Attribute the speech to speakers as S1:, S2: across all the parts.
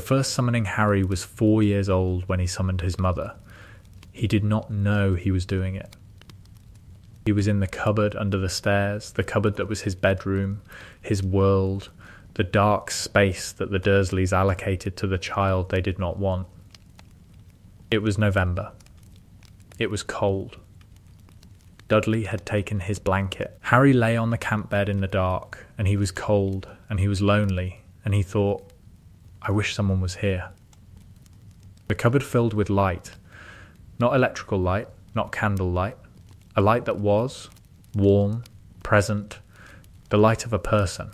S1: first summoning Harry was 4 years old when he summoned his mother. He did not know he was doing it. He was in the cupboard under the stairs, the cupboard that was his bedroom, his world, the dark space that the Dursleys allocated to the child they did not want. It was November. It was cold. Dudley had taken his blanket. Harry lay on the camp bed in the dark, and he was cold, and he was lonely, and he thought, I wish someone was here. The cupboard filled with light. Not electrical light, not candle light. A light that was warm, present, the light of a person.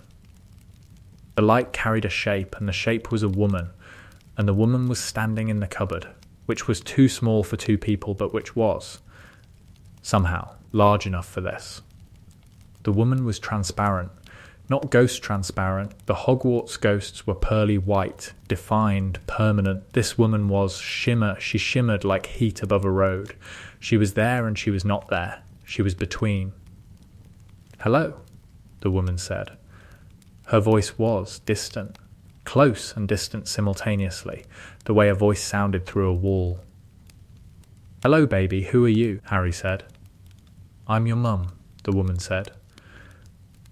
S1: The light carried a shape, and the shape was a woman, and the woman was standing in the cupboard, which was too small for 2 people, but which was, somehow, large enough for this. The woman was transparent, not ghost transparent. The Hogwarts ghosts were pearly white, defined, permanent. This woman was she shimmered like heat above a road. She was there and she was not there. She was between. Hello, the woman said. Her voice was distant, close and distant simultaneously, the way a voice sounded through a wall. Hello, baby, who are you? Harry said. I'm your mum, the woman said.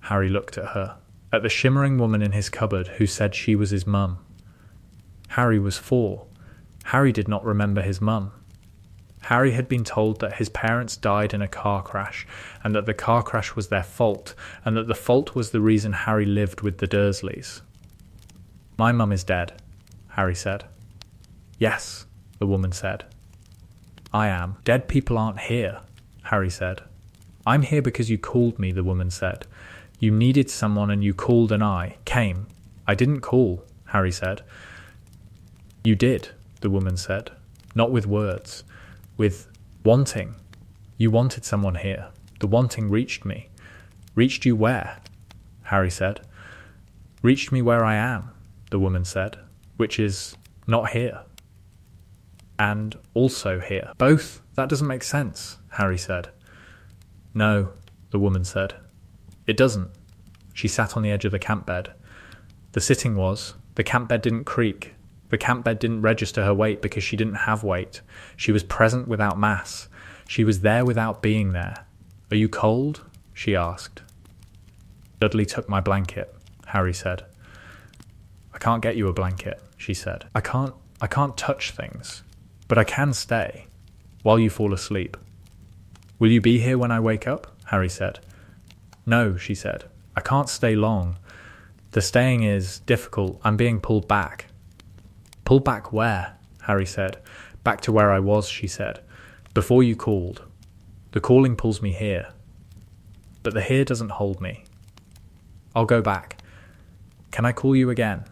S1: Harry looked at her, at the shimmering woman in his cupboard who said she was his mum. Harry was 4. Harry did not remember his mum. Harry had been told that his parents died in a car crash, and that the car crash was their fault, and that the fault was the reason Harry lived with the Dursleys. My mum is dead, Harry said. Yes, the woman said. I am. Dead people aren't here, Harry said. I'm here because you called me, the woman said. You needed someone and you called and I came. I didn't call, Harry said. You did, the woman said. Not with words. With wanting. You wanted someone here. The wanting reached me. Reached you where? Harry said. Reached me where I am, the woman said, which is not here. And also here. Both? That doesn't make sense, Harry said. No, the woman said. It doesn't. She sat on the edge of the camp bed. The sitting was, the camp bed didn't creak. The camp bed didn't register her weight because she didn't have weight. She was present without mass. She was there without being there. Are you cold? She asked. Dudley took my blanket, Harry said. I can't get you a blanket, she said. I can't touch things, but I can stay while you fall asleep. Will you be here when I wake up? Harry said. No, she said. I can't stay long. The staying is difficult. I'm being pulled back. Pulled back where? Harry said. Back to where I was, she said. Before you called. The calling pulls me here. But the here doesn't hold me. I'll go back. Can I call you again?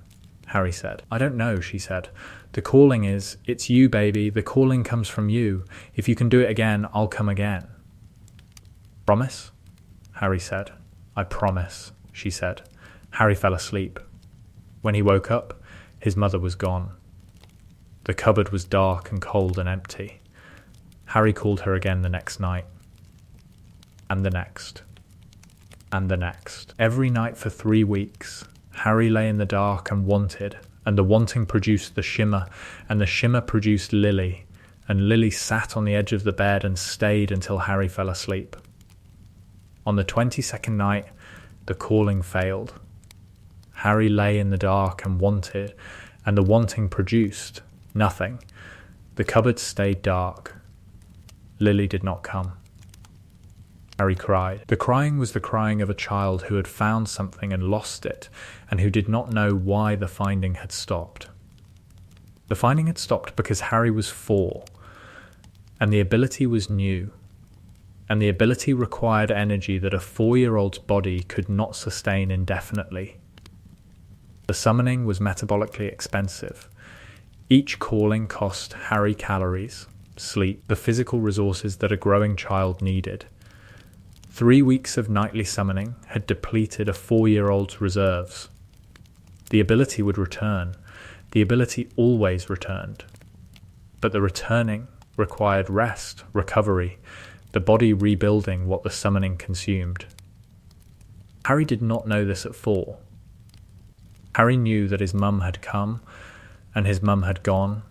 S1: Harry said. I don't know, she said. The calling is, it's you, baby. The calling comes from you. If you can do it again, I'll come again. Promise? Harry said. I promise, she said. Harry fell asleep. When he woke up, his mother was gone. The cupboard was dark and cold and empty. Harry called her again the next night. And the next. And the next. Every night for 3 weeks, Harry lay in the dark and wanted, and the wanting produced the shimmer, and the shimmer produced Lily, and Lily sat on the edge of the bed and stayed until Harry fell asleep. On the 22nd night, the calling failed. Harry lay in the dark and wanted, and the wanting produced nothing. The cupboard stayed dark. Lily did not come. Harry cried. The crying was the crying of a child who had found something and lost it, and who did not know why the finding had stopped. The finding had stopped because Harry was 4, and the ability was new, and the ability required energy that a 4-year-old's body could not sustain indefinitely. The summoning was metabolically expensive. Each calling cost Harry calories, sleep, the physical resources that a growing child needed. 3 weeks of nightly summoning had depleted a 4-year-old's reserves. The ability would return. The ability always returned. But the returning required rest, recovery, the body rebuilding what the summoning consumed. Harry did not know this at 4. Harry knew that his mum had come, and his mum had gone,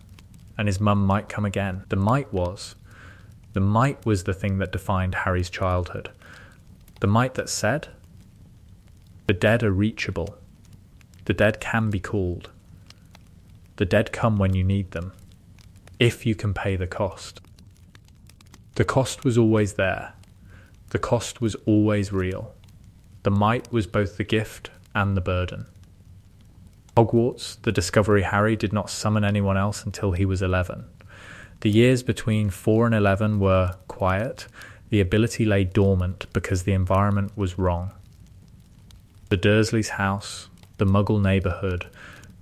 S1: and his mum might come again. The might was the thing that defined Harry's childhood. The might that said, the dead are reachable. The dead can be called. The dead come when you need them, if you can pay the cost. The cost was always there. The cost was always real. The might was both the gift and the burden. Hogwarts, the discovery Harry did not summon anyone else until he was 11. The years between 4 and 11 were quiet. The ability lay dormant because the environment was wrong. The Dursleys' house, the Muggle neighbourhood,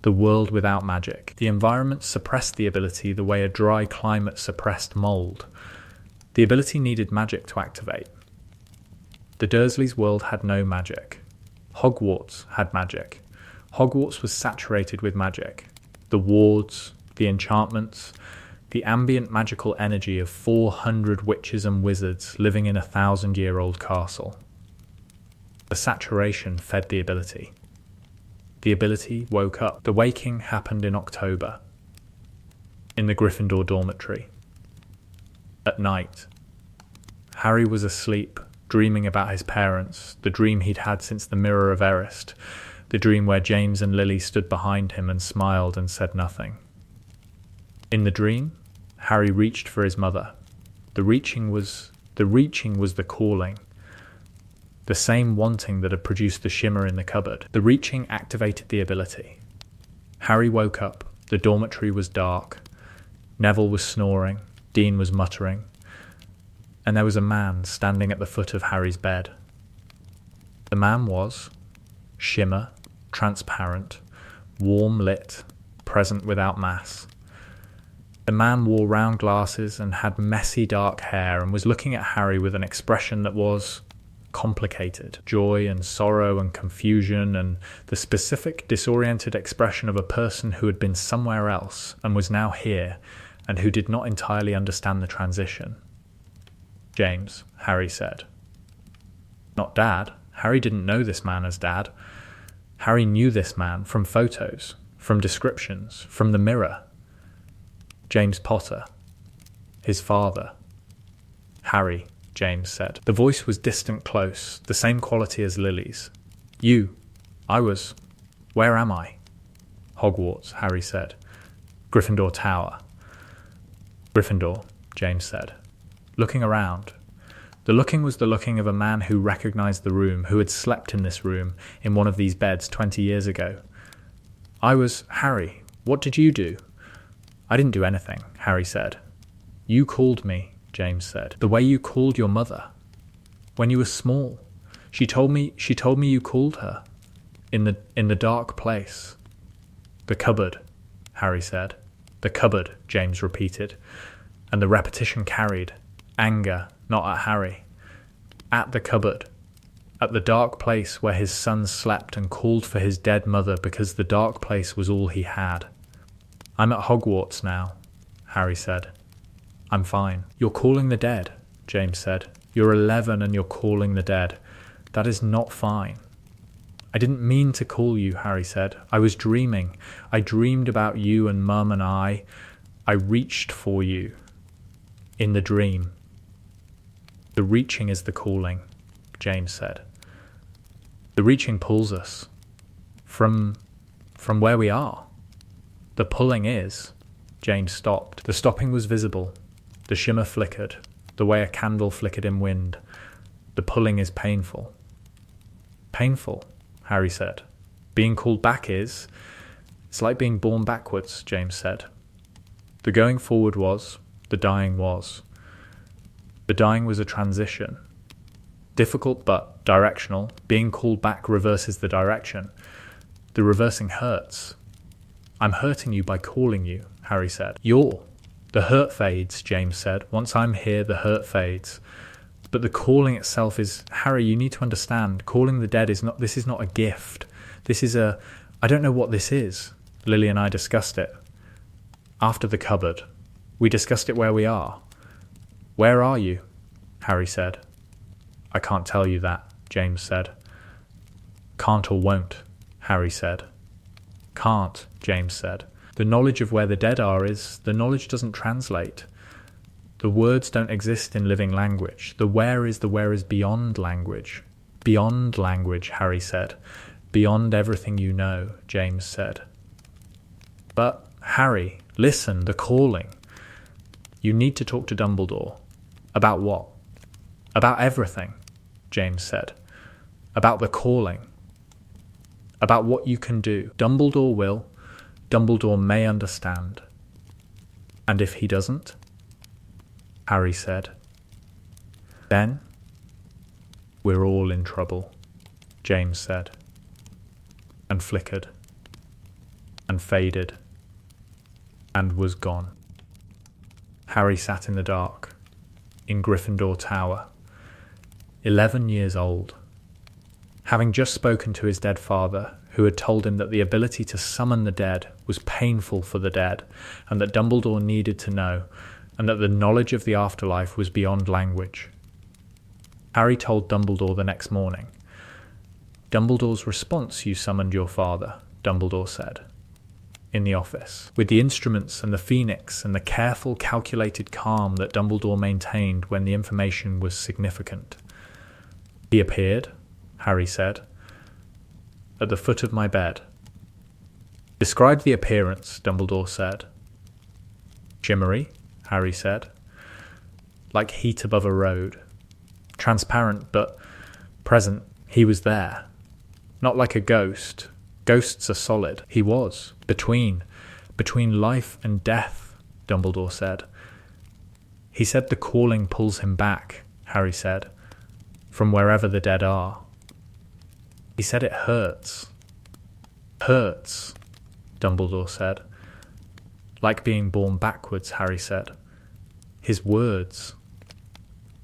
S1: the world without magic. The environment suppressed the ability the way a dry climate suppressed mould. The ability needed magic to activate. The Dursleys' world had no magic. Hogwarts had magic. Hogwarts was saturated with magic. The wards, the enchantments, the ambient magical energy of 400 witches and wizards living in a 1,000-year-old castle. The saturation fed the ability. The ability woke up. The waking happened in October, in the Gryffindor dormitory. At night, Harry was asleep, dreaming about his parents, the dream he'd had since the Mirror of Erist, the dream where James and Lily stood behind him and smiled and said nothing. In the dream, Harry reached for his mother. The reaching was the calling, the same wanting that had produced the shimmer in the cupboard. The reaching activated the ability. Harry woke up. The dormitory was dark. Neville was snoring. Dean was muttering. And there was a man standing at the foot of Harry's bed. The man was shimmer, transparent, warm lit, present without mass. The man wore round glasses and had messy dark hair and was looking at Harry with an expression that was complicated. Joy and sorrow and confusion and the specific disoriented expression of a person who had been somewhere else and was now here and who did not entirely understand the transition. James, Harry said. Not Dad. Harry didn't know this man as Dad. Harry knew this man from photos, from descriptions, from the mirror. James Potter. His father. Harry, James said. The voice was distant close, the same quality as Lily's. You. Where am I? Hogwarts, Harry said. Gryffindor Tower. Gryffindor, James said. Looking around. The looking was the looking of a man who recognized the room, who had slept in this room, in one of these beds 20 years ago. Harry, what did you do? I didn't do anything, Harry said. You called me, James said. The way you called your mother. When you were small. She told me you called her. In the dark place. The cupboard, Harry said. The cupboard, James repeated. And the repetition carried. Anger, not at Harry. At the cupboard. At the dark place where his son slept and called for his dead mother because the dark place was all he had. I'm at Hogwarts now, Harry said. I'm fine. You're calling the dead, James said. You're 11 and you're calling the dead. That is not fine. I didn't mean to call you, Harry said. I was dreaming. I dreamed about you and Mum and I reached for you. In the dream. The reaching is the calling, James said. The reaching pulls us. From where we are. The pulling is. James stopped. The stopping was visible. The shimmer flickered, the way a candle flickered in wind. The pulling is painful. Painful, Harry said. Being called back is. It's like being born backwards, James said. The going forward was. The dying was. The dying was a transition. Difficult but directional. Being called back reverses the direction. The reversing hurts. I'm hurting you by calling you, Harry said. The hurt fades, James said. Once I'm here, the hurt fades. But the calling itself is, Harry, you need to understand, calling the dead is not a gift. This is I don't know what this is. Lily and I discussed it. After the cupboard. We discussed it where we are. Where are you? Harry said. I can't tell you that, James said. Can't or won't, Harry said. Can't, James said. The knowledge of where the dead are is the knowledge doesn't translate. The words don't exist in living language. The where is beyond language. Beyond language, Harry said. Beyond everything you know, James said. But, Harry, listen, the calling. You need to talk to Dumbledore. About what? About everything, James said. About the calling. About what you can do. Dumbledore will. Dumbledore may understand. And if he doesn't? Harry said. Then we're all in trouble, James said. And flickered. And faded. And was gone. Harry sat in the dark, in Gryffindor Tower, 11 years old, having just spoken to his dead father, who had told him that the ability to summon the dead was painful for the dead, and that Dumbledore needed to know, and that the knowledge of the afterlife was beyond language. Harry told Dumbledore the next morning. Dumbledore's response, you summoned your father, Dumbledore said. In the office, with the instruments and the phoenix and the careful, calculated calm that Dumbledore maintained when the information was significant. He appeared, Harry said, at the foot of my bed. Describe the appearance, Dumbledore said. Shimmery, Harry said, like heat above a road. Transparent, but present. He was there. Not like a ghost. Ghosts are solid. He was. Between life and death, Dumbledore said. He said the calling pulls him back, Harry said, from wherever the dead are. He said it hurts. Hurts, Dumbledore said. Like being born backwards, Harry said. His words.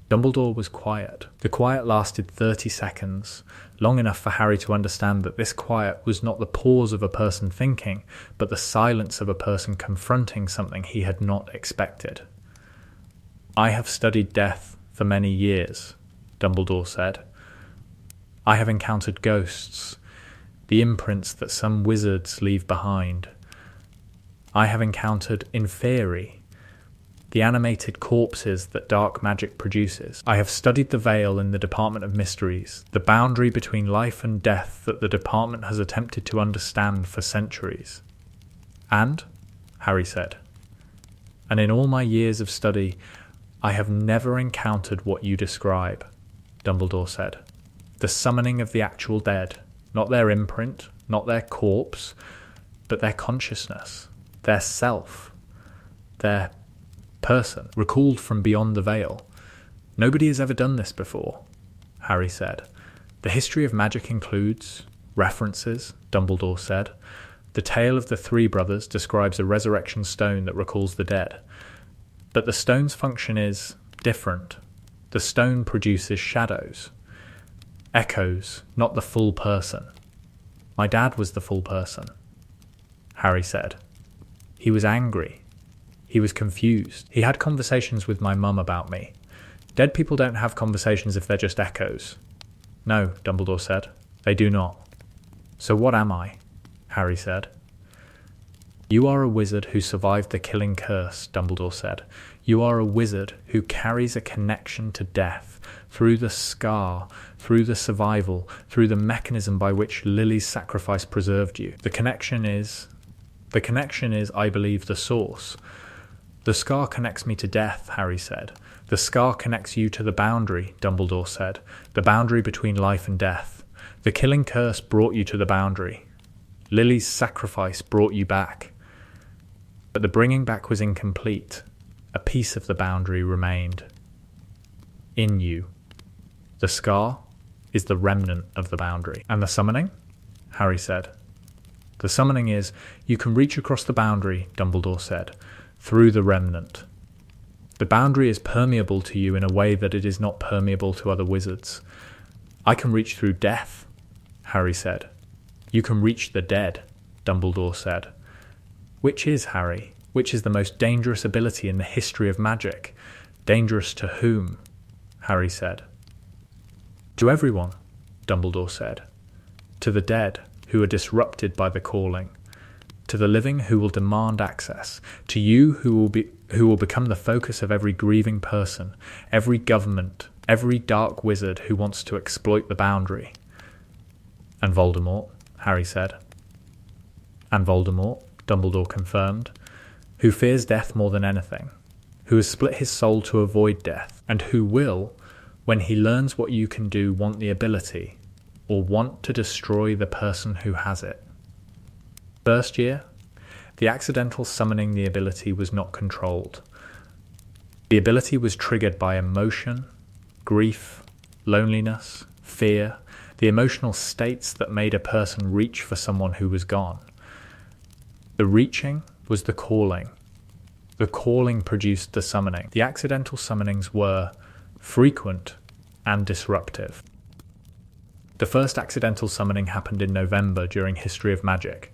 S1: Dumbledore was quiet. The quiet lasted 30 seconds, long enough for Harry to understand that this quiet was not the pause of a person thinking, but the silence of a person confronting something he had not expected. I have studied death for many years, Dumbledore said. I have encountered ghosts, the imprints that some wizards leave behind. I have encountered inferi, the animated corpses that dark magic produces. I have studied the veil in the Department of Mysteries, the boundary between life and death that the department has attempted to understand for centuries. And, Harry said, and in all my years of study, I have never encountered what you describe, Dumbledore said. The summoning of the actual dead, not their imprint, not their corpse, but their consciousness, their self, their person, recalled from beyond the veil. Nobody has ever done this before, Harry said. The history of magic includes references, Dumbledore said. The tale of the three brothers describes a resurrection stone that recalls the dead. But the stone's function is different. The stone produces shadows. Echoes, not the full person. My dad was the full person, Harry said. He was angry. He was confused. He had conversations with my mum about me. Dead people don't have conversations if they're just echoes. No, Dumbledore said. They do not. So what am I? Harry said. You are a wizard who survived the killing curse, Dumbledore said. You are a wizard who carries a connection to death, through the scar, through the survival, through the mechanism by which Lily's sacrifice preserved you. The connection is, I believe, the source. The scar connects me to death, Harry said. The scar connects you to the boundary, Dumbledore said. The boundary between life and death. The killing curse brought you to the boundary. Lily's sacrifice brought you back. But the bringing back was incomplete. A piece of the boundary remained. In you. The scar is the remnant of the boundary. And the summoning? Harry said. The summoning is, you can reach across the boundary, Dumbledore said, through the remnant. The boundary is permeable to you in a way that it is not permeable to other wizards. I can reach through death, Harry said. You can reach the dead, Dumbledore said. Which is, Harry? Which is the most dangerous ability in the history of magic? Dangerous to whom? Harry said. To everyone, Dumbledore said. To the dead, who are disrupted by the calling. to the living who will demand access, to you who will become the focus of every grieving person, every government, every dark wizard who wants to exploit the boundary. And Voldemort, Harry said. And Voldemort, Dumbledore confirmed, who fears death more than anything, who has split his soul to avoid death, and who will, when he learns what you can do, want the ability, or want to destroy the person who has it. First year, the accidental summoning the ability was not controlled. The ability was triggered by emotion, grief, loneliness, fear, the emotional states that made a person reach for someone who was gone. The reaching was the calling. The calling produced the summoning. The accidental summonings were frequent and disruptive. The first accidental summoning happened in November during History of Magic.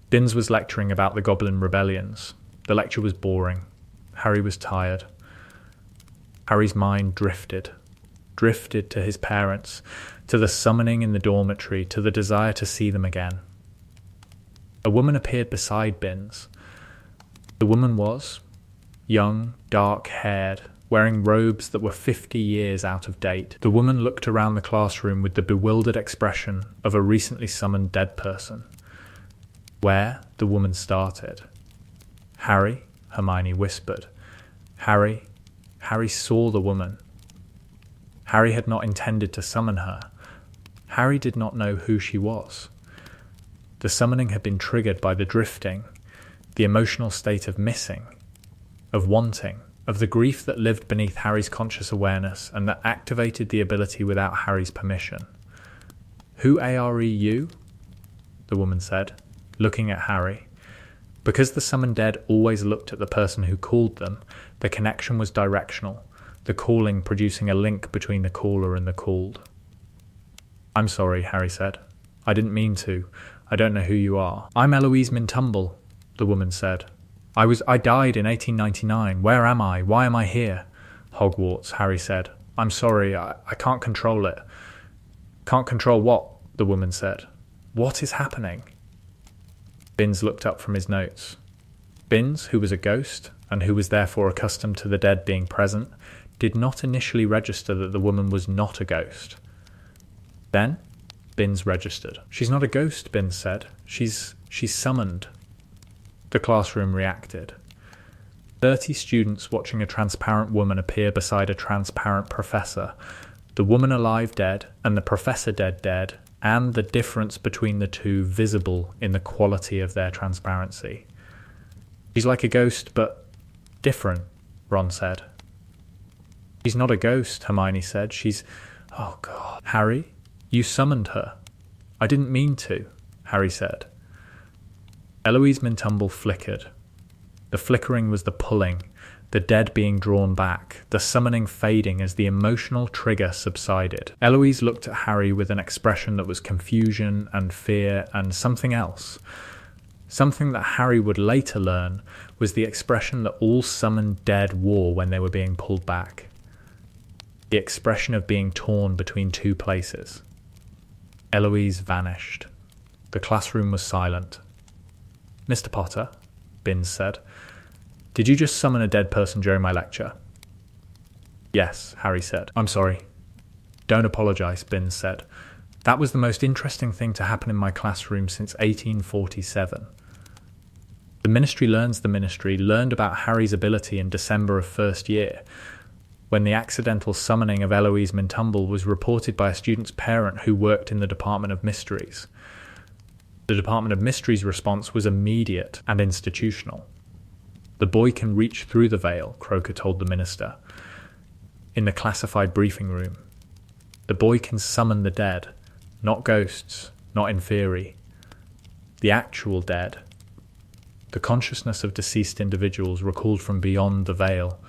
S1: Binns was lecturing about the Goblin Rebellions. The lecture was boring. Harry was tired. Harry's mind drifted to his parents, to the summoning in the dormitory, to the desire to see them again. A woman appeared beside Binns. The woman was young, dark-haired, wearing robes that were 50 years out of date. The woman looked around the classroom with the bewildered expression of a recently summoned dead person. Where, the woman started. Harry, Hermione whispered. Harry saw the woman. Harry had not intended to summon her. Harry did not know who she was. The summoning had been triggered by the drifting, the emotional state of missing, of wanting, of the grief that lived beneath Harry's conscious awareness and that activated the ability without Harry's permission. Who are you? The woman said, looking at Harry. Because the summoned dead always looked at the person who called them, the connection was directional, the calling producing a link between the caller and the called. I'm sorry, Harry said. I didn't mean to. I don't know who you are. I'm Eloise Mintumble, the woman said. I died in 1899. Where am I? Why am I here? Hogwarts, Harry said. I'm sorry, I can't control it. Can't control what? The woman said. What is happening? Binns looked up from his notes. Binns, who was a ghost, and who was therefore accustomed to the dead being present, did not initially register that the woman was not a ghost. Then, Binns registered. She's not a ghost, Binns said. She's summoned. The classroom reacted. 30 students watching a transparent woman appear beside a transparent professor. The woman alive dead, and the professor dead, and the difference between the two visible in the quality of their transparency. She's like a ghost, but different, Ron said. She's not a ghost, Hermione said. Oh God. Harry, you summoned her. I didn't mean to, Harry said. Eloise Mintumble flickered. The flickering was the pulling, the dead being drawn back, the summoning fading as the emotional trigger subsided. Eloise looked at Harry with an expression that was confusion and fear and something else. Something that Harry would later learn was the expression that all summoned dead wore when they were being pulled back. The expression of being torn between two places. Eloise vanished. The classroom was silent. Mr. Potter, Binns said, did you just summon a dead person during my lecture? Yes, Harry said. I'm sorry. Don't apologise, Binns said. That was the most interesting thing to happen in my classroom since 1847. The Ministry learned about Harry's ability in December of first year, when the accidental summoning of Eloise Mintumble was reported by a student's parent who worked in the Department of Mysteries. The Department of Mysteries' response was immediate and institutional. The boy can reach through the veil, Croker told the minister. In the classified briefing room, the boy can summon the dead, not ghosts, not in theory. The actual dead. The consciousness of deceased individuals recalled from beyond the veil.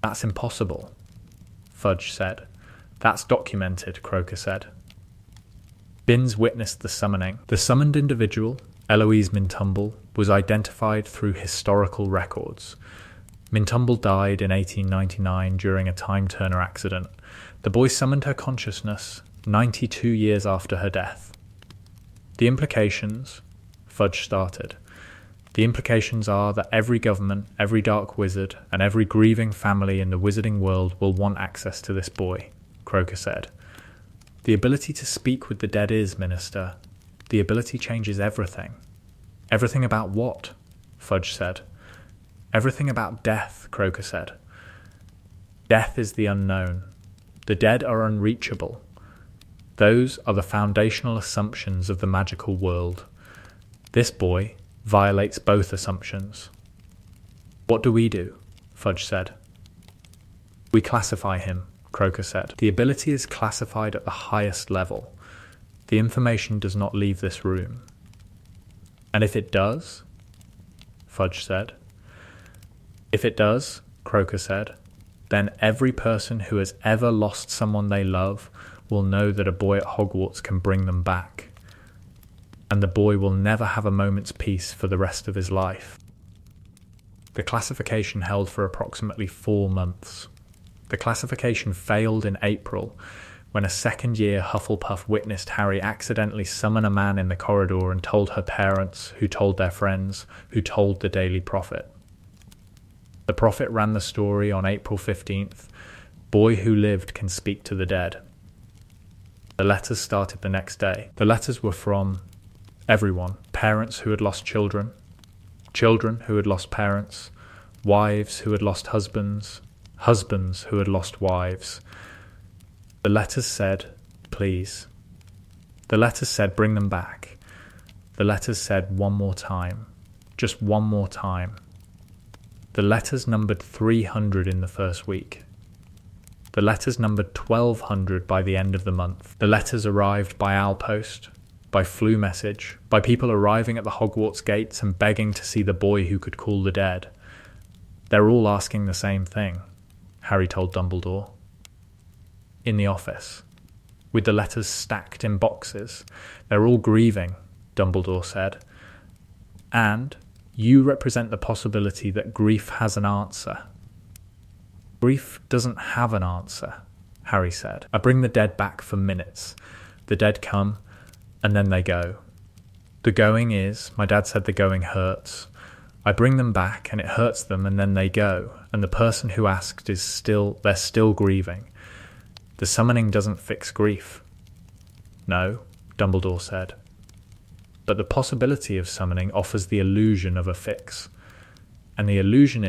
S1: That's impossible, Fudge said. That's documented, Croker said. Binns witnessed the summoning. The summoned individual, Eloise Mintumble, was identified through historical records. Mintumble died in 1899 during a time-turner accident. The boy summoned her consciousness 92 years after her death. The implications, Fudge started. "The implications are that every government, every dark wizard, and every grieving family in the wizarding world will want access to this boy," Croaker said. "The ability to speak with the dead is, Minister. The ability changes everything." "Everything about what?" Fudge said. "Everything about death," Croaker said. "Death is the unknown. The dead are unreachable. Those are the foundational assumptions of the magical world. This boy violates both assumptions." "What do we do?" Fudge said. "We classify him," Croaker said. "The ability is classified at the highest level. The information does not leave this room." "And if it does?" Fudge said. "If it does," Croaker said, "then every person who has ever lost someone they love will know that a boy at Hogwarts can bring them back. And the boy will never have a moment's peace for the rest of his life." The classification held for approximately 4 months. The classification failed in April, when a second-year Hufflepuff witnessed Harry accidentally summon a man in the corridor and told her parents, who told their friends, who told the Daily Prophet. The Prophet ran the story on April 15th, "Boy who lived can speak to the dead." The letters started the next day. The letters were from everyone: parents who had lost children, children who had lost parents, wives who had lost husbands, husbands who had lost wives. The letters said, "Please." The letters said, "Bring them back." The letters said, "One more time. Just one more time." The letters numbered 300 in the first week. The letters numbered 1,200 by the end of the month. The letters arrived by owl post, by flu message, by people arriving at the Hogwarts gates and begging to see the boy who could call the dead. "They're all asking the same thing," Harry told Dumbledore. In the office, with the letters stacked in boxes, "They're all grieving," Dumbledore said. "And you represent the possibility that grief has an answer." "Grief doesn't have an answer," Harry said. "I bring the dead back for minutes. The dead come, and then they go. The going is, my dad said the going hurts. I bring them back, and it hurts them, and then they go, and the person who asked they're still grieving. The summoning doesn't fix grief." "No," Dumbledore said. "But the possibility of summoning offers the illusion of a fix. And the illusion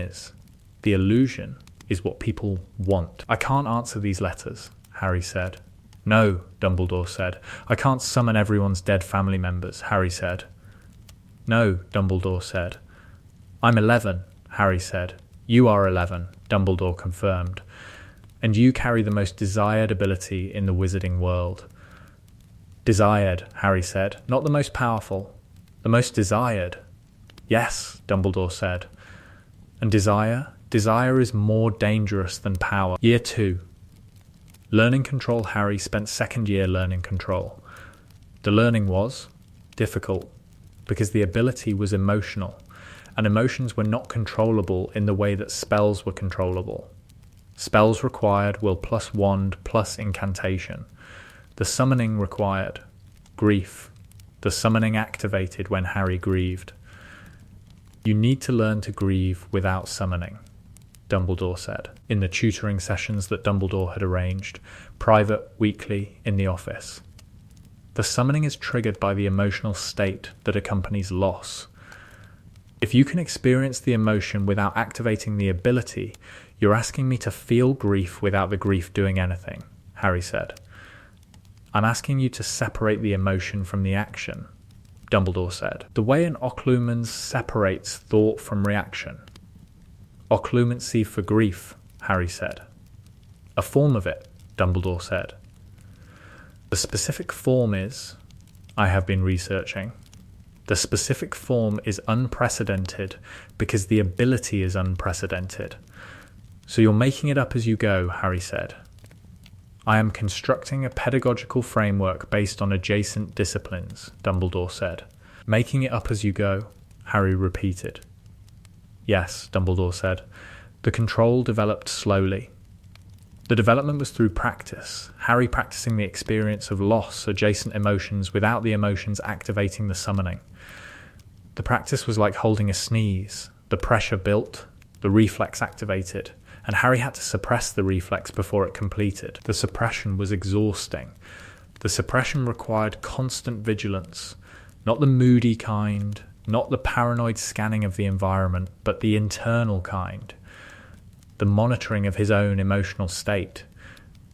S1: is what people want." "I can't answer these letters," Harry said. "No," Dumbledore said. "I can't summon everyone's dead family members," Harry said. "No," Dumbledore said. "I'm 11, Harry said. "You are 11, Dumbledore confirmed. "And you carry the most desired ability in the wizarding world." "Desired," Harry said. "Not the most powerful. The most desired." "Yes," Dumbledore said. "And desire? Desire is more dangerous than power." Year 2. Learning Control Harry spent second year learning control. The learning was difficult because the ability was emotional, and emotions were not controllable in the way that spells were controllable. Spells required will plus wand plus incantation. The summoning required grief. The summoning activated when Harry grieved. "You need to learn to grieve without summoning," Dumbledore said, in the tutoring sessions that Dumbledore had arranged, private, weekly, in the office. "The summoning is triggered by the emotional state that accompanies loss. If you can experience the emotion without activating the ability, you're asking me to feel grief without the grief doing anything," Harry said. "I'm asking you to separate the emotion from the action," Dumbledore said. "The way an occlumency separates thought from reaction." "Occlumency for grief," Harry said. "A form of it," Dumbledore said. "The specific form is," I have been researching, "the specific form is unprecedented because the ability is unprecedented. So you're making it up as you go," Harry said. "I am constructing a pedagogical framework based on adjacent disciplines," Dumbledore said. "Making it up as you go," Harry repeated. "Yes," Dumbledore said. "The control developed slowly. The development was through practice, Harry practicing the experience of loss, adjacent emotions without the emotions activating the summoning. The practice was like holding a sneeze. The pressure built, the reflex activated, and Harry had to suppress the reflex before it completed. The suppression was exhausting. The suppression required constant vigilance, not the moody kind, not the paranoid scanning of the environment, but the internal kind. The monitoring of his own emotional state,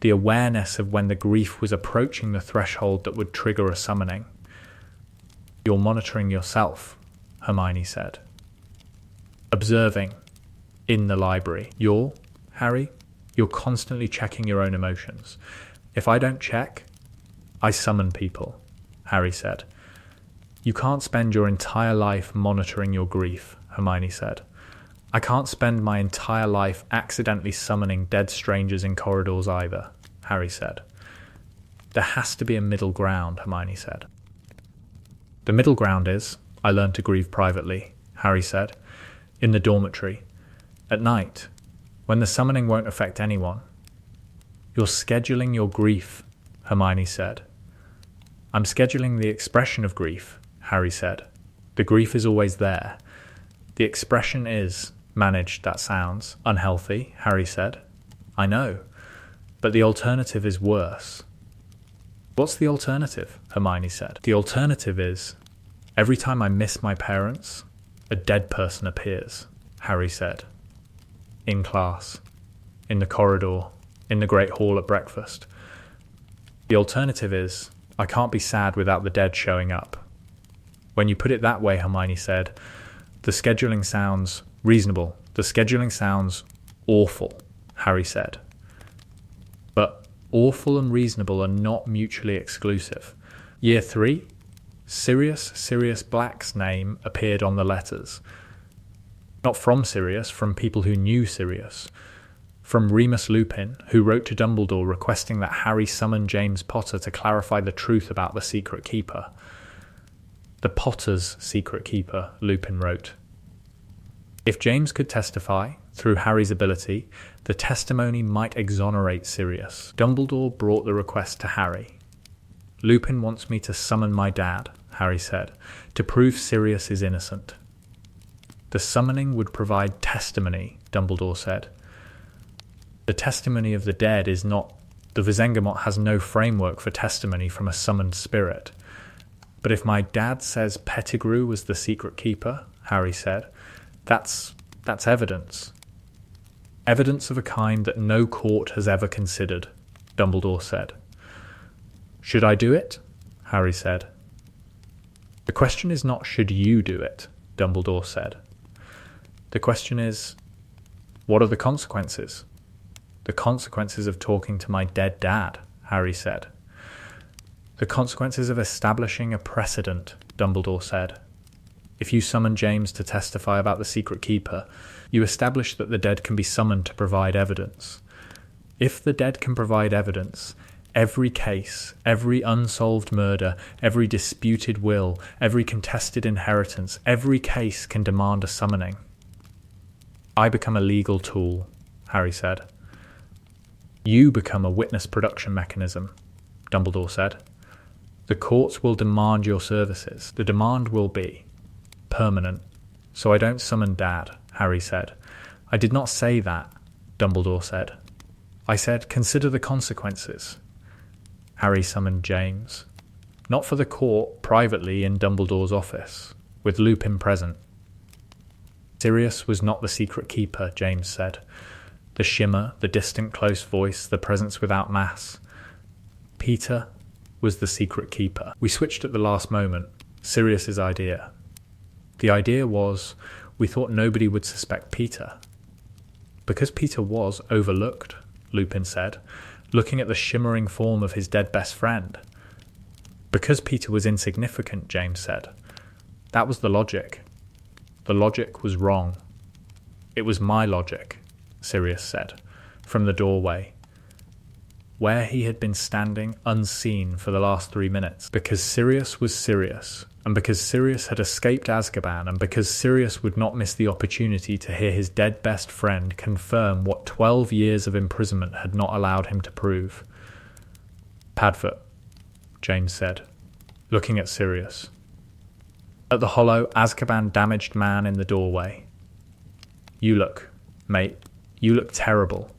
S1: the awareness of when the grief was approaching the threshold that would trigger a summoning. "You're monitoring yourself," Hermione said. "Observing, in the library. Harry, you're constantly checking your own emotions. If I don't check, I summon people," Harry said. "You can't spend your entire life monitoring your grief," Hermione said. "I can't spend my entire life accidentally summoning dead strangers in corridors either," Harry said. "There has to be a middle ground," Hermione said. "The middle ground is, I learned to grieve privately," Harry said, "in the dormitory, at night, when the summoning won't affect anyone." "You're scheduling your grief," Hermione said. "I'm scheduling the expression of grief," Harry said. "The grief is always there. The expression is, managed that sounds, unhealthy," Harry said. "I know, but the alternative is worse." "What's the alternative?" Hermione said. "The alternative is, every time I miss my parents, a dead person appears," Harry said. "In class, in the corridor, in the Great Hall at breakfast. The alternative is, I can't be sad without the dead showing up." "When you put it that way," Hermione said, "the scheduling sounds reasonable. The scheduling sounds awful," Harry said. "But awful and reasonable are not mutually exclusive. Year 3, Sirius Black's name appeared on the letters. Not from Sirius, from people who knew Sirius. From Remus Lupin, who wrote to Dumbledore requesting that Harry summon James Potter to clarify the truth about the Secret Keeper. The Potter's Secret Keeper, Lupin wrote. If James could testify, through Harry's ability, the testimony might exonerate Sirius. Dumbledore brought the request to Harry. "Lupin wants me to summon my dad," Harry said, "to prove Sirius is innocent." "The summoning would provide testimony," Dumbledore said. "The testimony of the dead is not... The Visengamot has no framework for testimony from a summoned spirit. But if my dad says Pettigrew was the secret keeper," Harry said, that's evidence. Evidence of a kind that no court has ever considered," Dumbledore said. "Should I do it?" Harry said. "The question is not should you do it," Dumbledore said. "The question is, what are the consequences?" "The consequences of talking to my dead dad," Harry said. "The consequences of establishing a precedent," Dumbledore said. "If you summon James to testify about the Secret Keeper, you establish that the dead can be summoned to provide evidence. If the dead can provide evidence, every case, every unsolved murder, every disputed will, every contested inheritance, every case can demand a summoning." "I become a legal tool," Harry said. "You become a witness production mechanism," Dumbledore said. "The courts will demand your services. The demand will be permanent. So I don't summon Dad," Harry said. "I did not say that," Dumbledore said. "I said, consider the consequences." Harry summoned James. Not for the court, privately in Dumbledore's office, with Lupin present. Sirius was not the secret keeper, James said. The shimmer, the distant close voice, the presence without mass. Peter was the secret keeper. We switched at the last moment. Sirius's idea. The idea was, we thought nobody would suspect Peter. Because Peter was overlooked, Lupin said, looking at the shimmering form of his dead best friend. Because Peter was insignificant, James said. That was the logic. The logic was wrong. It was my logic, Sirius said, from the doorway, where he had been standing unseen for the last 3 minutes. Because Sirius was Sirius, and because Sirius had escaped Azkaban, and because Sirius would not miss the opportunity to hear his dead best friend confirm what 12 years of imprisonment had not allowed him to prove. Padfoot, James said, looking at Sirius. At the hollow, Azkaban damaged man in the doorway. You look terrible.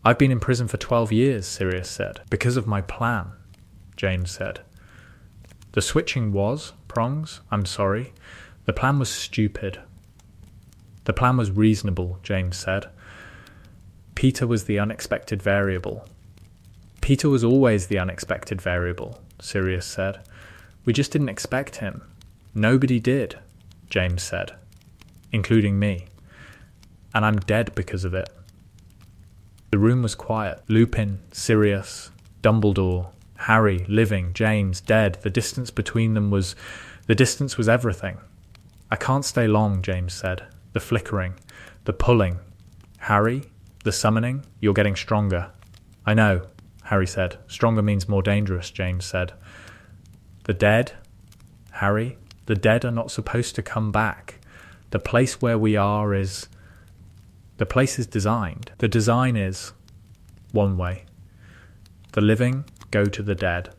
S1: I've been in prison for 12 years, Sirius said. Because of my plan, James said. The switching was, Prongs, I'm sorry. The plan was stupid. The plan was reasonable, James said. Peter was the unexpected variable. Peter was always the unexpected variable, Sirius said. We just didn't expect him. Nobody did, James said, including me. And I'm dead because of it. The room was quiet. Lupin, Sirius, Dumbledore, Harry, living, James, dead. The distance between them was everything. I can't stay long, James said. The flickering, the pulling. Harry, the summoning, you're getting stronger. I know, Harry said. Stronger means more dangerous, James said. The dead, Harry, the dead are not supposed to come back. The place where we are is... The place is designed. The design is one way. The living go to the dead.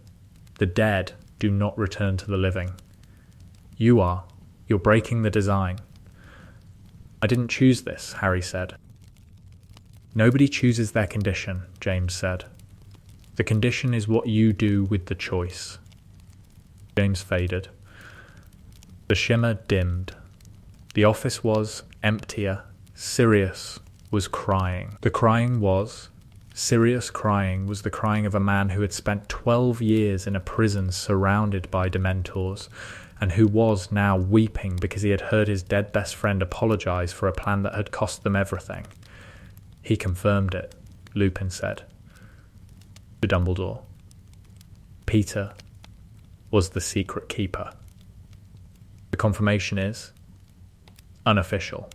S1: The dead do not return to the living. You are. You're breaking the design. I didn't choose this, Harry said. Nobody chooses their condition, James said. The condition is what you do with the choice. James faded. The shimmer dimmed. The office was emptier. Sirius was crying. The crying was... Sirius crying was the crying of a man who had spent 12 years in a prison surrounded by Dementors, and who was now weeping because he had heard his dead best friend apologize for a plan that had cost them everything. He confirmed it, Lupin said. To Dumbledore. Peter was the secret keeper. The confirmation is unofficial,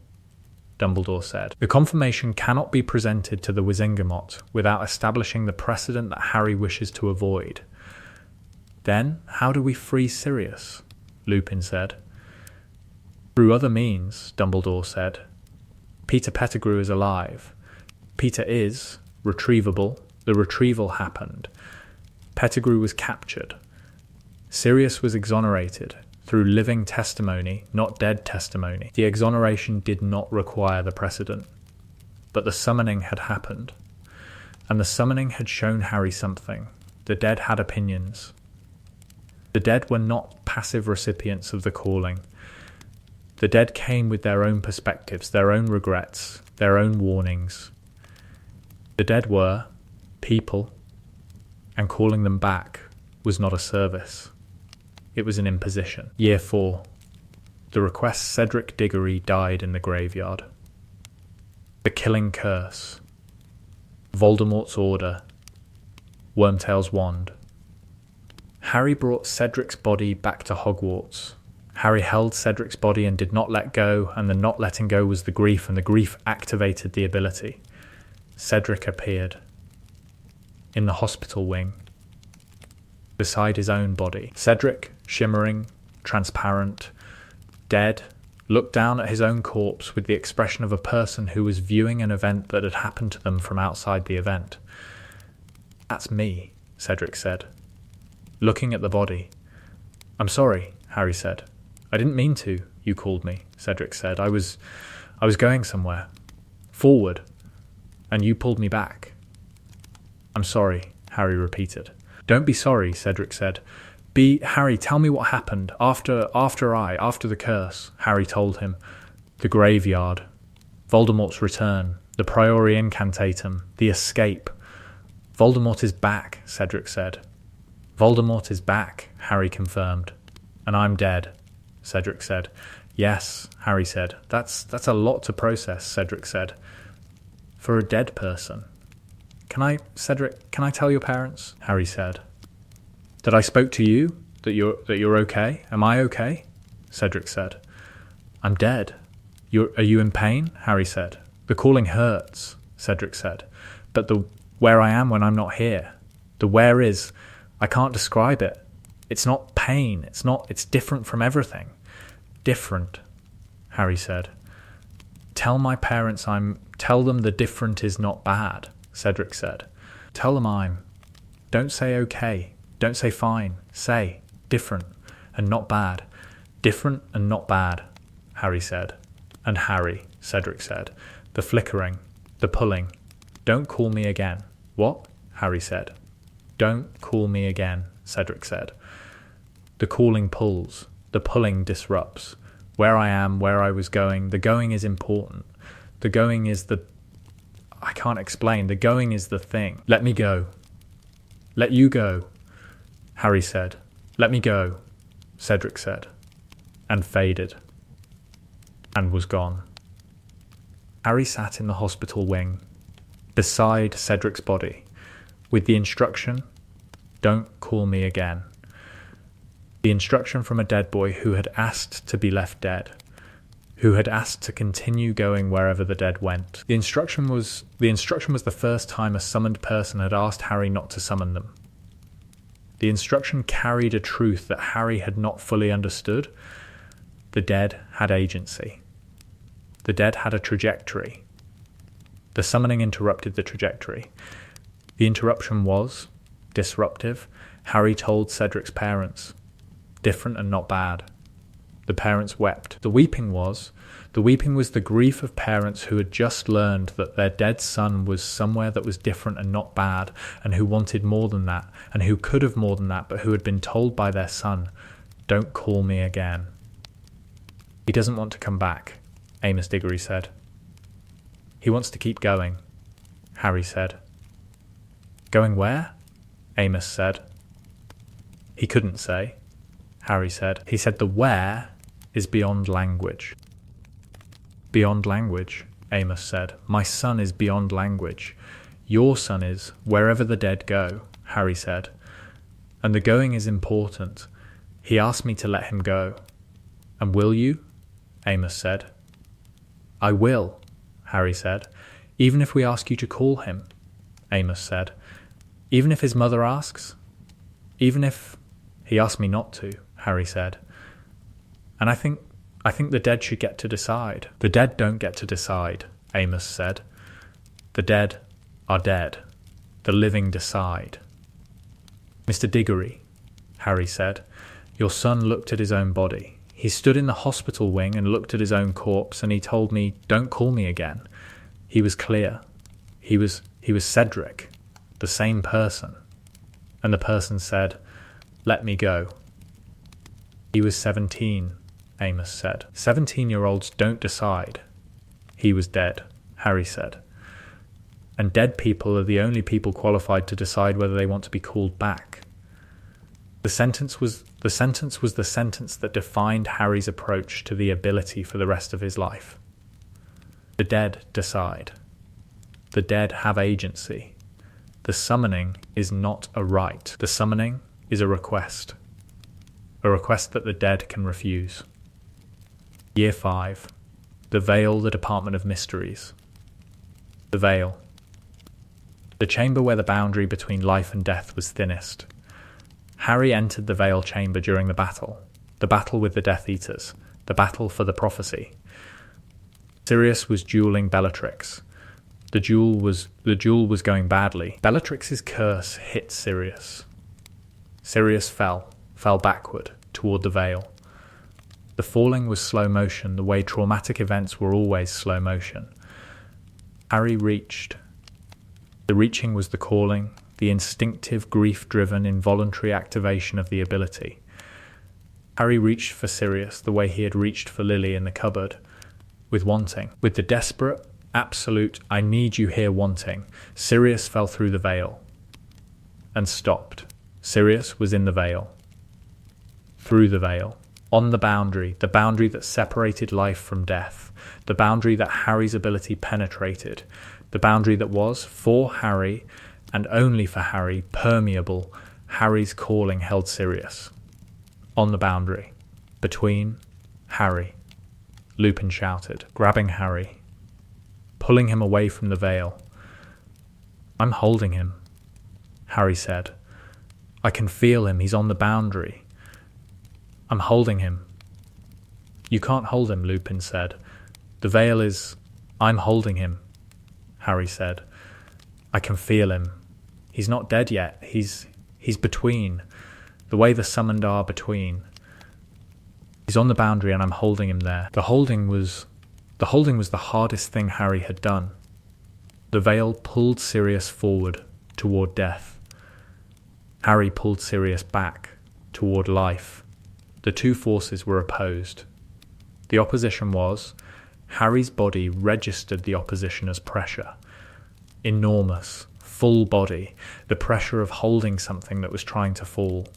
S1: Dumbledore said. The confirmation cannot be presented to the Wizengamot without establishing the precedent that Harry wishes to avoid. Then, how do we free Sirius? Lupin said. Through other means, Dumbledore said. Peter Pettigrew is alive. Peter is retrievable. The retrieval happened. Pettigrew was captured. Sirius was exonerated through living testimony, not dead testimony. The exoneration did not require the precedent. But the summoning had happened. And the summoning had shown Harry something. The dead had opinions. The dead were not passive recipients of the calling. The dead came with their own perspectives, their own regrets, their own warnings. The dead were people, and calling them back was not a service. It was an imposition. Year 4. The request Cedric Diggory died in the graveyard. The killing curse. Voldemort's order. Wormtail's wand. Harry brought Cedric's body back to Hogwarts. Harry held Cedric's body and did not let go, and the not letting go was the grief, and the grief activated the ability. Cedric appeared. In the hospital wing. Beside his own body. Cedric, shimmering, transparent, dead, looked down at his own corpse with the expression of a person who was viewing an event that had happened to them from outside the event. That's me, Cedric said, looking at the body. I'm sorry, Harry said. I didn't mean to, you called me, Cedric said. I was going somewhere. Forward. And you pulled me back. I'm sorry, Harry repeated. Don't be sorry, Cedric said. Harry, tell me what happened after the curse, Harry told him. The graveyard. Voldemort's return. The Priori Incantatum. The escape. Voldemort is back, Cedric said. Voldemort is back, Harry confirmed. And I'm dead, Cedric said. Yes, Harry said. That's a lot to process, Cedric said. For a dead person. Can I tell your parents? Harry said. That I spoke to you? That you're okay? Am I okay? Cedric said. I'm dead. Are you in pain? Harry said. The calling hurts, Cedric said. But the where I am when I'm not here. The where is, I can't describe it. It's not pain. It's different from everything. Different, Harry said. Tell my parents tell them the different is not bad, Cedric said. Tell them don't say okay. Don't say fine. Say different and not bad. Different and not bad, Harry said. And Harry, Cedric said. The flickering, the pulling. Don't call me again. What? Harry said. Don't call me again, Cedric said. The calling pulls, the pulling disrupts. Where I am, where I was going, the going is important. The going is the... I can't explain. The going is the thing. Let me go. Let you go, Harry said. Let me go, Cedric said. And faded. And was gone. Harry sat in the hospital wing, beside Cedric's body, with the instruction, don't call me again. The instruction from a dead boy who had asked to be left dead, who had asked to continue going wherever the dead went. The instruction was the first time a summoned person had asked Harry not to summon them. The instruction carried a truth that Harry had not fully understood. The dead had agency. The dead had a trajectory. The summoning interrupted the trajectory. The interruption was disruptive. Harry told Cedric's parents, different and not bad. The parents wept. The weeping was the grief of parents who had just learned that their dead son was somewhere that was different and not bad, and who wanted more than that, and who could have more than that, but who had been told by their son, don't call me again. He doesn't want to come back, Amos Diggory said. He wants to keep going, Harry said. Going where? Amos said. He couldn't say, Harry said. He said the where is beyond language. Beyond language, Amos said. My son is beyond language. Your son is wherever the dead go, Harry said. And the going is important. He asked me to let him go. And will you? Amos said. I will, Harry said. Even if we ask you to call him, Amos said. Even if his mother asks? Even if... He asked me not to, Harry said. And I think the dead should get to decide. The dead don't get to decide, Amos said. The dead are dead. The living decide. Mr. Diggory, Harry said, your son looked at his own body. He stood in the hospital wing and looked at his own corpse, and he told me, don't call me again. He was clear. He was Cedric, the same person. And the person said, let me go. He was 17, Amos said. 17-year-olds don't decide. He was dead, Harry said. And dead people are the only people qualified to decide whether they want to be called back. The sentence was the sentence that defined Harry's approach to the ability for the rest of his life. The dead decide. The dead have agency. The summoning is not a right. The summoning is a request. A request that the dead can refuse. Year 5. The Veil, the Department of Mysteries. The Veil. The chamber where the boundary between life and death was thinnest. Harry entered the Veil chamber during the battle with the Death Eaters, the battle for the prophecy. Sirius was dueling Bellatrix. The duel was going badly. Bellatrix's curse hit Sirius. Sirius fell backward toward the Veil. The falling was slow motion, the way traumatic events were always slow motion. Harry reached. The reaching was the calling, the instinctive, grief-driven, involuntary activation of the ability. Harry reached for Sirius the way he had reached for Lily in the cupboard, with wanting. With the desperate, absolute, I need you here wanting, Sirius fell through the Veil and stopped. Sirius was in the Veil. Through the Veil. On the boundary that separated life from death, the boundary that Harry's ability penetrated, the boundary that was, for Harry, and only for Harry, permeable. Harry's calling held Sirius. On the boundary. Between Harry. Lupin shouted, grabbing Harry. Pulling him away from the Veil. I'm holding him, Harry said. I can feel him, he's on the boundary. I'm holding him. You can't hold him, Lupin said. The Veil is... I'm holding him, Harry said. I can feel him. He's not dead yet. He's between. The way the summoned are between. He's on the boundary and I'm holding him there. The holding was the hardest thing Harry had done. The veil pulled Sirius forward toward death. Harry pulled Sirius back toward life. The two forces were opposed. The opposition was, Harry's body registered the opposition as pressure. Enormous, full body, the pressure of holding something that was trying to fall.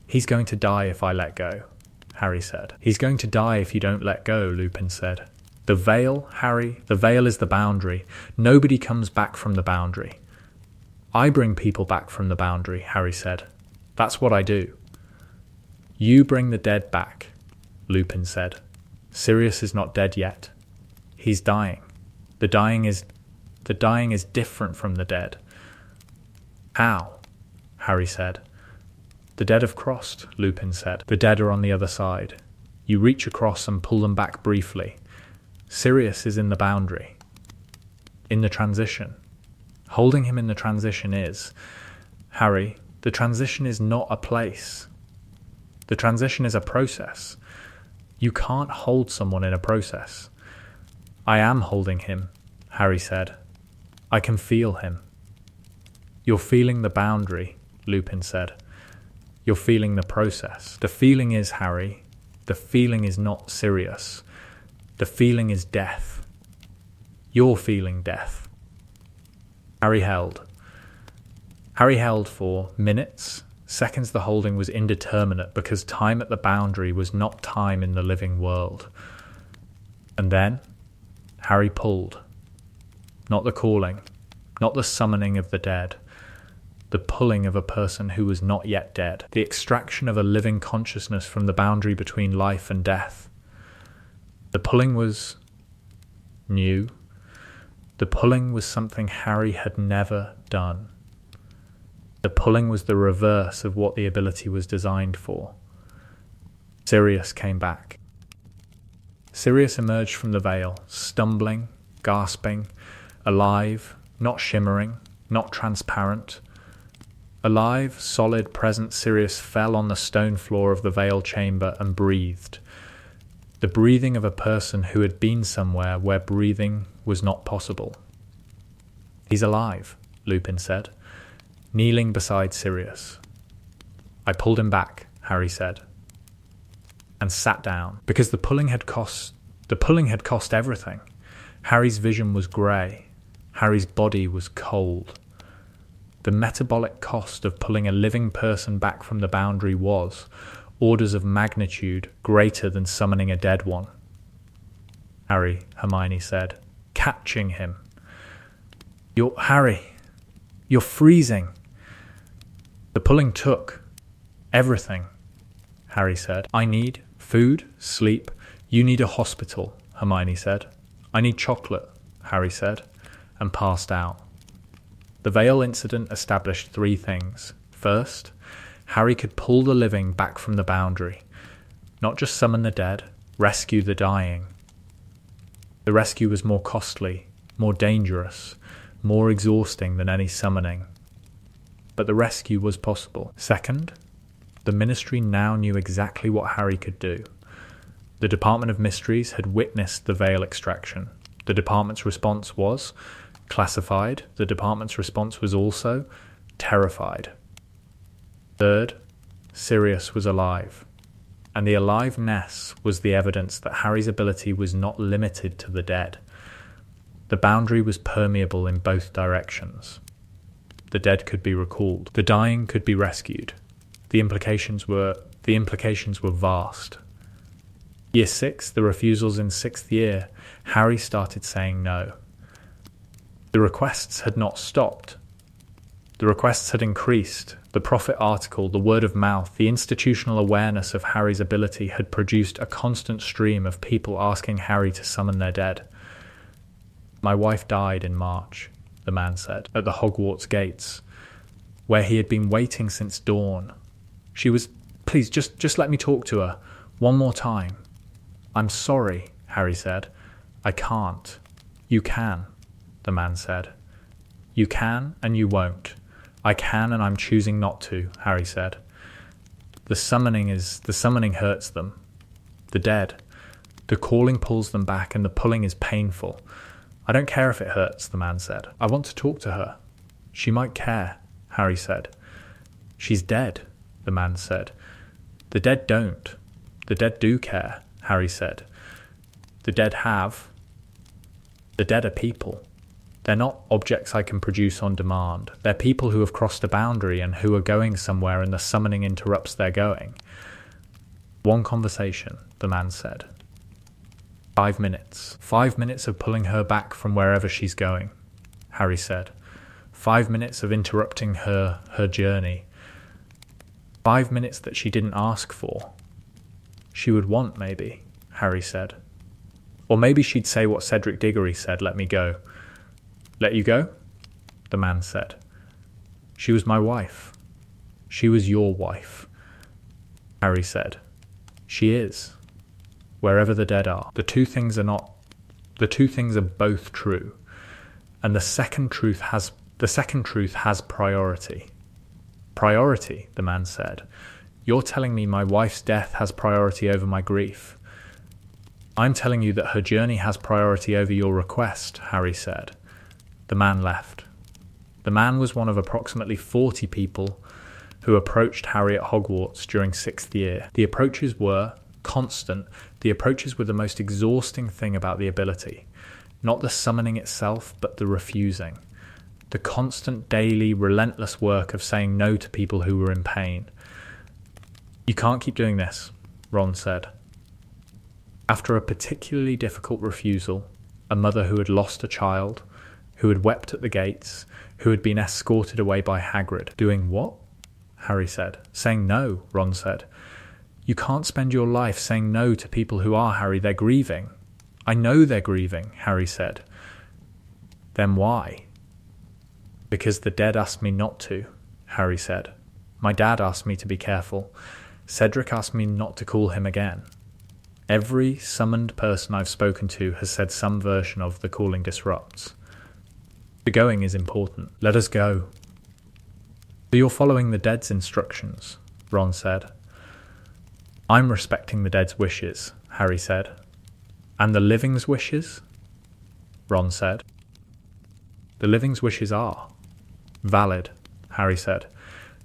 S1: "He's going to die if I let go," Harry said. "He's going to die if you don't let go," Lupin said. "The veil, Harry, the veil is the boundary. Nobody comes back from the boundary." "I bring people back from the boundary," Harry said. "That's what I do." "You bring the dead back," Lupin said. "Sirius is not dead yet. He's dying. The dying is different from the dead." "How?" Harry said. "The dead have crossed," Lupin said. "The dead are on the other side. You reach across and pull them back briefly. Sirius is in the boundary. In the transition. Holding him in the transition is, Harry, the transition is not a place. The transition is a process. You can't hold someone in a process." "I am holding him," Harry said. "I can feel him." "You're feeling the boundary," Lupin said. "You're feeling the process. The feeling is, Harry, the feeling is not Sirius. The feeling is death. You're feeling death." Harry held. Harry held for minutes, seconds. The holding was indeterminate because time at the boundary was not time in the living world. And then Harry pulled. Not the calling, not the summoning of the dead, the pulling of a person who was not yet dead, the extraction of a living consciousness from the boundary between life and death. The pulling was new. The pulling was something Harry had never done. The pulling was the reverse of what the ability was designed for. Sirius came back. Sirius emerged from the veil, stumbling, gasping, alive, not shimmering, not transparent. Alive, solid, present, Sirius fell on the stone floor of the veil chamber and breathed. The breathing of a person who had been somewhere where breathing was not possible. "He's alive," Lupin said, kneeling beside Sirius. "I pulled him back," Harry said, and sat down, because the pulling had cost everything. Harry's vision was grey. Harry's body was cold. The metabolic cost of pulling a living person back from the boundary was orders of magnitude greater than summoning a dead one. "Harry," Hermione said, catching him. Harry, you're freezing." "The pulling took everything," Harry said. "I need food, sleep. You need a hospital," Hermione said. "I need chocolate," Harry said, and passed out. The veil incident established three things. First, Harry could pull the living back from the boundary, not just summon the dead, rescue the dying. The rescue was more costly, more dangerous, more exhausting than any summoning. But the rescue was possible. Second, the Ministry now knew exactly what Harry could do. The Department of Mysteries had witnessed the veil extraction. The department's response was classified. The department's response was also terrified. Third, Sirius was alive. And the aliveness was the evidence that Harry's ability was not limited to the dead. The boundary was permeable in both directions. The dead could be recalled. The dying could be rescued. The implications were vast. Year 6, the refusals in 6th year, Harry started saying no. The requests had not stopped. The requests had increased. The Prophet article, the word of mouth, the institutional awareness of Harry's ability had produced a constant stream of people asking Harry to summon their dead. "My wife died in March," the man said, at the Hogwarts gates, where he had been waiting since dawn. "She was... Please, just let me talk to her. One more time." "I'm sorry," Harry said. "I can't." "You can," the man said. "You can and you won't." "I can and I'm choosing not to," Harry said. The summoning hurts them," The dead. The calling pulls them back and the pulling is painful. I don't care if it hurts, the man said. I want to talk to her. She might care, Harry said. She's dead, the man said. The dead don't. The dead do care, Harry said. The dead have. The dead are people. They're not objects I can produce on demand. They're people who have crossed a boundary and who are going somewhere and the summoning interrupts their going. One conversation, the man said. 5 minutes. 5 minutes of pulling her back from wherever she's going, Harry said. 5 minutes of interrupting her journey. 5 minutes that she didn't ask for. She would want, maybe, Harry said. Or maybe she'd say what Cedric Diggory said, let me go. Let you go? The man said. She was my wife. She was your wife. Harry said. She is. Wherever the dead are. The two things are both true. And the second truth has priority. Priority, the man said. You're telling me my wife's death has priority over my grief. I'm telling you that her journey has priority over your request, Harry said. The man left. The man was one of approximately 40 people who approached Harry at Hogwarts during 6th year. The approaches were constant. The approaches were the most exhausting thing about the ability. Not the summoning itself, but the refusing. The constant, daily, relentless work of saying no to people who were in pain. You can't keep doing this, Ron said. After a particularly difficult refusal, a mother who had lost a child, who had wept at the gates, who had been escorted away by Hagrid. Doing what? Harry said. Saying no, Ron said. You can't spend your life saying no to people who are, Harry. They're grieving. I know they're grieving, Harry said. Then why? Because the dead asked me not to, Harry said. My dad asked me to be careful. Cedric asked me not to call him again. Every summoned person I've spoken to has said some version of the calling disrupts. The going is important. Let us go. So you're following the dead's instructions, Ron said. I'm respecting the dead's wishes, Harry said. And the living's wishes? Ron said. The living's wishes are valid, Harry said.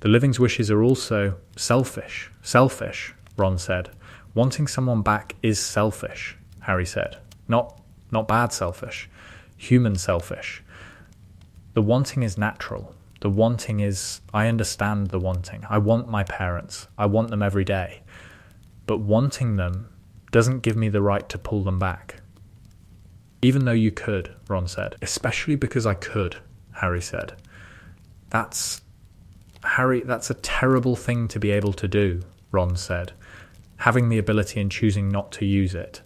S1: The living's wishes are also selfish. Selfish, Ron said. Wanting someone back is selfish, Harry said. Not bad selfish. Human selfish. The wanting is natural. The wanting is, I understand the wanting. I want my parents. I want them every day. But wanting them doesn't give me the right to pull them back. Even though you could, Ron said. Especially because I could, Harry said. That's a terrible thing to be able to do, Ron said. Having the ability and choosing not to use it.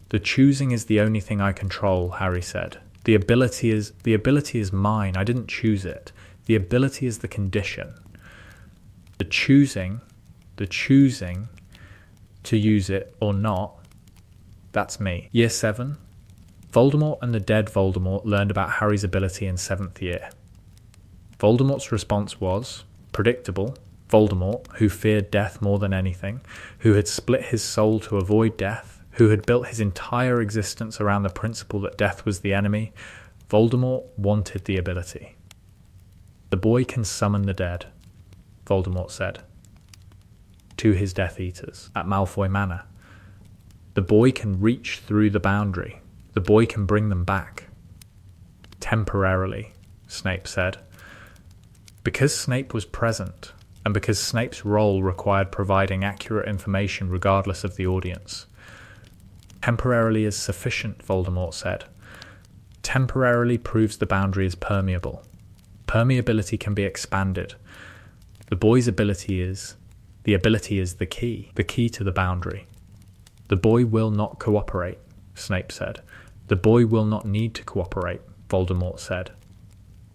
S1: The choosing is the only thing I control, Harry said. The ability is mine. I didn't choose it. The ability is the condition. The choosing to use it or not, that's me. Year 7, Voldemort and the dead Voldemort learned about Harry's ability in 7th year. Voldemort's response was predictable. Voldemort, who feared death more than anything, who had split his soul to avoid death, who had built his entire existence around the principle that death was the enemy, Voldemort wanted the ability. The boy can summon the dead, Voldemort said, to his Death Eaters at Malfoy Manor. The boy can reach through the boundary. The boy can bring them back. Temporarily, Snape said. Because Snape was present, and because Snape's role required providing accurate information regardless of the audience. Temporarily is sufficient, Voldemort said. Temporarily proves the boundary is permeable. Permeability can be expanded. The boy's ability is the key to the boundary. The boy will not cooperate, Snape said. The boy will not need to cooperate, Voldemort said.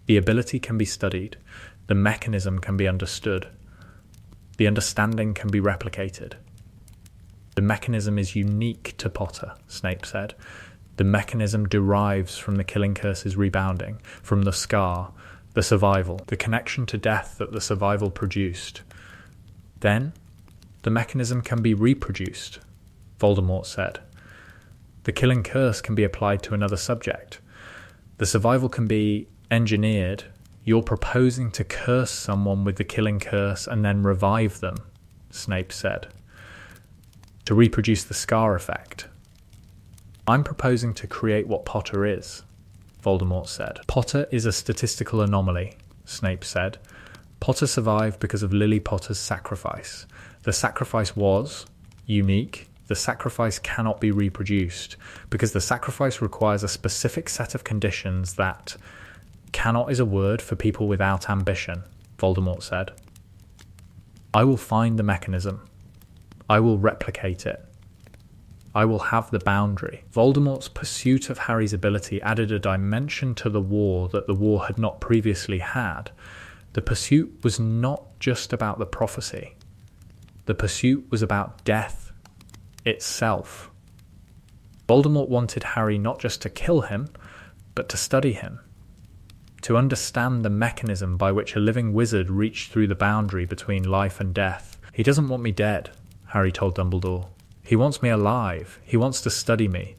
S1: The ability can be studied. The mechanism can be understood. The understanding can be replicated. The mechanism is unique to Potter, Snape said. The mechanism derives from the killing curse's rebounding, from the scar, the survival, the connection to death that the survival produced. Then, the mechanism can be reproduced. Voldemort said. The killing curse can be applied to another subject. The survival can be engineered. You're proposing to curse someone with the killing curse and then revive them, Snape said. To reproduce the scar effect. I'm proposing to create what Potter is, Voldemort said. Potter is a statistical anomaly, Snape said. Potter survived because of Lily Potter's sacrifice. The sacrifice was unique. The sacrifice cannot be reproduced because the sacrifice requires a specific set of conditions that cannot is a word for people without ambition, Voldemort said. I will find the mechanism. I will replicate it. I will have the boundary. Voldemort's pursuit of Harry's ability added a dimension to the war that the war had not previously had. The pursuit was not just about the prophecy. The pursuit was about death itself. Voldemort wanted Harry not just to kill him, but to study him, to understand the mechanism by which a living wizard reached through the boundary between life and death. He doesn't want me dead, Harry told Dumbledore. He wants me alive. He wants to study me.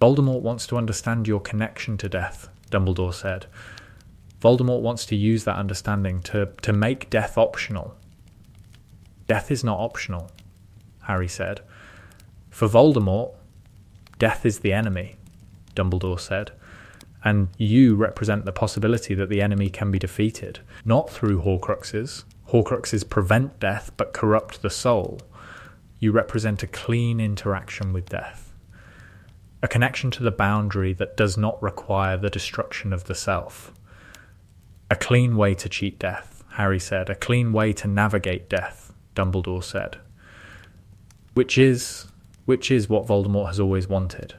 S1: Voldemort wants to understand your connection to death, Dumbledore said. Voldemort wants to use that understanding to make death optional. Death is not optional, Harry said. For Voldemort, death is the enemy, Dumbledore said, and you represent the possibility that the enemy can be defeated, not through Horcruxes. Horcruxes prevent death but corrupt the soul. You represent a clean interaction with death, a connection to the boundary that does not require the destruction of the self. A clean way to cheat death, Harry said, a clean way to navigate death, Dumbledore said. Which is what Voldemort has always wanted.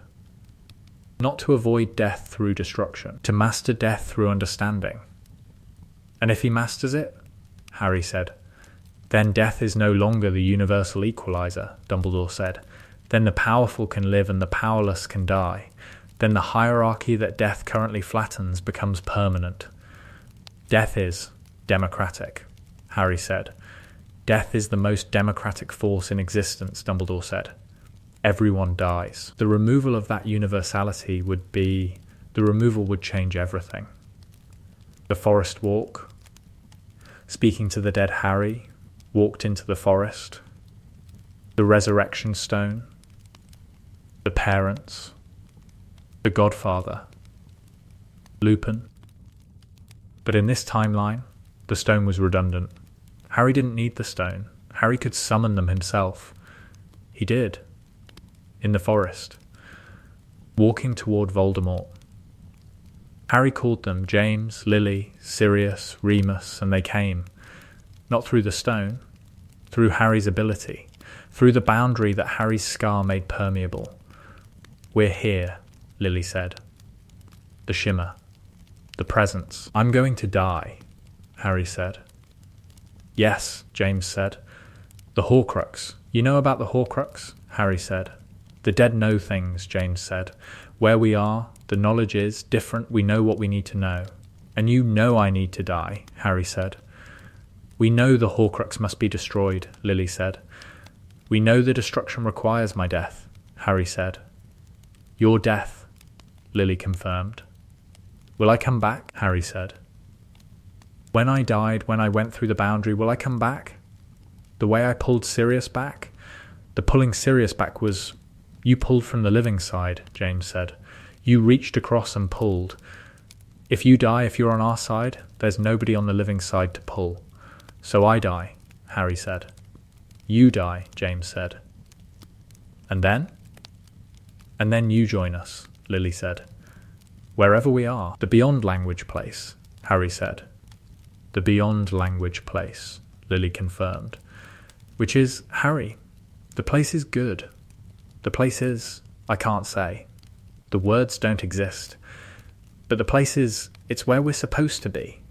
S1: Not to avoid death through destruction, to master death through understanding. And if he masters it, Harry said, then death is no longer the universal equalizer, Dumbledore said. Then the powerful can live and the powerless can die. Then the hierarchy that death currently flattens becomes permanent. Death is democratic, Harry said. Death is the most democratic force in existence, Dumbledore said. Everyone dies. The removal of that universality would change everything. The forest walk. Speaking to the dead Harry, walked into the forest. The resurrection stone. The parents. The godfather. Lupin. But in this timeline, the stone was redundant. Harry didn't need the stone. Harry could summon them himself. He did. In the forest. Walking toward Voldemort. Harry called them James, Lily, Sirius, Remus, and they came. Not through the stone. Through Harry's ability. Through the boundary that Harry's scar made permeable. We're here, Lily said. The shimmer. The presence. I'm going to die, Harry said. Yes, James said. The Horcrux. You know about the Horcrux? Harry said. The dead know things, James said. Where we are, the knowledge is different. We know what we need to know. And you know I need to die, Harry said. We know the Horcrux must be destroyed, Lily said. We know the destruction requires my death, Harry said. Your death, Lily confirmed. Will I come back? Harry said. When I died, when I went through the boundary, will I come back? The way I pulled Sirius back? The pulling Sirius back was... You pulled from the living side, James said. You reached across and pulled. If you die, if you're on our side, there's nobody on the living side to pull. So I die, Harry said. You die, James said. And then? And then you join us, Lily said. Wherever we are, the beyond language place, Harry said. The beyond language place, Lily confirmed. Which is, Harry, the place is good. The place is, I can't say. The words don't exist. But the place is, it's where we're supposed to be.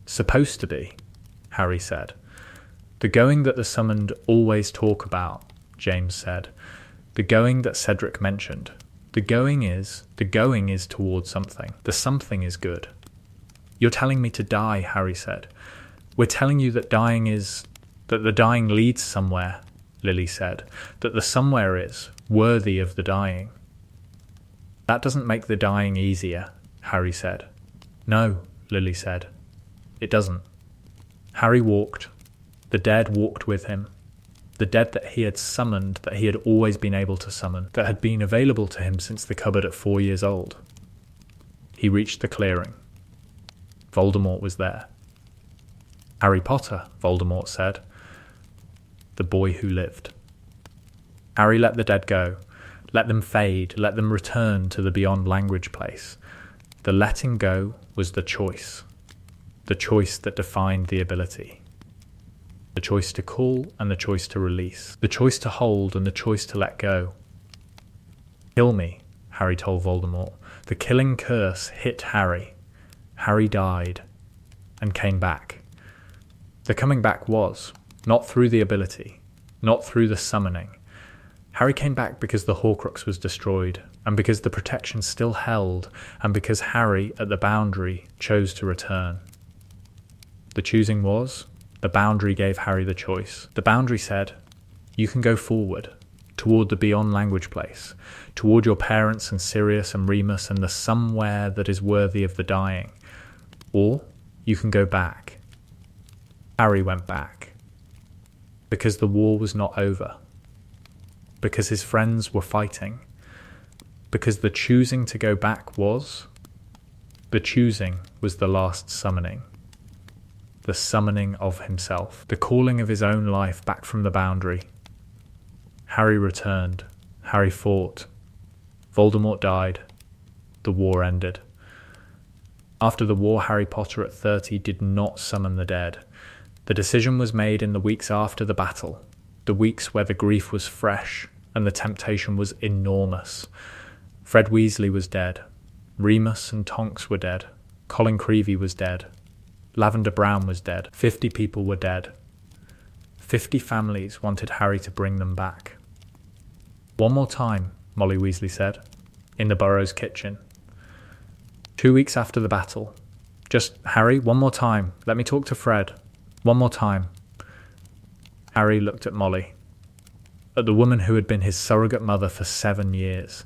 S1: Supposed to be, Harry said. The going that the summoned always talk about, James said. The going that Cedric mentioned. The going is towards something. The something is good. You're telling me to die, Harry said. We're telling you that the dying leads somewhere, Lily said, that the somewhere is worthy of the dying. That doesn't make the dying easier, Harry said. No, Lily said. It doesn't. Harry walked. The dead walked with him. The dead that he had summoned, that he had always been able to summon, that had been available to him since the cupboard at 4 years old. He reached the clearing. Voldemort was there. Harry Potter, Voldemort said. The boy who lived. Harry let the dead go. Let them fade, let them return to the beyond language place. The letting go was the choice that defined the ability. The choice to call and the choice to release. The choice to hold and the choice to let go. Kill me, Harry told Voldemort. The killing curse hit Harry. Harry died and came back. The coming back was, not through the ability, not through the summoning. Harry came back because the Horcrux was destroyed, and because the protection still held, and because Harry, at the boundary, chose to return. The choosing was, the boundary gave Harry the choice. The boundary said, you can go forward, toward the beyond language place, toward your parents and Sirius and Remus and the somewhere that is worthy of the dying. Or you can go back. Harry went back. Because the war was not over. Because his friends were fighting. Because the choosing to go back was... The choosing was the last summoning. The summoning of himself. The calling of his own life back from the boundary. Harry returned. Harry fought. Voldemort died. The war ended. After the war, Harry Potter at 30 did not summon the dead. The decision was made in the weeks after the battle. The weeks where the grief was fresh and the temptation was enormous. Fred Weasley was dead. Remus and Tonks were dead. Colin Creevey was dead. Lavender Brown was dead. 50 people were dead. 50 families wanted Harry to bring them back. One more time, Molly Weasley said, in the Burrows' kitchen. 2 weeks after the battle. Just, Harry, one more time. Let me talk to Fred. One more time. Harry looked at Molly. At the woman who had been his surrogate mother for 7 years.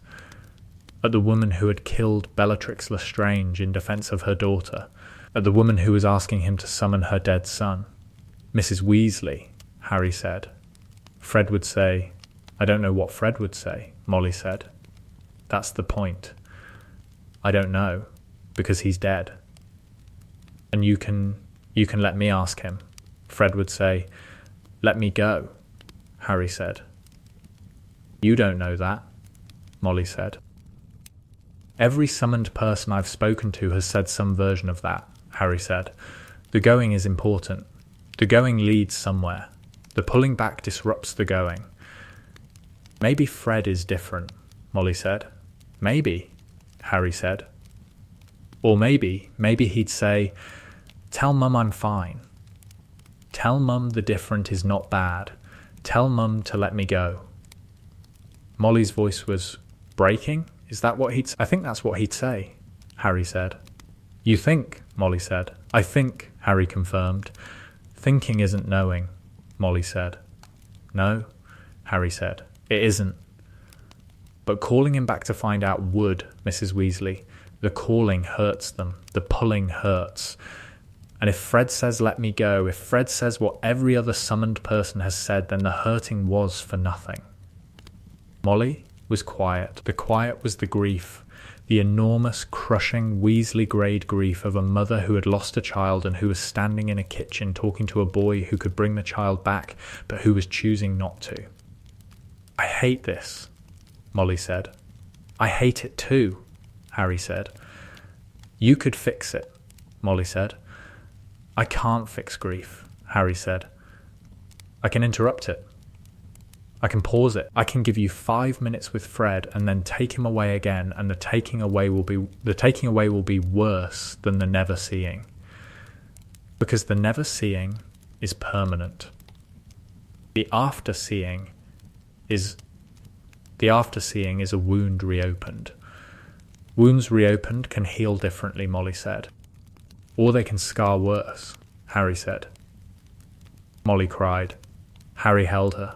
S1: At the woman who had killed Bellatrix Lestrange in defence of her daughter. At the woman who was asking him to summon her dead son. Mrs. Weasley, Harry said. Fred would say, I don't know what Fred would say, Molly said. That's the point. I don't know, because he's dead. And you can let me ask him. Fred would say, let me go, Harry said. You don't know that, Molly said. Every summoned person I've spoken to has said some version of that, Harry said. The going is important. The going leads somewhere. The pulling back disrupts the going. Maybe Fred is different, Molly said. Maybe, Harry said. Or maybe he'd say, tell Mum I'm fine. Tell Mum the different is not bad. Tell Mum to let me go. Molly's voice was breaking. Is that what he'd say? I think that's what he'd say, Harry said. You think, Molly said. I think, Harry confirmed. Thinking isn't knowing, Molly said. No, Harry said. It isn't. But calling him back to find out would, Mrs. Weasley. The calling hurts them. The pulling hurts. And if Fred says let me go, if Fred says what every other summoned person has said, then the hurting was for nothing. Molly was quiet. The quiet was the grief. The enormous, crushing, Weasley-grade grief of a mother who had lost a child and who was standing in a kitchen talking to a boy who could bring the child back, but who was choosing not to. I hate this, Molly said. I hate it too, Harry said. You could fix it, Molly said. I can't fix grief, Harry said. I can interrupt it. I can pause it. I can give you 5 minutes with Fred and then take him away again, and the taking away will be worse than the never seeing. Because the never seeing is permanent. The after seeing is a wound reopened. Wounds reopened can heal differently, Molly said. Or they can scar worse, Harry said. Molly cried. Harry held her.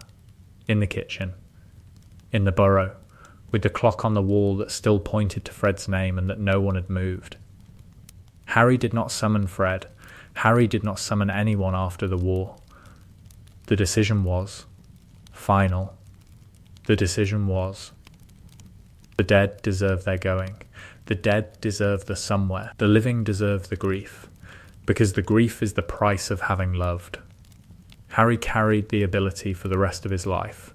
S1: in the kitchen, in the burrow, with the clock on the wall that still pointed to Fred's name and that no one had moved. Harry did not summon Fred. Harry did not summon anyone after the war. The decision was final. The decision was the dead deserve their going. The dead deserve the somewhere. The living deserve the grief, because the grief is the price of having loved. Harry carried the ability for the rest of his life.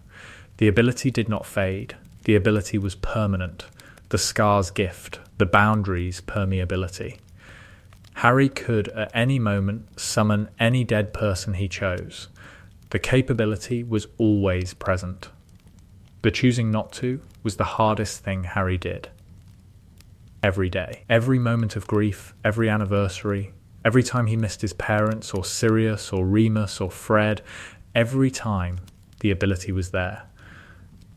S1: The ability did not fade. The ability was permanent. The scar's gift, the boundaries' permeability. Harry could at any moment summon any dead person he chose. The capability was always present. The choosing not to was the hardest thing Harry did. Every day, every moment of grief, every anniversary, every time he missed his parents or Sirius or Remus or Fred, every time the ability was there.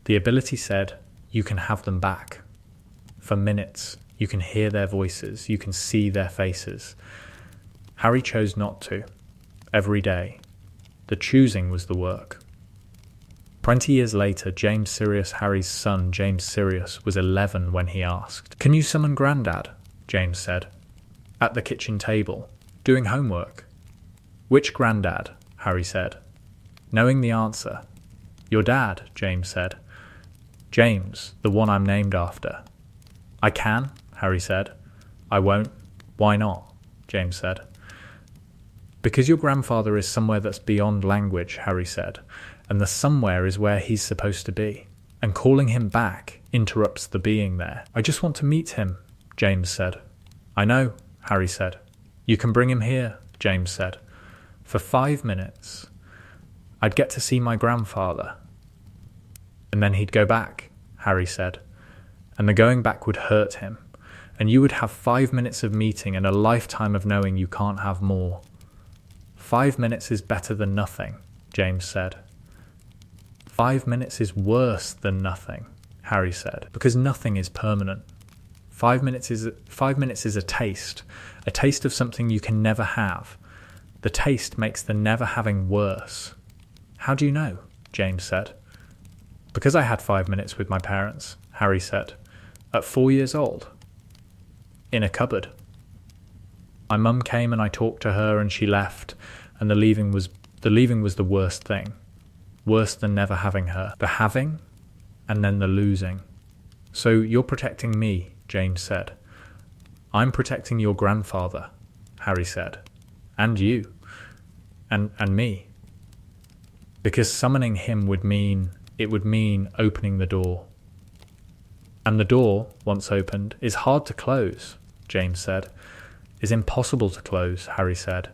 S1: The ability said, you can have them back. For minutes, you can hear their voices, you can see their faces. Harry chose not to, every day. The choosing was the work. 20 years later, James Sirius Harry's son, James Sirius, was 11 when he asked, "Can you summon Grandad?" James said. At the kitchen table, doing homework. "Which Grandad?" Harry said. Knowing the answer, "Your dad," James said. "James, the one I'm named after." "I can," Harry said. "I won't." "Why not?" James said. "Because your grandfather is somewhere that's beyond language," Harry said, "and the somewhere is where he's supposed to be, and calling him back interrupts the being there." "I just want to meet him," James said. "I know," Harry said. "You can bring him here," James said. "For 5 minutes, I'd get to see my grandfather." "And then he'd go back," Harry said, "and the going back would hurt him, and you would have 5 minutes of meeting and a lifetime of knowing you can't have more." 5 minutes is better than nothing," James said. 5 minutes is worse than nothing, Harry said, because nothing is permanent. 5 minutes is a taste of something you can never have. The taste makes the never having worse. "How do you know?" James said. "Because I had 5 minutes with my parents," Harry said, "at 4 years old. In a cupboard. My mum came and I talked to her and she left, and the leaving was the worst thing. Worse than never having her. The having, and then the losing. So you're protecting me," James said. "I'm protecting your grandfather," Harry said. "And you. And me. Because summoning him would mean opening the door. And the door, once opened, is hard to close," James said. "Is impossible to close," Harry said.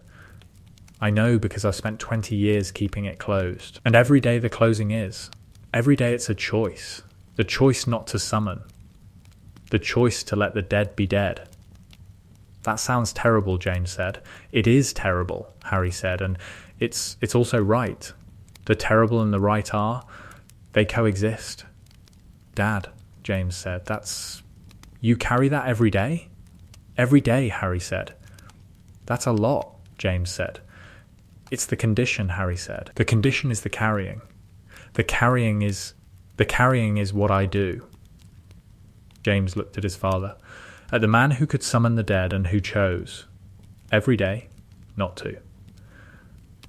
S1: "I know because I've spent 20 years keeping it closed. And every day the closing is. Every day it's a choice. The choice not to summon. The choice to let the dead be dead." "That sounds terrible," James said. "It is terrible," Harry said, "and it's also right. The terrible and the right they coexist." "Dad," James said, you carry that every day?" "Every day," Harry said. "That's a lot," James said. "It's the condition," Harry said. "The condition is the carrying. The carrying is what I do." James looked at his father, at the man who could summon the dead and who chose, every day, not to.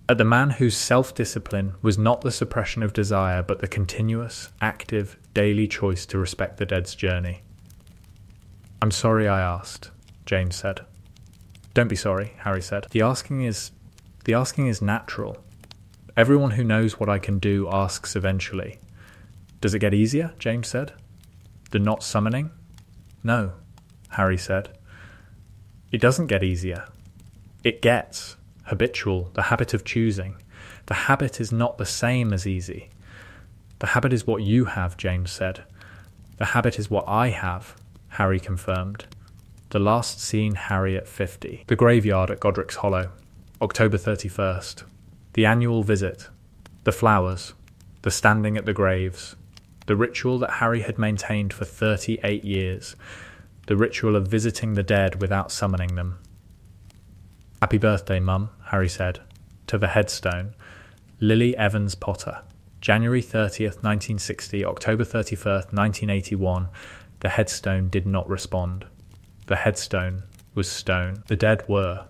S1: At the man whose self-discipline was not the suppression of desire, but the continuous, active, daily choice to respect the dead's journey. "I'm sorry I asked," James said. "Don't be sorry," Harry said. The asking is natural. Everyone who knows what I can do asks eventually." "Does it get easier?" James said. "The not summoning?" "No," Harry said. "It doesn't get easier. It gets habitual, the habit of choosing. The habit is not the same as easy. The habit is what you have," James said. "The habit is what I have," Harry confirmed. The last seen Harry at 50. The graveyard at Godric's Hollow, October 31st. The annual visit. The flowers. The standing at the graves. The ritual that Harry had maintained for 38 years. The ritual of visiting the dead without summoning them. "Happy birthday, Mum," Harry said, to the headstone, Lily Evans Potter, January 30th, 1960, October 31st, 1981, the headstone did not respond. The headstone was stone. The dead were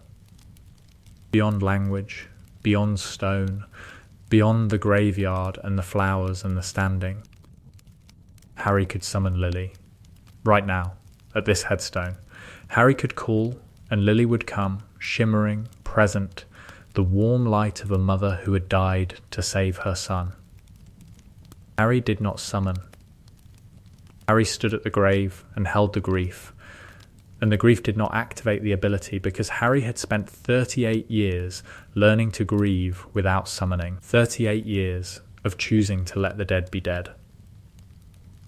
S1: beyond language, beyond stone, beyond the graveyard and the flowers and the standing. Harry could summon Lily. Right now, at this headstone. Harry could call, and Lily would come, shimmering, present, the warm light of a mother who had died to save her son. Harry did not summon. Harry stood at the grave and held the grief, and the grief did not activate the ability because Harry had spent 38 years learning to grieve without summoning. 38 years of choosing to let the dead be dead.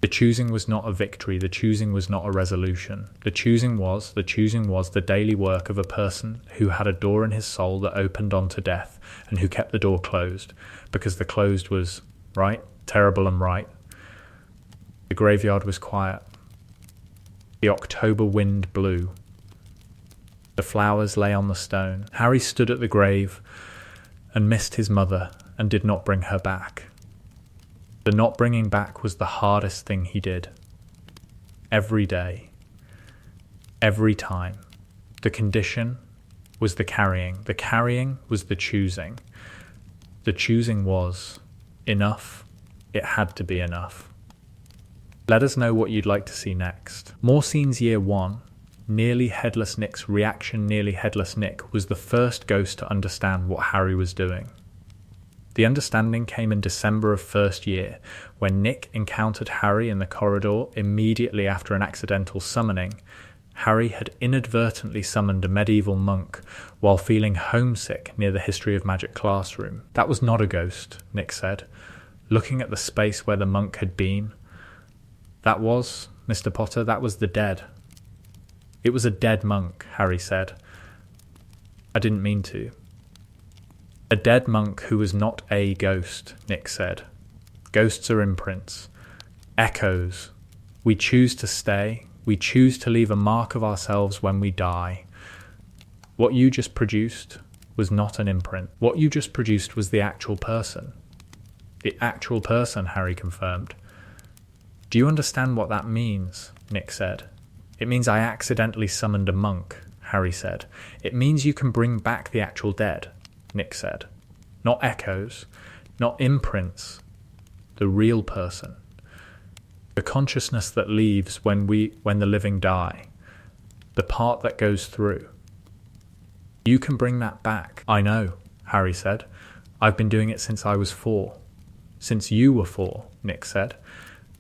S1: The choosing was not a victory, the choosing was not a resolution. The choosing was the daily work of a person who had a door in his soul that opened onto death and who kept the door closed, because the closed was right, terrible and right. The graveyard was quiet. The October wind blew. The flowers lay on the stone. Harry stood at the grave and missed his mother and did not bring her back. The not bringing back was the hardest thing he did. Every day. Every time. The condition was the carrying. The carrying was the choosing. The choosing was enough. It had to be enough. Let us know what you'd like to see next. More Scenes Year 1, Nearly Headless Nick's reaction. Nearly Headless Nick was the first ghost to understand what Harry was doing. The understanding came in December of first year, when Nick encountered Harry in the corridor immediately after an accidental summoning. Harry had inadvertently summoned a medieval monk while feeling homesick near the History of Magic classroom. That was not a ghost, Nick said, looking at the space where the monk had been. That was, Mr. Potter, that was the dead. It was a dead monk, Harry said. I didn't mean to. A dead monk who was not a ghost, Nick said. Ghosts are imprints, echoes. We choose to stay. We choose to leave a mark of ourselves when we die. What you just produced was not an imprint. What you just produced was the actual person. The actual person, Harry confirmed. Do you understand what that means? Nick said. It means I accidentally summoned a monk, Harry said. It means you can bring back the actual dead, Nick said. Not echoes, not imprints, the real person. The consciousness that leaves when the living die, the part that goes through. You can bring that back. I know, Harry said. I've been doing it since I was 4. Since you were 4, Nick said.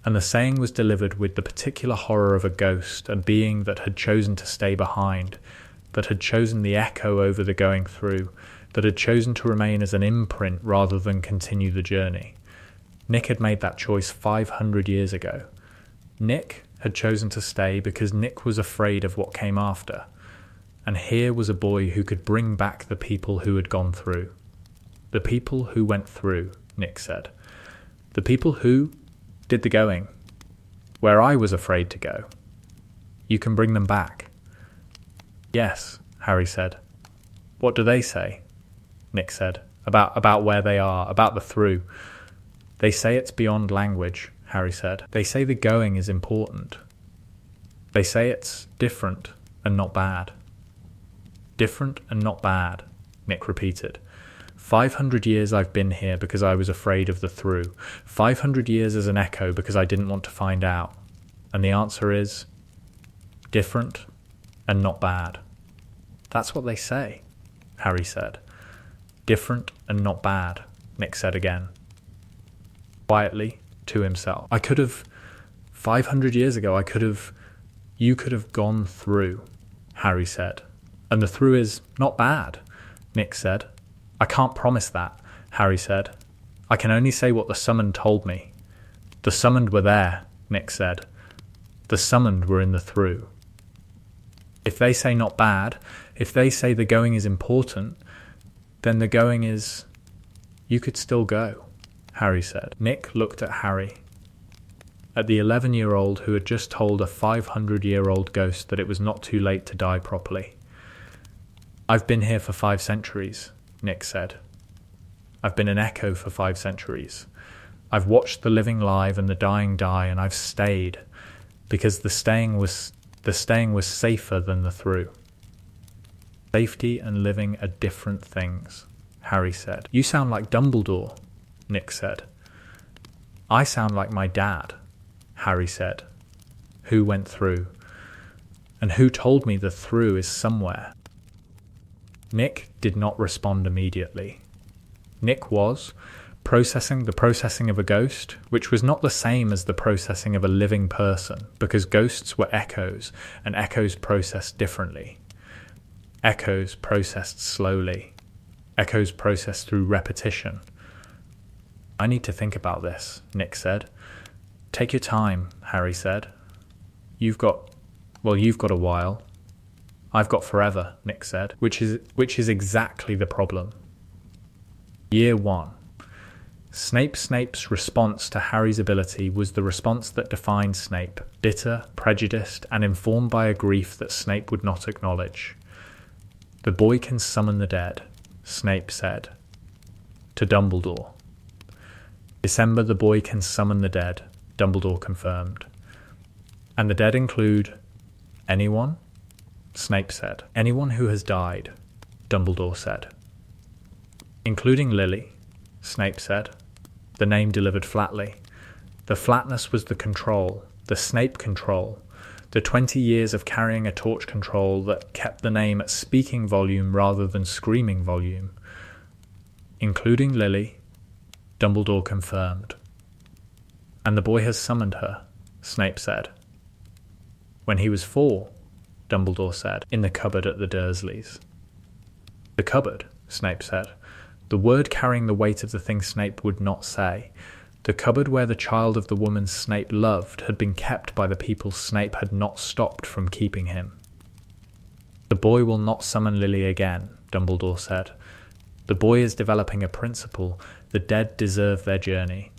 S1: And the saying was delivered with the particular horror of a ghost, a being that had chosen to stay behind, that had chosen the echo over the going through, that had chosen to remain as an imprint rather than continue the journey. Nick had made that choice 500 years ago. Nick had chosen to stay because Nick was afraid of what came after. And here was a boy who could bring back the people who had gone through. The people who went through, Nick said. The people who did the going, where I was afraid to go. You can bring them back. Yes, Harry said. What do they say? Nick said. About where they are, about the through. They say it's beyond language, Harry said. They say the going is important. They say it's different and not bad. Different and not bad, Nick repeated. 500 years I've been here because I was afraid of the through. 500 years as an echo because I didn't want to find out. And the answer is different and not bad. That's what they say, Harry said. Different and not bad, Nick said again. Quietly to himself. 500 years ago, you could have gone through, Harry said. And the through is not bad, Nick said. I can't promise that, Harry said. I can only say what the summoned told me. The summoned were there, Nick said. The summoned were in the through. If they say not bad, if they say the going is important, then the going is... You could still go, Harry said. Nick looked at Harry, at the 11-year-old who had just told a 500-year-old ghost that it was not too late to die properly. I've been here for 5 centuries, Nick said. I've been an echo for 5 centuries. I've watched the living live and the dying die, and I've stayed, because the staying was safer than the through. Safety and living are different things, Harry said. You sound like Dumbledore, Nick said. I sound like my dad, Harry said. Who went through? And who told me the through is somewhere? Nick did not respond immediately. Nick was the processing of a ghost, which was not the same as the processing of a living person, because ghosts were echoes, and echoes processed differently. Echoes processed slowly. Echoes processed through repetition. I need to think about this, Nick said. Take your time, Harry said. You've got a while. I've got forever, Nick said, which is exactly the problem. Year 1. Snape's response to Harry's ability was the response that defined Snape, bitter, prejudiced, and informed by a grief that Snape would not acknowledge. The boy can summon the dead, Snape said. To Dumbledore. December, the boy can summon the dead, Dumbledore confirmed. And the dead include anyone? Snape said. Anyone who has died, Dumbledore said. Including Lily, Snape said. The name delivered flatly. The flatness was the control, the Snape control, the 20 years of carrying a torch control that kept the name at speaking volume rather than screaming volume. Including Lily, Dumbledore confirmed. And the boy has summoned her, Snape said. When he was 4, Dumbledore said, in the cupboard at the Dursleys. The cupboard, Snape said. The word carrying the weight of the thing Snape would not say. The cupboard where the child of the woman Snape loved had been kept by the people Snape had not stopped from keeping him. The boy will not summon Lily again, Dumbledore said. The boy is developing a principle. The dead deserve their journey.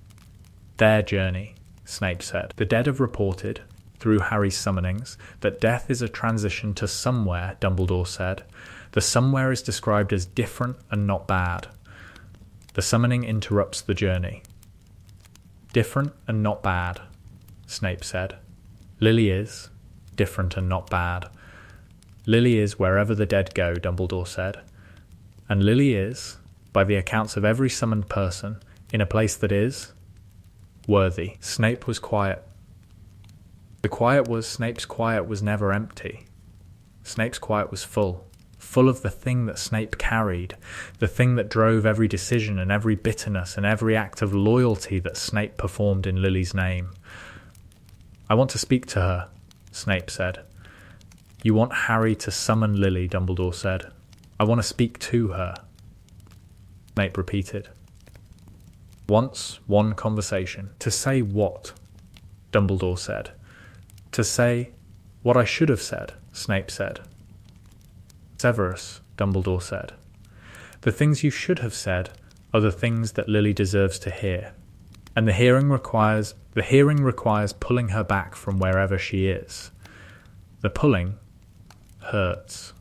S1: Their journey, Snape said. The dead have reported, through Harry's summonings, that death is a transition to somewhere, Dumbledore said. The somewhere is described as different and not bad. The summoning interrupts the journey. Different and not bad, Snape said. Lily is different and not bad. Lily is wherever the dead go, Dumbledore said. And Lily is, by the accounts of every summoned person, in a place that is worthy. Snape was quiet. Snape's quiet was never empty. Snape's quiet was full of the thing that Snape carried, the thing that drove every decision and every bitterness and every act of loyalty that Snape performed in Lily's name. I want to speak to her, Snape said. You want Harry to summon Lily, Dumbledore said. I want to speak to her, Snape repeated. Once, one conversation. To say what? Dumbledore said. To say what I should have said, Snape said. Severus, Dumbledore said. The things you should have said are the things that Lily deserves to hear, and the hearing requires pulling her back from wherever she is. The pulling hurts.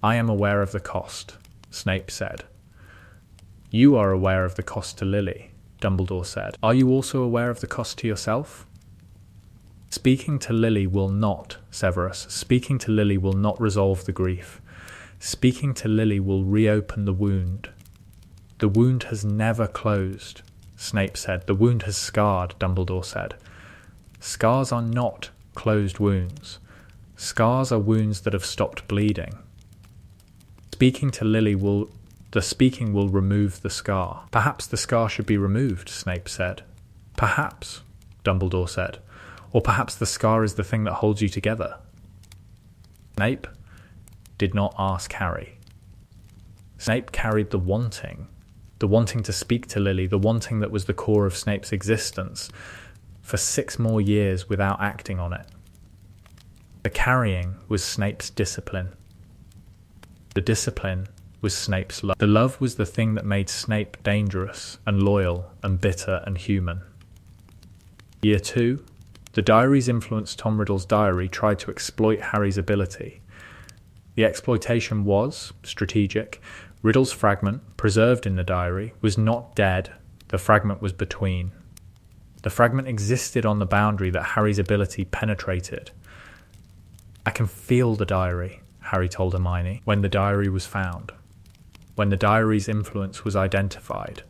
S1: I am aware of the cost, Snape said. You are aware of the cost to Lily, Dumbledore said. Are you also aware of the cost to yourself? Speaking to Lily will not, Severus, speaking to Lily will not resolve the grief. Speaking to Lily will reopen the wound. The wound has never closed, Snape said. The wound has scarred, Dumbledore said. Scars are not closed wounds. Scars are wounds that have stopped bleeding. Speaking to Lily will remove the scar. Perhaps the scar should be removed, Snape said. Perhaps, Dumbledore said. Or perhaps the scar is the thing that holds you together. Snape did not ask Harry. Snape carried the wanting to speak to Lily, the wanting that was the core of Snape's existence, for 6 more years without acting on it. The carrying was Snape's discipline. The discipline was Snape's love. The love was the thing that made Snape dangerous and loyal and bitter and human. Year 2, the diaries influenced Tom Riddle's diary tried to exploit Harry's ability. The exploitation was strategic. Riddle's fragment, preserved in the diary, was not dead. The fragment was between. The fragment existed on the boundary that Harry's ability penetrated. I can feel the diary, Harry told Hermione, when the diary was found. When the diary's influence was identified.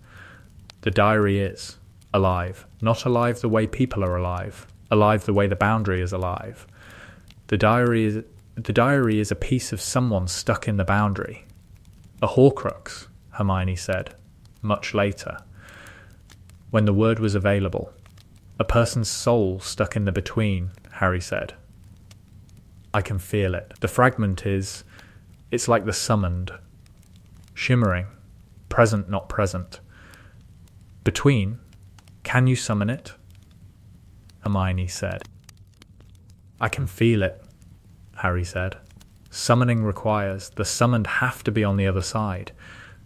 S1: The diary is alive. Not alive the way people are alive. Alive the way the boundary is alive. The diary is a piece of someone stuck in the boundary. A Horcrux, Hermione said, much later. When the word was available. A person's soul stuck in the between, Harry said. I can feel it. The fragment it's like the summoned. Shimmering. Present, not present. Between. Can you summon it? Hermione said. I can feel it, Harry said. Summoning requires the summoned have to be on the other side.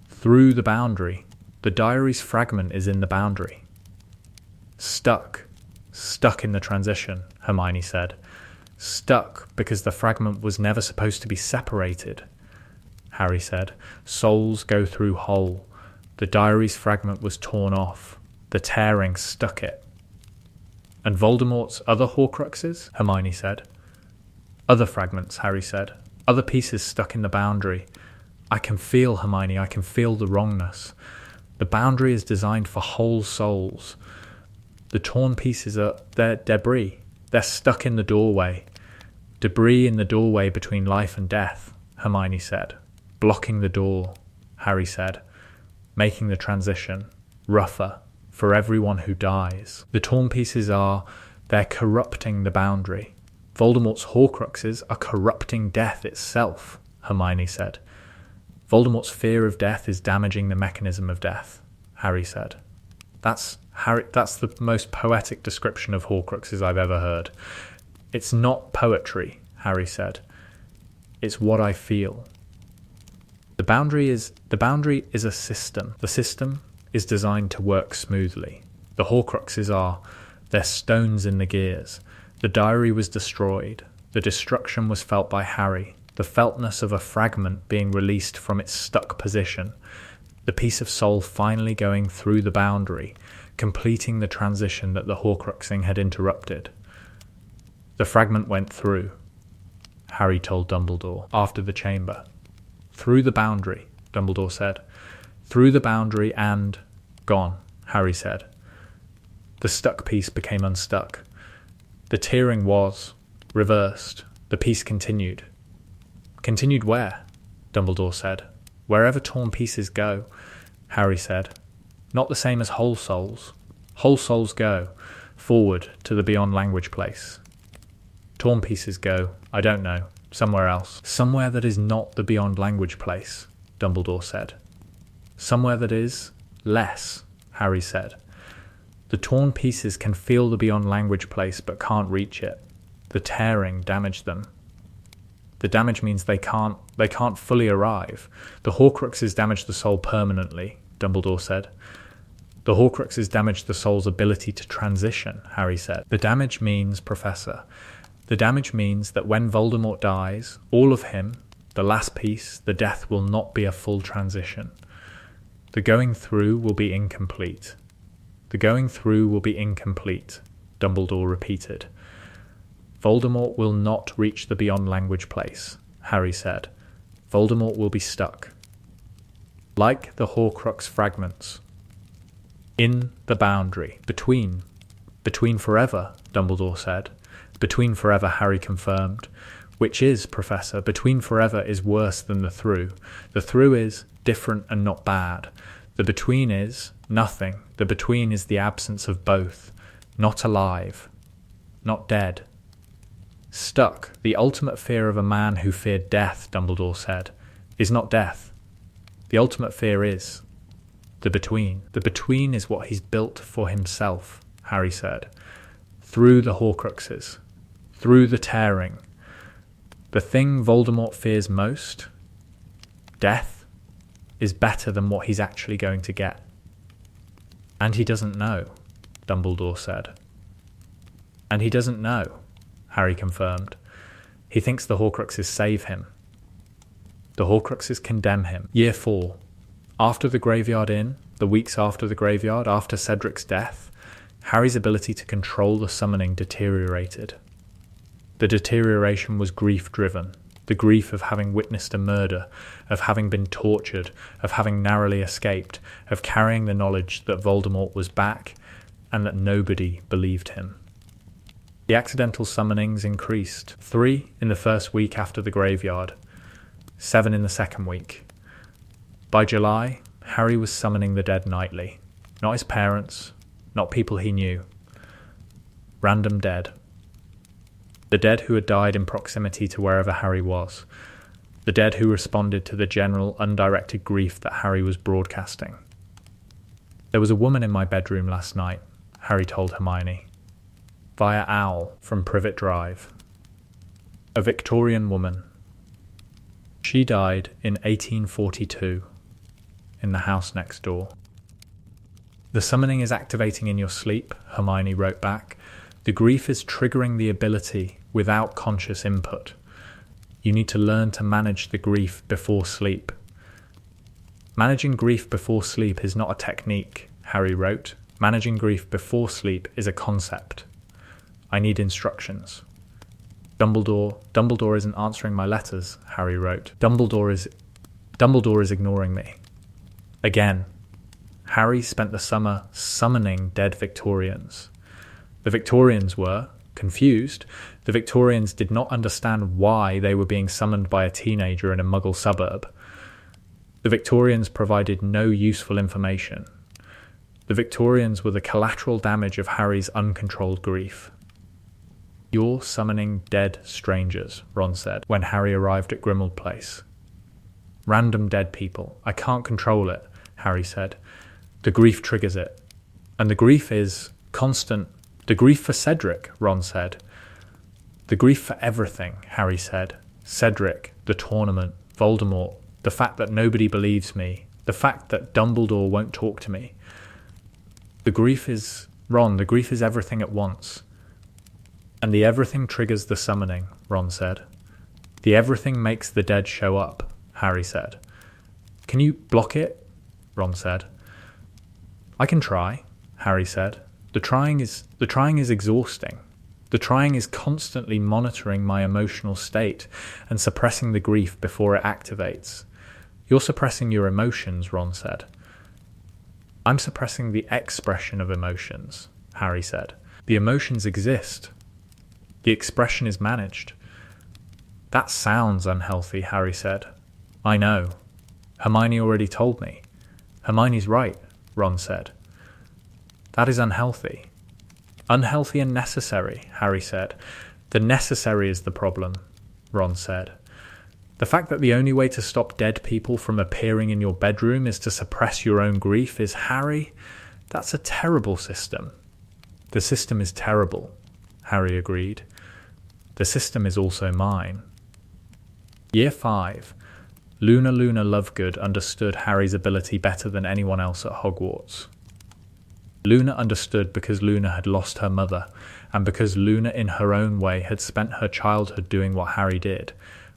S1: Through the boundary. The diary's fragment is in the boundary. Stuck in the transition, Hermione said. Stuck because the fragment was never supposed to be separated, Harry said. Souls go through hole. The diary's fragment was torn off. The tearing stuck it. And Voldemort's other Horcruxes, Hermione said. Other fragments, Harry said. Other pieces stuck in the boundary. I can feel, Hermione, I can feel the wrongness. The boundary is designed for whole souls. The torn pieces they're debris. They're stuck in the doorway. Debris in the doorway between life and death, Hermione said. Blocking the door, Harry said. Making the transition rougher for everyone who dies. The torn pieces they're corrupting the boundary. Voldemort's Horcruxes are corrupting death itself, Hermione said. Voldemort's fear of death is damaging the mechanism of death, Harry said. That's the most poetic description of Horcruxes I've ever heard. It's not poetry, Harry said. It's what I feel. The boundary is a system. The system is designed to work smoothly. The Horcruxes they're stones in the gears. The diary was destroyed. The destruction was felt by Harry. The feltness of a fragment being released from its stuck position. The piece of soul finally going through the boundary, completing the transition that the Horcruxing had interrupted. The fragment went through, Harry told Dumbledore, after the chamber. Through the boundary, Dumbledore said. Through the boundary and gone, Harry said. The stuck piece became unstuck. The tearing was reversed. The piece continued. Continued where? Dumbledore said. Wherever torn pieces go, Harry said. Not the same as whole souls. Whole souls go forward to the beyond language place. Torn pieces go, I don't know, somewhere else. Somewhere that is not the beyond language place, Dumbledore said. Somewhere that is less, Harry said. The torn pieces can feel the beyond language place but can't reach it. The tearing damaged them. The damage means they can't fully arrive. The Horcruxes damage the soul permanently, Dumbledore said. The Horcruxes damage the soul's ability to transition, Harry said. The damage means, Professor, the damage means that when Voldemort dies, all of him, the last piece, the death will not be a full transition. The going through will be incomplete. The going through will be incomplete, Dumbledore repeated. Voldemort will not reach the beyond language place, Harry said. Voldemort will be stuck. Like the Horcrux fragments. In the boundary. Between forever, Dumbledore said. Between forever, Harry confirmed. Which is, Professor, between forever is worse than the through. The through is different and not bad. The between is nothing. The between is the absence of both. Not alive. Not dead. Stuck, the ultimate fear of a man who feared death, Dumbledore said, is not death. The ultimate fear is the between. The between is what he's built for himself, Harry said. Through the Horcruxes. Through the tearing. The thing Voldemort fears most, death, is better than what he's actually going to get. And he doesn't know, Dumbledore said. And he doesn't know, Harry confirmed. He thinks the Horcruxes save him. The Horcruxes condemn him. Year 4. After the Graveyard Inn, the weeks after the graveyard, after Cedric's death, Harry's ability to control the summoning deteriorated. The deterioration was grief-driven, the grief of having witnessed a murder, of having been tortured, of having narrowly escaped, of carrying the knowledge that Voldemort was back and that nobody believed him. The accidental summonings increased, 3 in the first week after the graveyard, 7 in the second week. By July, Harry was summoning the dead nightly. Not his parents, not people he knew. Random dead. The dead who had died in proximity to wherever Harry was. The dead who responded to the general, undirected grief that Harry was broadcasting. "There was a woman in my bedroom last night," Harry told Hermione. Via Owl from Privet Drive. A Victorian woman. She died in 1842 in the house next door. "The summoning is activating in your sleep," Hermione wrote back. "The grief is triggering the ability without conscious input. You need to learn to manage the grief before sleep." "Managing grief before sleep is not a technique," Harry wrote. "Managing grief before sleep is a concept. I need instructions." Dumbledore isn't answering my letters," Harry wrote. Dumbledore is ignoring me. Again, Harry spent the summer summoning dead Victorians. The Victorians were confused. The Victorians did not understand why they were being summoned by a teenager in a Muggle suburb. The Victorians provided no useful information. The Victorians were the collateral damage of Harry's uncontrolled grief. "You're summoning dead strangers," Ron said when Harry arrived at Grimmauld Place. "Random dead people. I can't control it," Harry said. "The grief triggers it. And the grief is constant. The grief for Cedric," Ron said. "The grief for everything," Harry said. "Cedric, the tournament, Voldemort, the fact that nobody believes me, the fact that Dumbledore won't talk to me. The grief is everything at once. And the everything triggers the summoning," Ron said. "The everything makes the dead show up," Harry said. "Can you block it?" Ron said. "I can try," Harry said. The trying is exhausting. The trying is constantly monitoring my emotional state and suppressing the grief before it activates." "You're suppressing your emotions," Ron said. "I'm suppressing the expression of emotions," Harry said. "The emotions exist. The expression is managed." "That sounds unhealthy," Harry said. "I know. Hermione already told me." "Hermione's right," Ron said. "That is unhealthy." "Unhealthy and necessary," Harry said. "The necessary is the problem," Ron said. "The fact that the only way to stop dead people from appearing in your bedroom is to suppress your own grief is, Harry, that's a terrible system." "The system is terrible," Harry agreed. "The system is also mine." Year 5. Luna Lovegood understood Harry's ability better than anyone else at Hogwarts. Luna understood because Luna had lost her mother, and because Luna in her own way had spent her childhood doing what Harry did,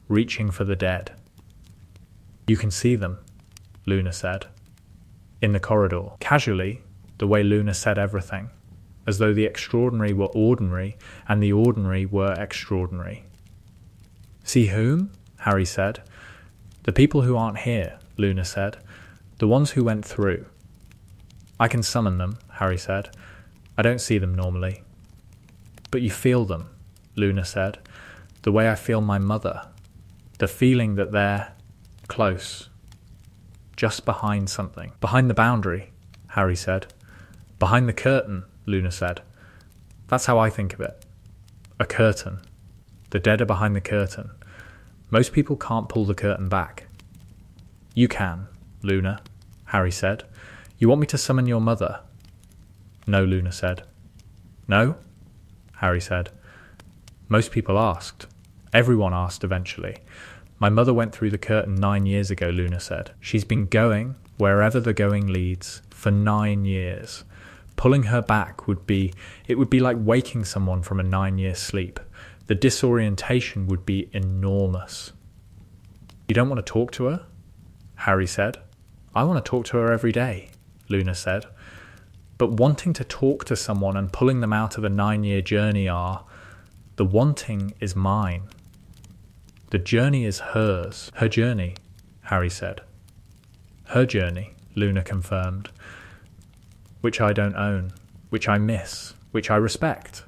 S1: reaching for the dead. "You can see them," Luna said. In the corridor, casually, the way Luna said everything, as though the extraordinary were ordinary and the ordinary were extraordinary. "See whom?" Harry said. "The people who aren't here," Luna said. "The ones who went through." "I can summon them," Harry said. "I don't see them normally." "But you feel them," Luna said. "The way I feel my mother. The feeling that they're close. Just behind something." "Behind the boundary," Harry said. "Behind the curtain," Luna said. "That's how I think of it. A curtain. The dead are behind the curtain. Most people can't pull the curtain back." "You can, Luna," Harry said. "You want me to summon your mother?" "No," Luna said. "No?" Harry said. "Most people asked. Everyone asked eventually. My mother went through the curtain 9 years ago," Luna said. "She's been going wherever the going leads for 9 years. Pulling her back would be like waking someone from a 9-year sleep. The disorientation would be enormous." "You don't want to talk to her?" Harry said. "I want to talk to her every day," Luna said. But wanting to talk to someone and pulling them out of a 9-year journey are, the wanting is mine. The journey is hers. Her journey, Harry said. Her journey, Luna confirmed. Which I don't own, which I miss, which I respect.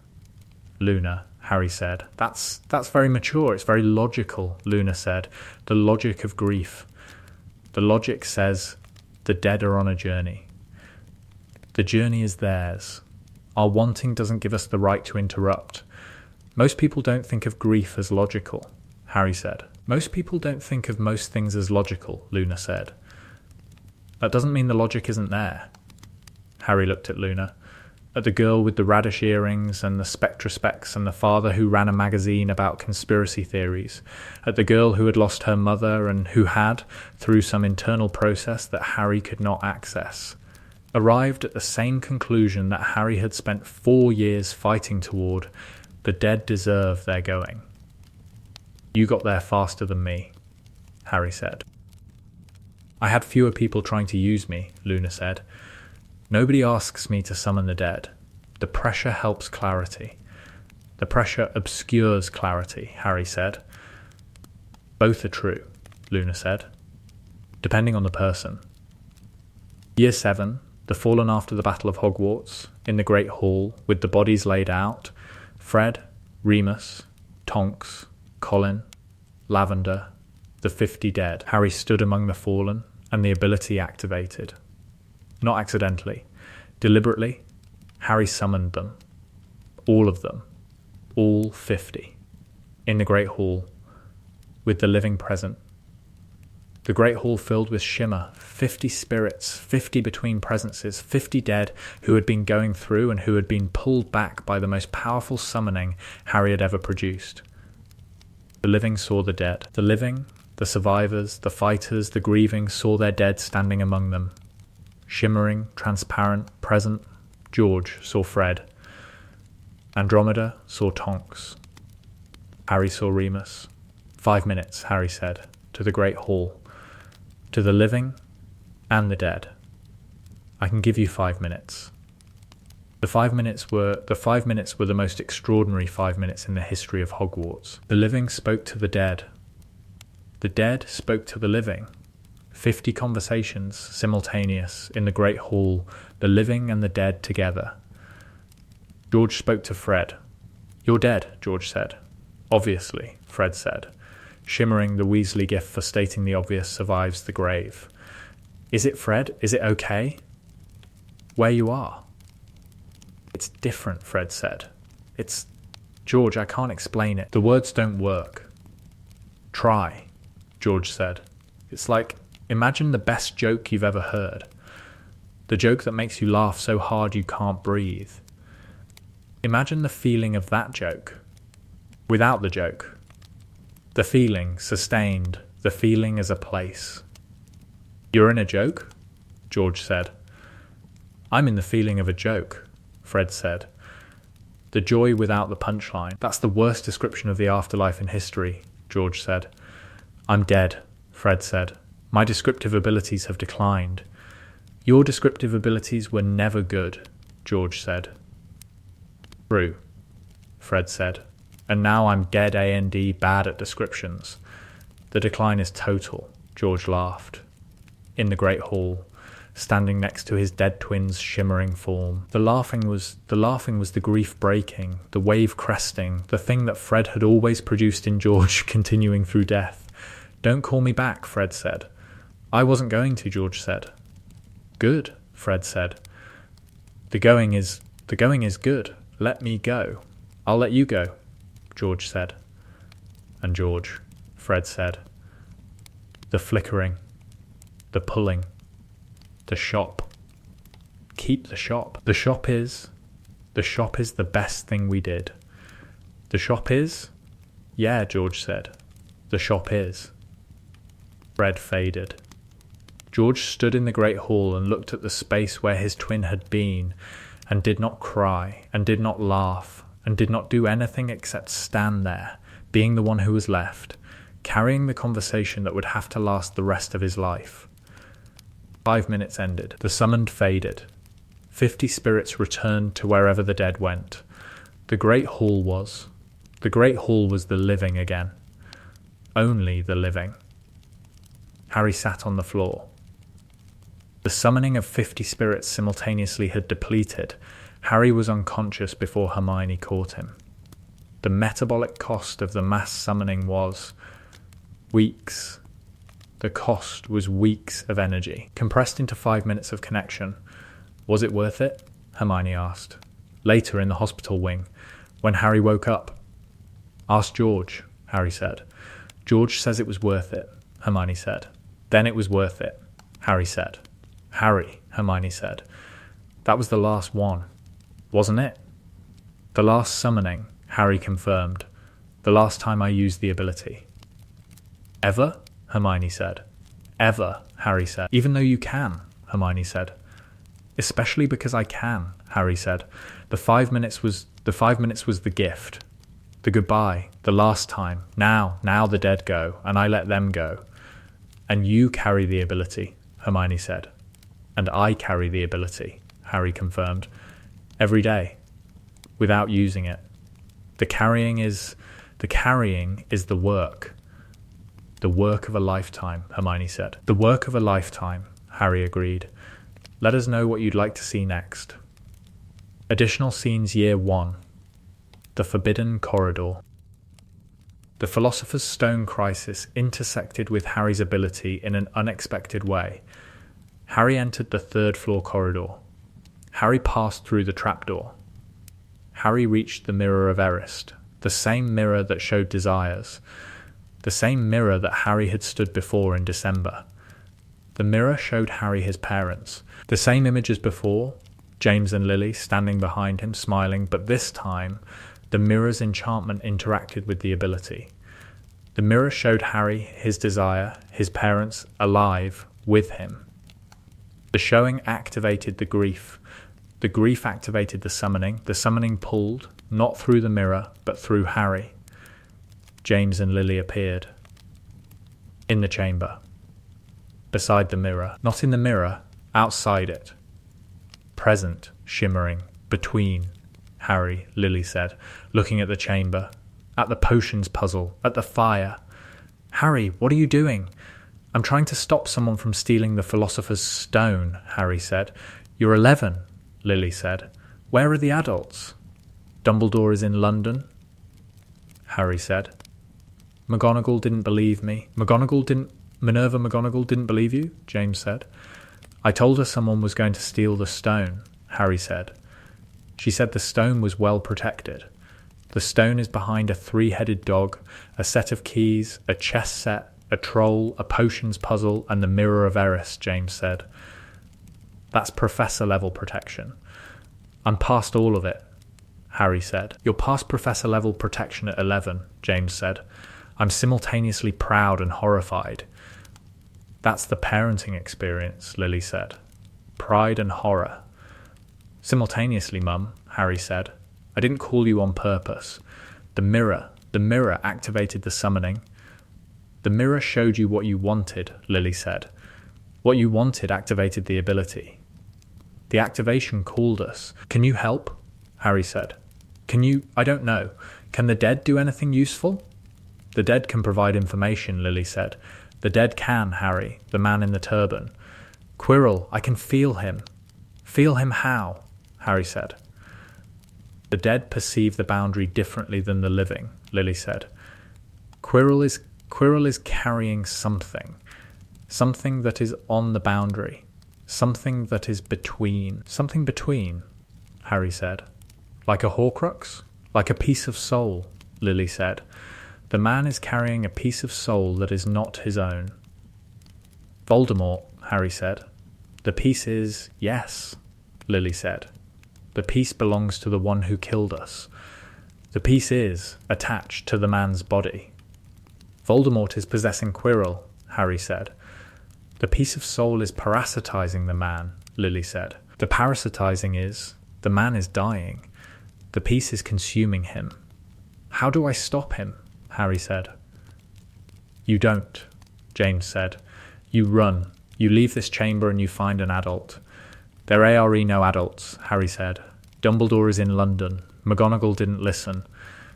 S1: Luna, Harry said. That's very mature, it's very logical, Luna said. The logic of grief. The logic says the dead are on a journey. The journey is theirs. Our wanting doesn't give us the right to interrupt. Most people don't think of grief as logical, Harry said. Most people don't think of most things as logical, Luna said. That doesn't mean the logic isn't there. Harry looked at Luna, at the girl with the radish earrings and the spectrospecs and the father who ran a magazine about conspiracy theories, at the girl who had lost her mother and who had, through some internal process that Harry could not access, arrived at the same conclusion that Harry had spent 4 years fighting toward. The dead deserve their going. You got there faster than me, Harry said. I had fewer people trying to use me, Luna said. Nobody asks me to summon the dead. The pressure helps clarity. The pressure obscures clarity, Harry said. Both are true, Luna said, depending on the person. Year 7, the fallen after the Battle of Hogwarts, in the Great Hall, with the bodies laid out, Fred, Remus, Tonks, Colin, Lavender, the 50 dead. Harry stood among the fallen, and the ability activated. Not accidentally. Deliberately, Harry summoned them. All of them. All 50. In the Great Hall, with the living present. The Great Hall filled with shimmer, 50 spirits, 50 between presences, 50 dead who had been going through and who had been pulled back by the most powerful summoning Harry had ever produced. The living saw the dead. The living, the survivors, the fighters, the grieving saw their dead standing among them. Shimmering, transparent, present, George saw Fred. Andromeda saw Tonks. Harry saw Remus. 5 minutes, Harry said, to the Great Hall. To the living and the dead. I can give you 5 minutes. The 5 minutes were the most extraordinary 5 minutes in the history of Hogwarts. The living spoke to the dead. The dead spoke to the living. 50 conversations, simultaneous, in the Great Hall, the living and the dead together. George spoke to Fred. You're dead, George said. Obviously, Fred said. Shimmering, the Weasley gift for stating the obvious survives the grave. Is it, Fred? Is it okay? Where you are? It's different, Fred said. It's... George, I can't explain it. The words don't work. Try, George said. It's like, imagine the best joke you've ever heard. The joke that makes you laugh so hard you can't breathe. Imagine the feeling of that joke. Without the joke. The feeling, sustained, the feeling as a place. You're in a joke? George said. I'm in the feeling of a joke, Fred said. The joy without the punchline. That's the worst description of the afterlife in history, George said. I'm dead, Fred said. My descriptive abilities have declined. Your descriptive abilities were never good, George said. True, Fred said. And now I'm dead A&D, bad at descriptions. The decline is total, George laughed. In the Great Hall, standing next to his dead twin's shimmering form. The laughing was the grief breaking, the wave cresting, the thing that Fred had always produced in George continuing through death. Don't call me back, Fred said. I wasn't going to, George said. Good, Fred said. The going is good. Let me go. I'll let you go, George said. And George, Fred said. The flickering, the pulling, the shop. Keep the shop. The shop is the best thing we did. The shop is? Yeah, George said. The shop is. Fred faded. George stood in the Great Hall and looked at the space where his twin had been, and did not cry, and did not laugh, and did not do anything except stand there, being the one who was left, carrying the conversation that would have to last the rest of his life. 5 minutes ended. The summoned faded. 50 spirits returned to wherever the dead went. The Great Hall was. The Great Hall was the living again. Only the living. Harry sat on the floor. The summoning of 50 spirits simultaneously had depleted. Harry was unconscious before Hermione caught him. The metabolic cost of the mass summoning was weeks. The cost was weeks of energy, compressed into 5 minutes of connection. Was it worth it? Hermione asked. Later in the hospital wing, when Harry woke up. Ask George, Harry said. George says it was worth it, Hermione said. Then it was worth it, Harry said. Harry, Hermione said. That was the last one, wasn't it? The last summoning, Harry confirmed. The last time I used the ability. Ever? Hermione said. Ever, Harry said. Even though you can, Hermione said. Especially because I can, Harry said. The 5 minutes was the gift. The goodbye, the last time. Now the dead go, and I let them go. And you carry the ability, Hermione said. And I carry the ability, Harry confirmed. Every day, without using it. The carrying is the work. The work of a lifetime, Hermione said. The work of a lifetime, Harry agreed. Let us know what you'd like to see next. Additional scenes Year 1. The Forbidden Corridor. The Philosopher's Stone crisis intersected with Harry's ability in an unexpected way. Harry entered the 3rd floor corridor. Harry passed through the trapdoor. Harry reached the Mirror of Erist, the same mirror that showed desires, the same mirror that Harry had stood before in December. The mirror showed Harry his parents, the same image as before, James and Lily standing behind him smiling, but this time the mirror's enchantment interacted with the ability. The mirror showed Harry his desire, his parents alive with him. The showing activated the grief. The grief activated the summoning pulled, not through the mirror, but through Harry. James and Lily appeared. In the chamber. Beside the mirror. Not in the mirror, outside it. Present, shimmering, between, Harry, Lily said, looking at the chamber, at the potions puzzle, at the fire. Harry, what are you doing? I'm trying to stop someone from stealing the Philosopher's Stone, Harry said. You're 11, Lily said. Where are the adults? Dumbledore is in London, Harry said. McGonagall didn't believe me. Minerva McGonagall didn't believe you, James said. I told her someone was going to steal the stone, Harry said. She said the stone was well protected. The stone is behind a 3-headed dog, a set of keys, a chess set, a troll, a potions puzzle, and the Mirror of Erist, James said. That's professor-level protection. I'm past all of it, Harry said. You're past professor-level protection at 11, James said. I'm simultaneously proud and horrified. That's the parenting experience, Lily said. Pride and horror. Simultaneously, Mum, Harry said. I didn't call you on purpose. The mirror activated the summoning. The mirror showed you what you wanted, Lily said. What you wanted activated the ability. The activation called us. Can you help? Harry said. I don't know. Can the dead do anything useful? The dead can provide information, Lily said. The dead can, Harry, the man in the turban. Quirrell, I can feel him. Feel him how? Harry said. The dead perceive the boundary differently than the living, Lily said. Quirrell is carrying something that is on the boundary, something that is between. Something between, Harry said. Like a Horcrux? Like a piece of soul, Lily said. The man is carrying a piece of soul that is not his own. Voldemort, Harry said. The piece is, yes, Lily said. The piece belongs to the one who killed us. The piece is attached to the man's body. Voldemort is possessing Quirrell, Harry said. The piece of soul is parasitizing the man, Lily said. The parasitizing is, the man is dying. The piece is consuming him. How do I stop him? Harry said. You don't, James said. You run. You leave this chamber and you find an adult. There are no adults, Harry said. Dumbledore is in London. McGonagall didn't listen.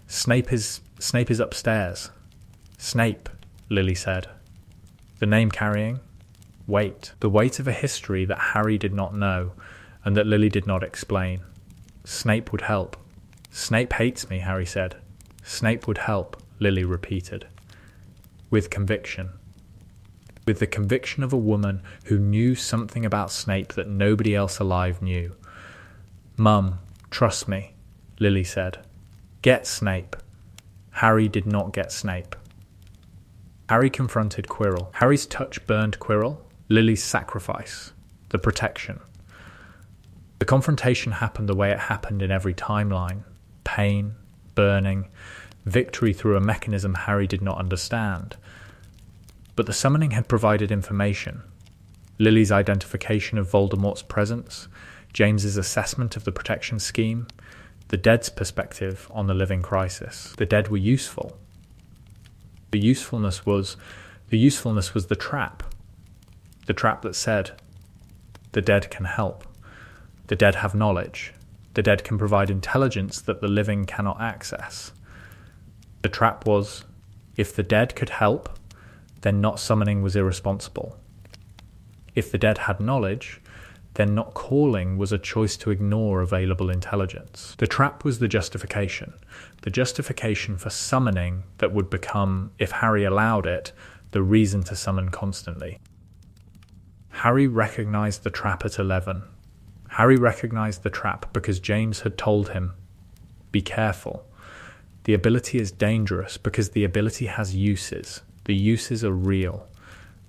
S1: Snape is upstairs. Snape, Lily said. The name carrying? Weight. The weight of a history that Harry did not know and that Lily did not explain. Snape would help. Snape hates me, Harry said. Snape would help, Lily repeated. With conviction. With the conviction of a woman who knew something about Snape that nobody else alive knew. Mum, trust me, Lily said. Get Snape. Harry did not get Snape. Harry confronted Quirrell. Harry's touch burned Quirrell. Lily's sacrifice. The protection. The confrontation happened the way it happened in every timeline. Pain, burning, victory through a mechanism Harry did not understand. But the summoning had provided information. Lily's identification of Voldemort's presence, James's assessment of the protection scheme, the dead's perspective on the living crisis. The dead were useful. The usefulness was the trap. The trap that said, the dead can help. The dead have knowledge. The dead can provide intelligence that the living cannot access. The trap was, if the dead could help, then not summoning was irresponsible. If the dead had knowledge, then not calling was a choice to ignore available intelligence. The trap was the justification for summoning that would become, if Harry allowed it, the reason to summon constantly. Harry recognized the trap at 11. Harry recognized the trap because James had told him, be careful. The ability is dangerous because the ability has uses. The uses are real.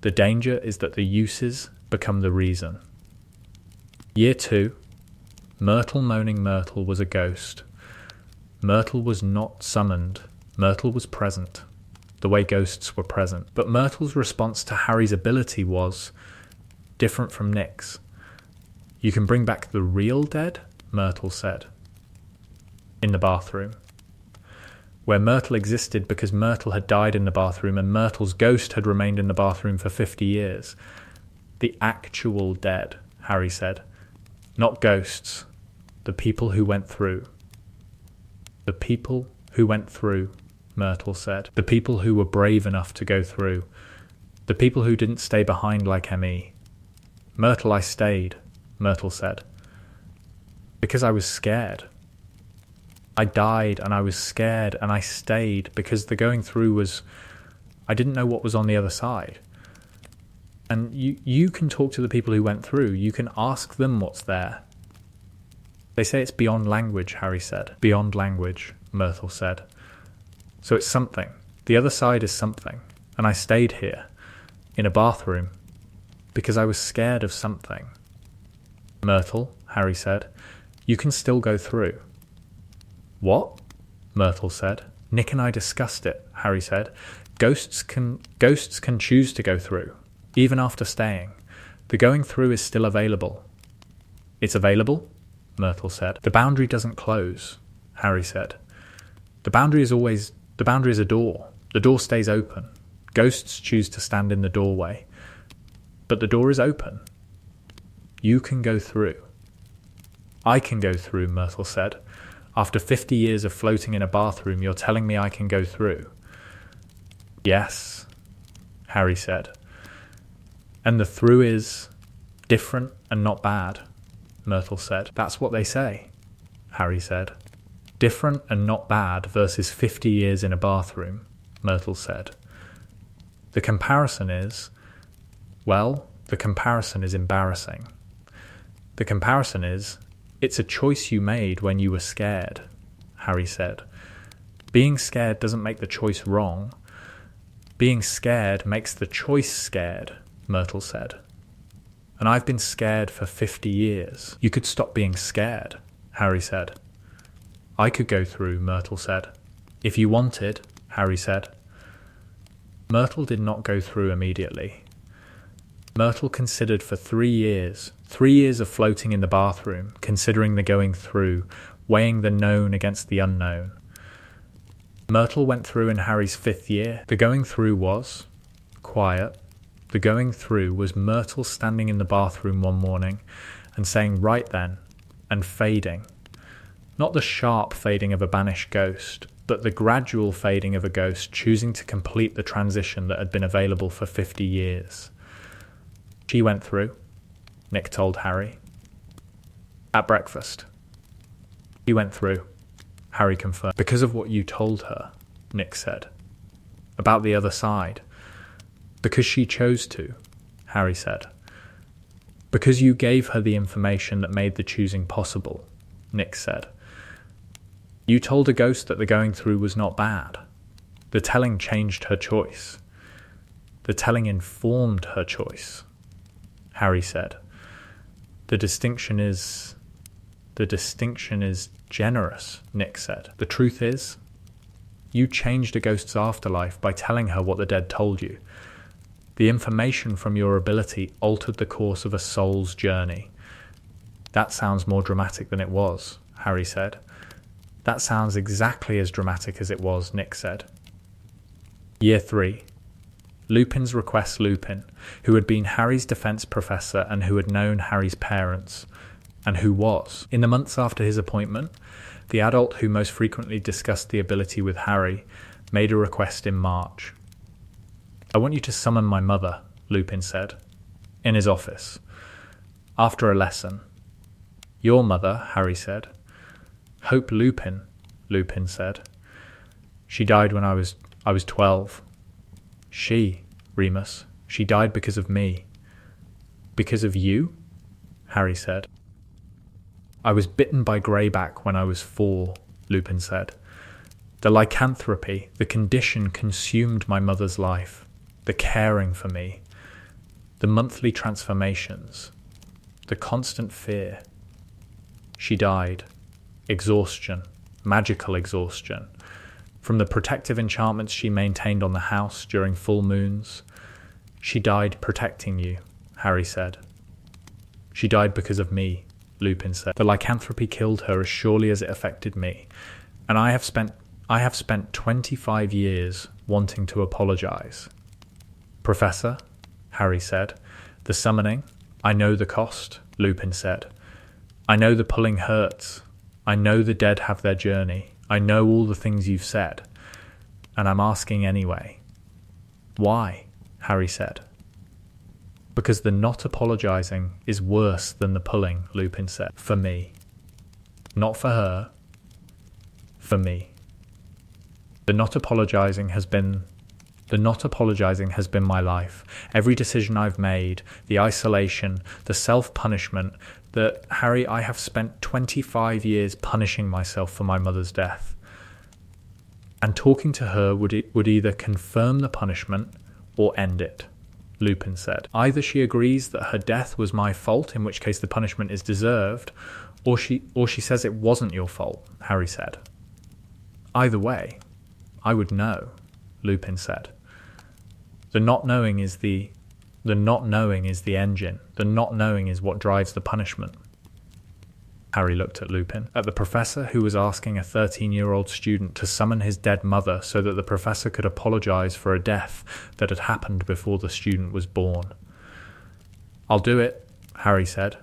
S1: The danger is that the uses become the reason. Year 2. Myrtle moaning Myrtle was a ghost. Myrtle was not summoned. Myrtle was present, the way ghosts were present. But Myrtle's response to Harry's ability was different from Nick's. You can bring back the real dead, Myrtle said. In the bathroom. Where Myrtle existed because Myrtle had died in the bathroom and Myrtle's ghost had remained in the bathroom for 50 years. The actual dead, Harry said. Not ghosts. The people who went through. The people who went through, Myrtle said. The people who were brave enough to go through. The people who didn't stay behind like M.E. Myrtle, I stayed, Myrtle said. Because I was scared. I died and I was scared and I stayed because the going through was... I didn't know what was on the other side. And you can talk to the people who went through. You can ask them what's there. They say it's beyond language, Harry said. Beyond language, Myrtle said. So it's something. The other side is something. And I stayed here, in a bathroom, because I was scared of something. Myrtle, Harry said, you can still go through. What? Myrtle said. Nick and I discussed it, Harry said. Ghosts can choose to go through, even after staying. The going through is still available. It's available? Myrtle said. The boundary doesn't close, Harry said. The boundary is a door. The door stays open. Ghosts choose to stand in the doorway. But the door is open. You can go through. I can go through, Myrtle said. After 50 years of floating in a bathroom, you're telling me I can go through? Yes, Harry said. And the through is different and not bad, Myrtle said. That's what they say, Harry said. Different and not bad versus 50 years in a bathroom, Myrtle said. The comparison is, well, the comparison is embarrassing. The comparison is, it's a choice you made when you were scared, Harry said. Being scared doesn't make the choice wrong. Being scared makes the choice scared, Myrtle said. And I've been scared for 50 years. You could stop being scared, Harry said. I could go through, Myrtle said. If you wanted, Harry said. Myrtle did not go through immediately. Myrtle considered for 3 years of floating in the bathroom, considering the going through, weighing the known against the unknown. Myrtle went through in Harry's 5th year. The going through was quiet. The going through was Myrtle standing in the bathroom one morning and saying right then, and fading. Not the sharp fading of a banished ghost, but the gradual fading of a ghost choosing to complete the transition that had been available for 50 years. She went through, Nick told Harry. At breakfast. She went through, Harry confirmed. Because of what you told her, Nick said. About the other side. Because she chose to, Harry said. Because you gave her the information that made the choosing possible, Nick said. You told a ghost that the going through was not bad. The telling changed her choice. The telling informed her choice, Harry said. The distinction is generous, Nick said. The truth is, you changed a ghost's afterlife by telling her what the dead told you. The information from your ability altered the course of a soul's journey. That sounds more dramatic than it was, Harry said. That sounds exactly as dramatic as it was, Nick said. Year 3. Lupin's request Lupin, who had been Harry's defence professor and who had known Harry's parents, and who was. In the months after his appointment, the adult who most frequently discussed the ability with Harry made a request in March. I want you to summon my mother, Lupin said, in his office. After a lesson. Your mother, Harry said. Hope Lupin, Lupin said. She died when I was 12. She, Remus, she died because of me. Because of you? Harry said. I was bitten by greyback when I was 4, Lupin said. The lycanthropy, the condition consumed my mother's life, the caring for me, the monthly transformations, the constant fear. She died. Exhaustion, magical exhaustion, from the protective enchantments she maintained on the house during full moons. She died protecting you, Harry said. She died because of me, Lupin said. The lycanthropy killed her as surely as it affected me, and I have spent 25 years wanting to apologize. Professor, Harry said, the summoning, I know the cost, Lupin said. I know the pulling hurts. I know the dead have their journey. I know all the things you've said. And I'm asking anyway. Why? Harry said. Because the not apologizing is worse than the pulling, Lupin said. For me. Not for her. For me. The not apologizing has been my life. Every decision I've made, the isolation, the self-punishment, that, Harry, I have spent 25 years punishing myself for my mother's death. And talking to her would either confirm the punishment or end it, Lupin said. Either she agrees that her death was my fault, in which case the punishment is deserved, or she says it wasn't your fault, Harry said. Either way, I would know, Lupin said. The not knowing is the engine. The not knowing is what drives the punishment. Harry looked at Lupin, at the professor who was asking a 13-year-old student to summon his dead mother so that the professor could apologize for a death that had happened before the student was born. I'll do it, Harry said.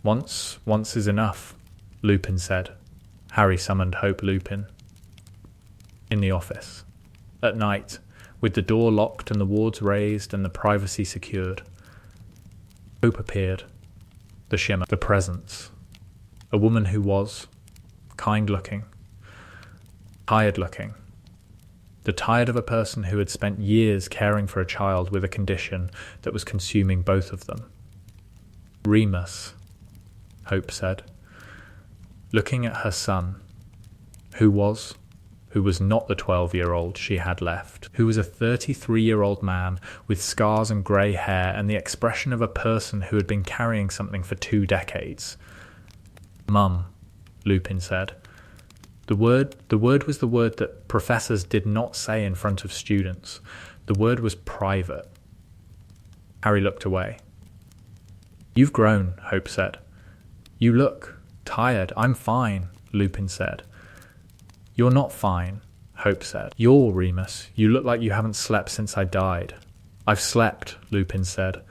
S1: Once is enough, Lupin said. Harry summoned Hope Lupin. In the office. At night, with the door locked and the wards raised and the privacy secured. Hope appeared. The shimmer, the presence. A woman who was kind-looking, tired-looking. The tired of a person who had spent years caring for a child with a condition that was consuming both of them. Remus, Hope said, looking at her son, who was not the 12-year-old she had left, who was a 33-year-old man with scars and grey hair and the expression of a person who had been carrying something for 2 decades. Mum, Lupin said. The word was the word that professors did not say in front of students. The word was private. Harry looked away. You've grown, Hope said. You look tired. I'm fine, Lupin said. You're not fine, Hope said. You're Remus. You look like you haven't slept since I died. I've slept, Lupin said.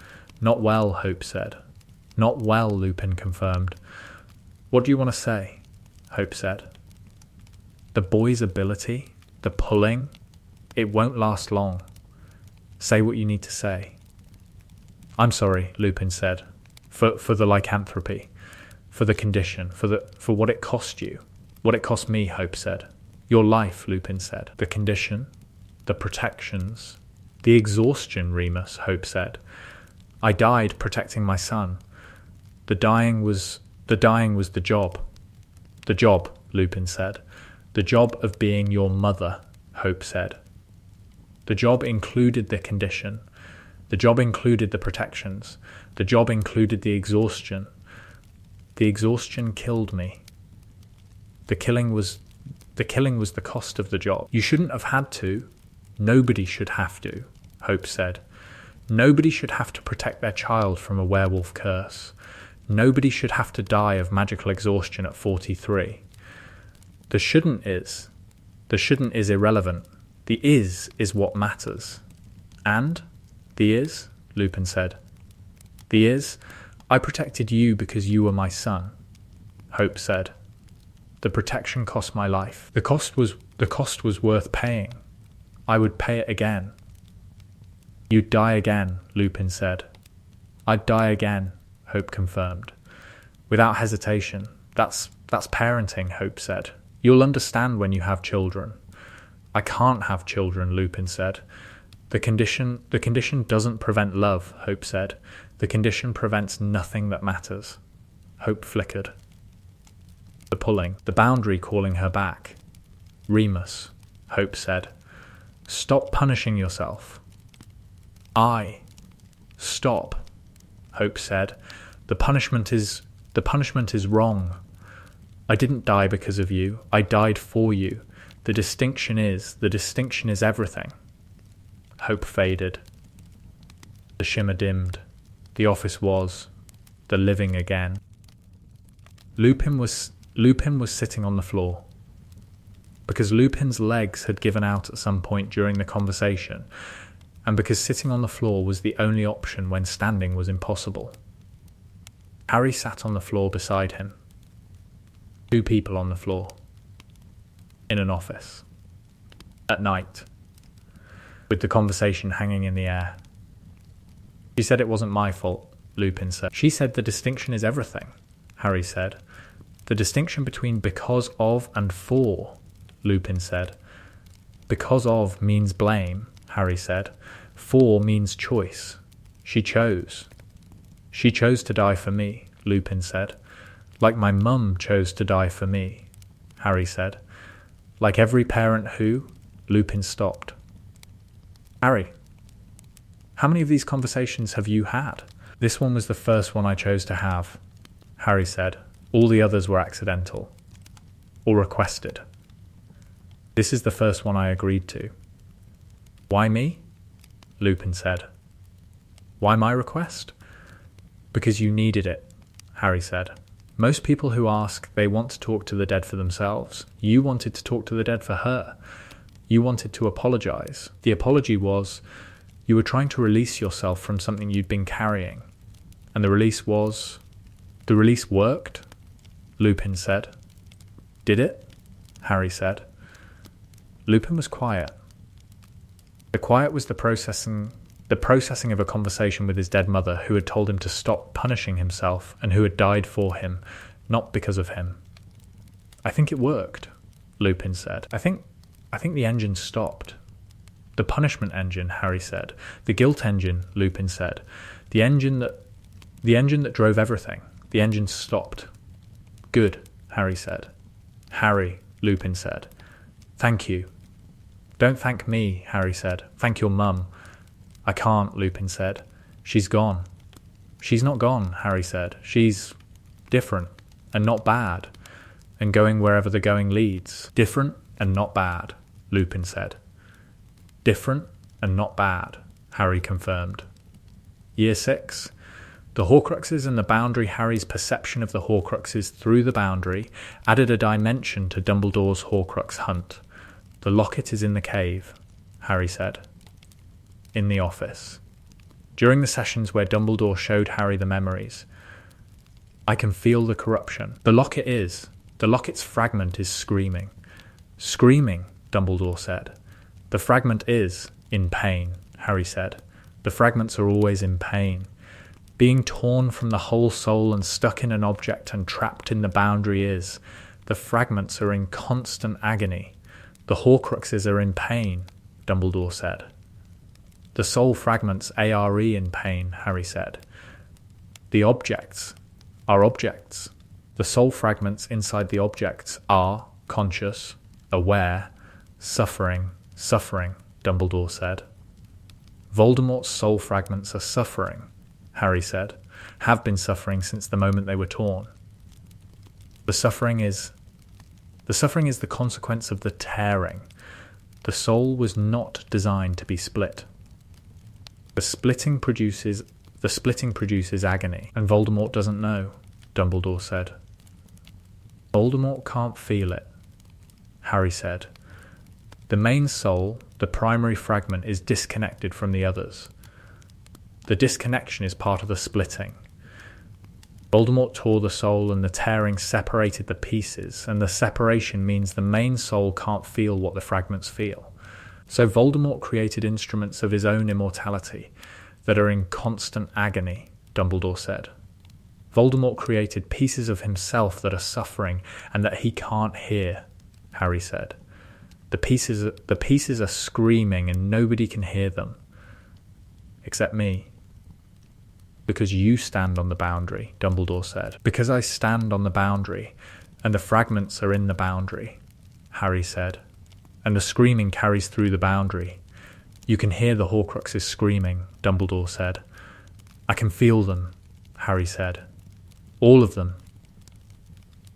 S1: Not well, Hope said. Not well, Lupin confirmed. What do you want to say? Hope said. The boy's ability, the pulling, it won't last long. Say what you need to say. I'm sorry, Lupin said, for the lycanthropy, for the condition, for what it cost you. What it cost me, Hope said. Your life, Lupin said. The condition, the protections, the exhaustion, Remus, Hope said. I died protecting my son. The dying was the job. The job, Lupin said. The job of being your mother, Hope said. The job included the condition. The job included the protections. The job included the exhaustion. The exhaustion killed me. The killing was the cost of the job. You shouldn't have had to. Nobody should have to, Hope said. Nobody should have to protect their child from a werewolf curse. Nobody should have to die of magical exhaustion at 43. The shouldn't is irrelevant. The is what matters. And the is, Lupin said. The is, I protected you because you were my son, Hope said. The protection cost my life. The cost was worth paying. I would pay it again. You'd die again, Lupin said. I'd die again, Hope confirmed. Without hesitation. That's parenting, Hope said. You'll understand when you have children. I can't have children, Lupin said. The condition doesn't prevent love, Hope said. The condition prevents nothing that matters. Hope flickered. The pulling, the boundary calling her back. Remus, Hope said. Stop punishing yourself. Stop, Hope said. The punishment is wrong. I didn't die because of you. I died for you. The distinction is everything. Hope faded. The shimmer dimmed. The office was the living again. Lupin was sitting on the floor. Because Lupin's legs had given out at some point during the conversation, and because sitting on the floor was the only option when standing was impossible. Harry sat on the floor beside him. 2 people on the floor. In an office. At night. With the conversation hanging in the air. She said it wasn't my fault, Lupin said. She said the distinction is everything, Harry said. The distinction between because of and for, Lupin said. Because of means blame, Harry said. For means choice. She chose. She chose to die for me, Lupin said. Like my mum chose to die for me, Harry said. Like every parent who, Lupin stopped. Harry, how many of these conversations have you had? This one was the first one I chose to have, Harry said. All the others were accidental. Or requested. This is the first one I agreed to. Why me? Lupin said. Why my request? Because you needed it, Harry said. Most people who ask, they want to talk to the dead for themselves. You wanted to talk to the dead for her. You wanted to apologize. The apology was, you were trying to release yourself from something you'd been carrying. And the release worked, Lupin said. Did it? Harry said. Lupin was quiet. The quiet was the processing of a conversation with his dead mother who had told him to stop punishing himself and who had died for him, not because of him. I think it worked, Lupin said. I think the engine stopped. The punishment engine, Harry said. The guilt engine, Lupin said. The engine that drove everything. The engine stopped. Good, Harry said. Harry, Lupin said. Thank you. Don't thank me, Harry said. Thank your mum. I can't, Lupin said. She's gone. She's not gone, Harry said. She's different and not bad and going wherever the going leads. Different and not bad, Lupin said. Different and not bad, Harry confirmed. Year 6. The Horcruxes and the boundary. Harry's perception of the Horcruxes through the boundary added a dimension to Dumbledore's Horcrux hunt. The locket is in the cave, Harry said. In the office. During the sessions where Dumbledore showed Harry the memories, I can feel the corruption. The locket's fragment is screaming. Screaming, Dumbledore said. The fragment is in pain, Harry said. The fragments are always in pain. Being torn from the whole soul and stuck in an object and trapped in the boundary is. The fragments are in constant agony. The Horcruxes are in pain, Dumbledore said. The soul fragments are in pain, Harry said. The objects are objects. The soul fragments inside the objects are conscious, aware, suffering, Dumbledore said. Voldemort's soul fragments are suffering, Harry said, have been suffering since the moment they were torn. The suffering is the consequence of the tearing. The soul was not designed to be split. The splitting produces agony, and Voldemort doesn't know, Dumbledore said. Voldemort can't feel it, Harry said. The main soul, the primary fragment, is disconnected from the others. The disconnection is part of the splitting. Voldemort tore the soul and the tearing separated the pieces, and the separation means the main soul can't feel what the fragments feel. So Voldemort created instruments of his own immortality that are in constant agony, Dumbledore said. Voldemort created pieces of himself that are suffering and that he can't hear, Harry said. The pieces are screaming and nobody can hear them. Except me. Because you stand on the boundary, Dumbledore said. Because I stand on the boundary, and the fragments are in the boundary, Harry said. And the screaming carries through the boundary. You can hear the Horcruxes screaming, Dumbledore said. I can feel them, Harry said. All of them.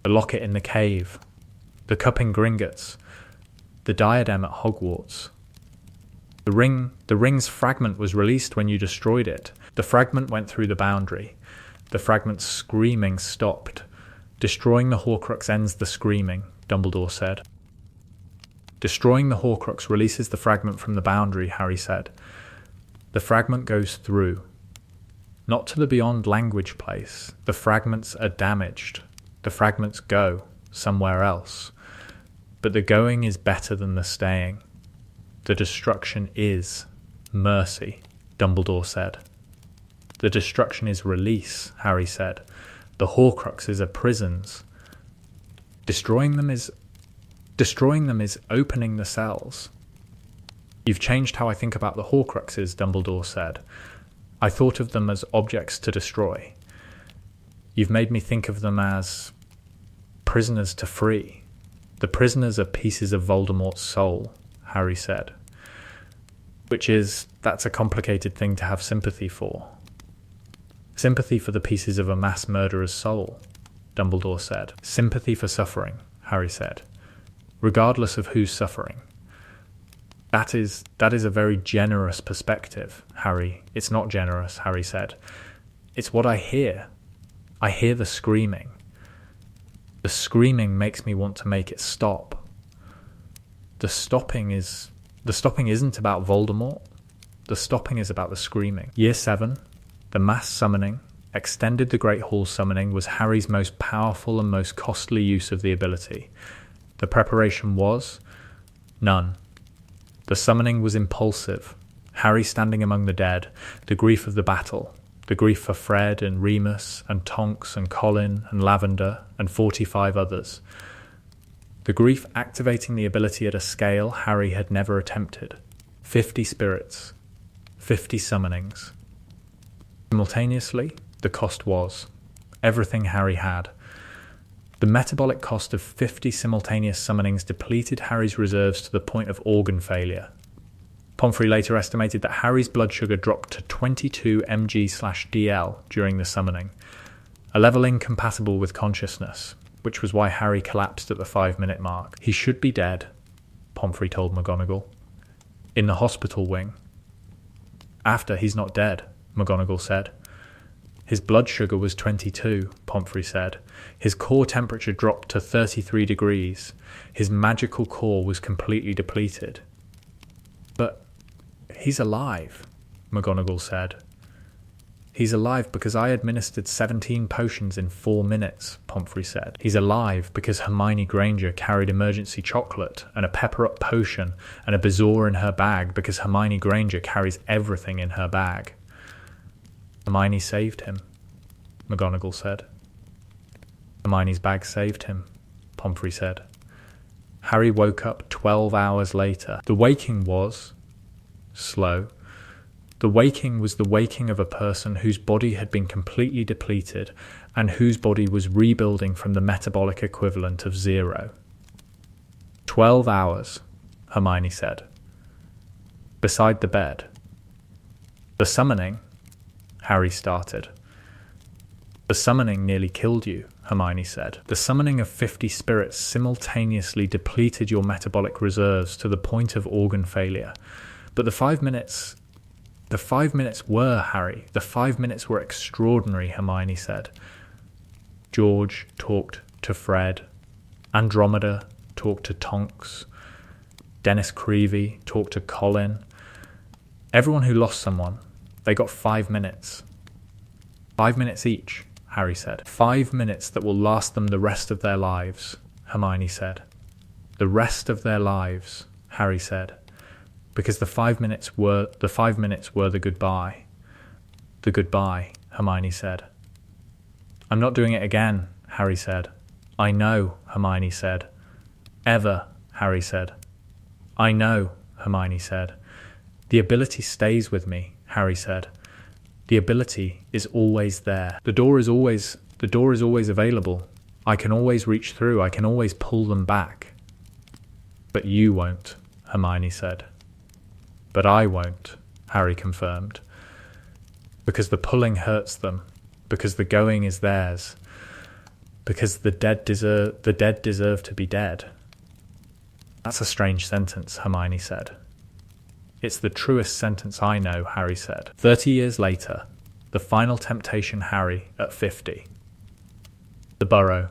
S1: The locket in the cave. The cup in Gringotts. The diadem at Hogwarts. The ring's fragment was released when you destroyed it. The fragment went through the boundary. The fragment's screaming stopped. Destroying the Horcrux ends the screaming, Dumbledore said. Destroying the Horcrux releases the fragment from the boundary, Harry said. The fragment goes through. Not to the beyond language place. The fragments are damaged. The fragments go somewhere else. But the going is better than the staying. The destruction is mercy, Dumbledore said. The destruction is release, Harry said. The Horcruxes are prisons. Destroying them is opening the cells. You've changed how I think about the Horcruxes, Dumbledore said. I thought of them as objects to destroy. You've made me think of them as prisoners to free. The prisoners are pieces of Voldemort's soul, Harry said. That's a complicated thing to have sympathy for. Sympathy for the pieces of a mass murderer's soul, Dumbledore said. Sympathy for suffering, Harry said. Regardless of who's suffering. That is a very generous perspective, Harry. It's not generous, Harry said. It's what I hear. I hear the screaming. The screaming makes me want to make it stop. The stopping isn't about Voldemort. The stopping is about the screaming. Year 7, the mass summoning, extended the Great Hall summoning, was Harry's most powerful and most costly use of the ability. The preparation was none. The summoning was impulsive. Harry standing among the dead, the grief of the battle, the grief for Fred and Remus and Tonks and Colin and Lavender and 45 others. The grief activating the ability at a scale Harry had never attempted. 50 spirits. 50 summonings. Simultaneously, the cost was everything Harry had. The metabolic cost of 50 simultaneous summonings depleted Harry's reserves to the point of organ failure. Pomfrey later estimated that Harry's blood sugar dropped to 22 mg/dl during the summoning, a level incompatible with consciousness, which was why Harry collapsed at the 5-minute mark. He should be dead, Pomfrey told McGonagall. In the hospital wing. After he's not dead, McGonagall said. His blood sugar was 22, Pomfrey said. His core temperature dropped to 33 degrees. His magical core was completely depleted. But he's alive, McGonagall said. He's alive because I administered 17 potions in 4 minutes, Pomfrey said. He's alive because Hermione Granger carried emergency chocolate and a pepper-up potion and a bezoar in her bag because Hermione Granger carries everything in her bag. Hermione saved him, McGonagall said. Hermione's bag saved him, Pomfrey said. Harry woke up 12 hours later. The waking was slow. The waking was the waking of a person whose body had been completely depleted and whose body was rebuilding from the metabolic equivalent of 0. 12 hours, Hermione said. Beside the bed. The summoning, Harry started. The summoning nearly killed you, Hermione said. The summoning of 50 spirits simultaneously depleted your metabolic reserves to the point of organ failure. But the 5 minutes were, Harry. The 5 minutes were extraordinary, Hermione said. George talked to Fred. Andromeda talked to Tonks. Dennis Creevy talked to Colin. Everyone who lost someone, they got 5 minutes. 5 minutes each, Harry said. 5 minutes that will last them the rest of their lives, Hermione said. The rest of their lives, Harry said. Because the 5 minutes were the goodbye. The goodbye, Hermione said. I'm not doing it again, Harry said. I know, Hermione said. Ever, Harry said. I know, Hermione said. The ability stays with me, Harry said. The ability is always there. The door is always available. I can always reach through. I can always pull them back. But you won't, Hermione said. But I won't, Harry confirmed. Because the pulling hurts them. Because the going is theirs. Because the dead deserve to be dead. That's a strange sentence, Hermione said. It's the truest sentence I know, Harry said. 30 years later, the final temptation Harry at 50. The Burrow.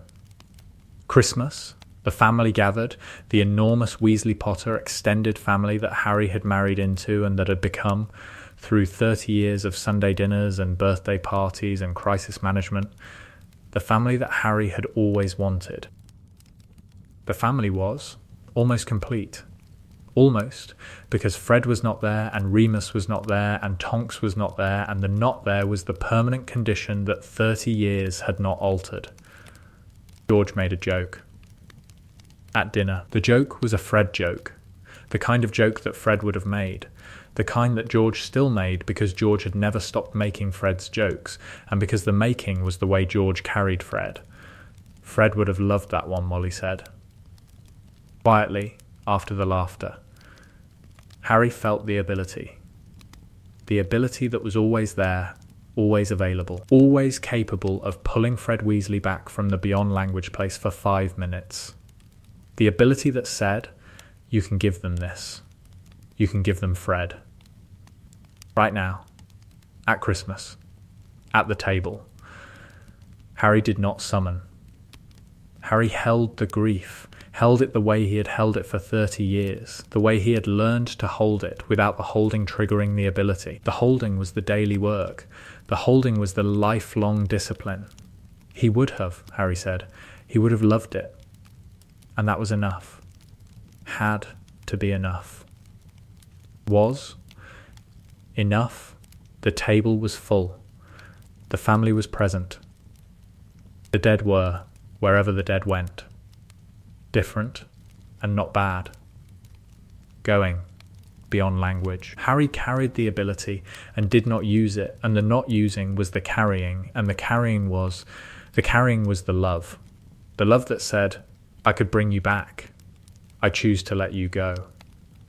S1: Christmas. The family gathered, the enormous Weasley Potter extended family that Harry had married into and that had become, through 30 years of Sunday dinners and birthday parties and crisis management, the family that Harry had always wanted. The family was almost complete. Almost, because Fred was not there and Remus was not there and Tonks was not there, and the not there was the permanent condition that 30 years had not altered. George made a joke. At dinner, the joke was a Fred joke, the kind of joke that Fred would have made, the kind that George still made because George had never stopped making Fred's jokes, and because the making was the way George carried Fred. Fred would have loved that one, Molly said. Quietly, after the laughter, Harry felt the ability that was always there, always available, always capable of pulling Fred Weasley back from the beyond language place for 5 minutes. The ability that said, you can give them this. You can give them Fred. Right now. At Christmas. At the table. Harry did not summon. Harry held the grief, held it the way he had held it for 30 years, the way he had learned to hold it without the holding triggering the ability. The holding was the daily work. The holding was the lifelong discipline. He would have, Harry said. He would have loved it. And that was enough. Had to be enough. Was enough. The table was full. The family was present. The dead were, wherever the dead went. Different and not bad. Going beyond language. Harry carried the ability and did not use it, and the not using was the carrying, and the carrying was the love. The love that said, I could bring you back. I choose to let you go.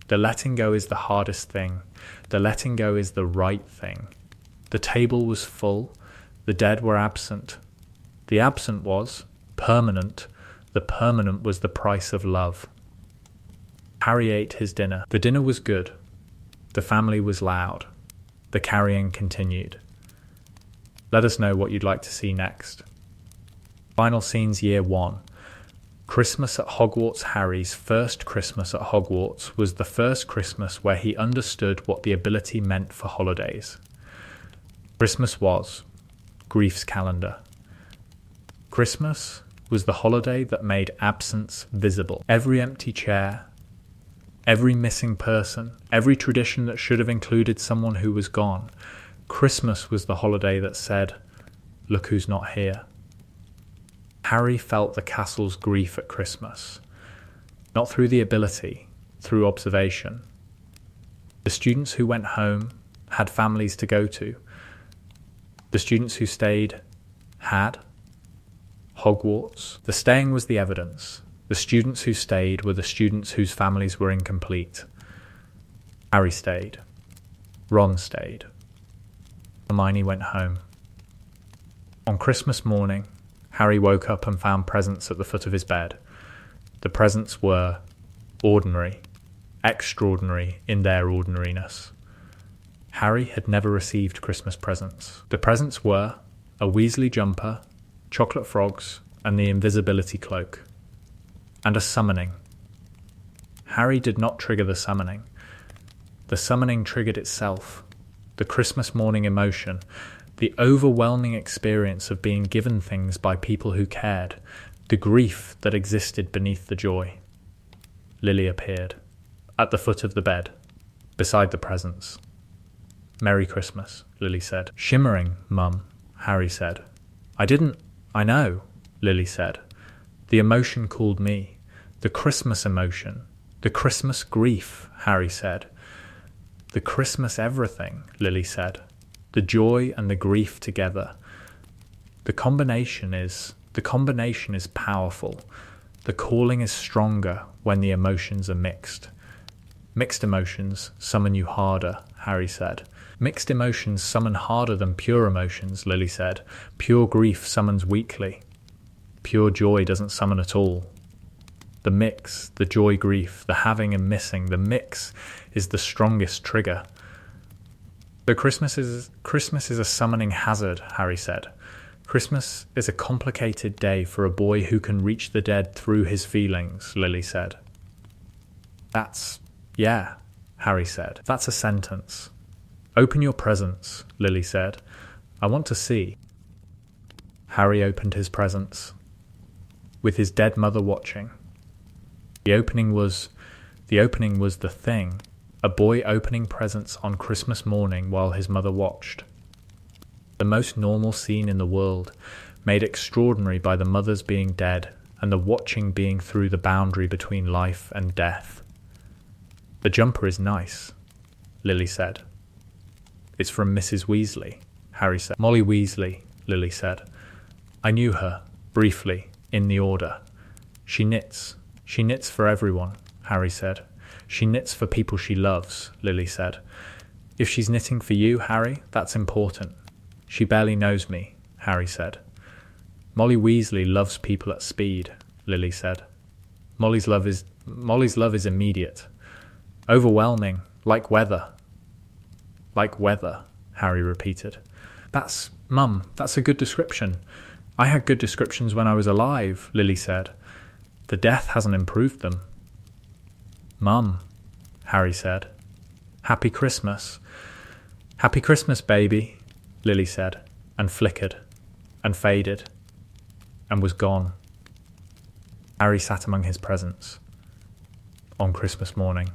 S1: The letting go is the hardest thing. The letting go is the right thing. The table was full. The dead were absent. The absent was permanent. The permanent was the price of love. Harry ate his dinner. The dinner was good. The family was loud. The carrying continued. Let us know what you'd like to see next. Final scenes year 1. Christmas at Hogwarts. Harry's first Christmas at Hogwarts was the first Christmas where he understood what the ability meant for holidays. Christmas was grief's calendar. Christmas was the holiday that made absence visible. Every empty chair, every missing person, every tradition that should have included someone who was gone. Christmas was the holiday that said, "Look who's not here." Harry felt the castle's grief at Christmas, not through the ability, through observation. The students who went home had families to go to. The students who stayed had Hogwarts. The staying was the evidence. The students who stayed were the students whose families were incomplete. Harry stayed. Ron stayed. Hermione went home. On Christmas morning, Harry woke up and found presents at the foot of his bed. The presents were ordinary, extraordinary in their ordinariness. Harry had never received Christmas presents. The presents were a Weasley jumper, chocolate frogs, and the invisibility cloak. And a summoning. Harry did not trigger the summoning. The summoning triggered itself. The Christmas morning emotion, the overwhelming experience of being given things by people who cared, the grief that existed beneath the joy. Lily appeared, at the foot of the bed, beside the presents. "Merry Christmas," Lily said. "Shimmering, Mum," Harry said. I know," Lily said. "The emotion called me. The Christmas emotion. The Christmas grief," Harry said. "The Christmas everything," Lily said. "The joy and the grief together. The combination is powerful. The calling is stronger when the emotions are mixed. Mixed emotions summon you harder," Harry said. "Mixed emotions summon harder than pure emotions," Lily said. "Pure grief summons weakly. Pure joy doesn't summon at all. The mix, the joy grief, the having and missing, the mix is the strongest trigger." "So Christmas is a summoning hazard," Harry said. "Christmas is a complicated day for a boy who can reach the dead through his feelings," Lily said. Yeah, Harry said. "That's a sentence." "Open your presents," Lily said. "I want to see." Harry opened his presents, with his dead mother watching. The opening was the thing, a boy opening presents on Christmas morning while his mother watched. The most normal scene in the world, made extraordinary by the mothers being dead and the watching being through the boundary between life and death. "The jumper is nice," Lily said. "It's from Mrs. Weasley," Harry said. "Molly Weasley," Lily said. "I knew her, briefly, in the order. She knits for everyone," Harry said. "She knits for people she loves," Lily said. "If she's knitting for you, Harry, that's important. She barely knows me," Harry said. "Molly Weasley loves people at speed," Lily said. Molly's love is immediate. Overwhelming, like weather." "Like weather," Harry repeated. Mum, that's a good description. I had good descriptions when I was alive," Lily said. "The death hasn't improved them." "Mum," Harry said. "Happy Christmas." "Happy Christmas, baby," Lily said, and flickered, and faded, and was gone. Harry sat among his presents. On Christmas morning.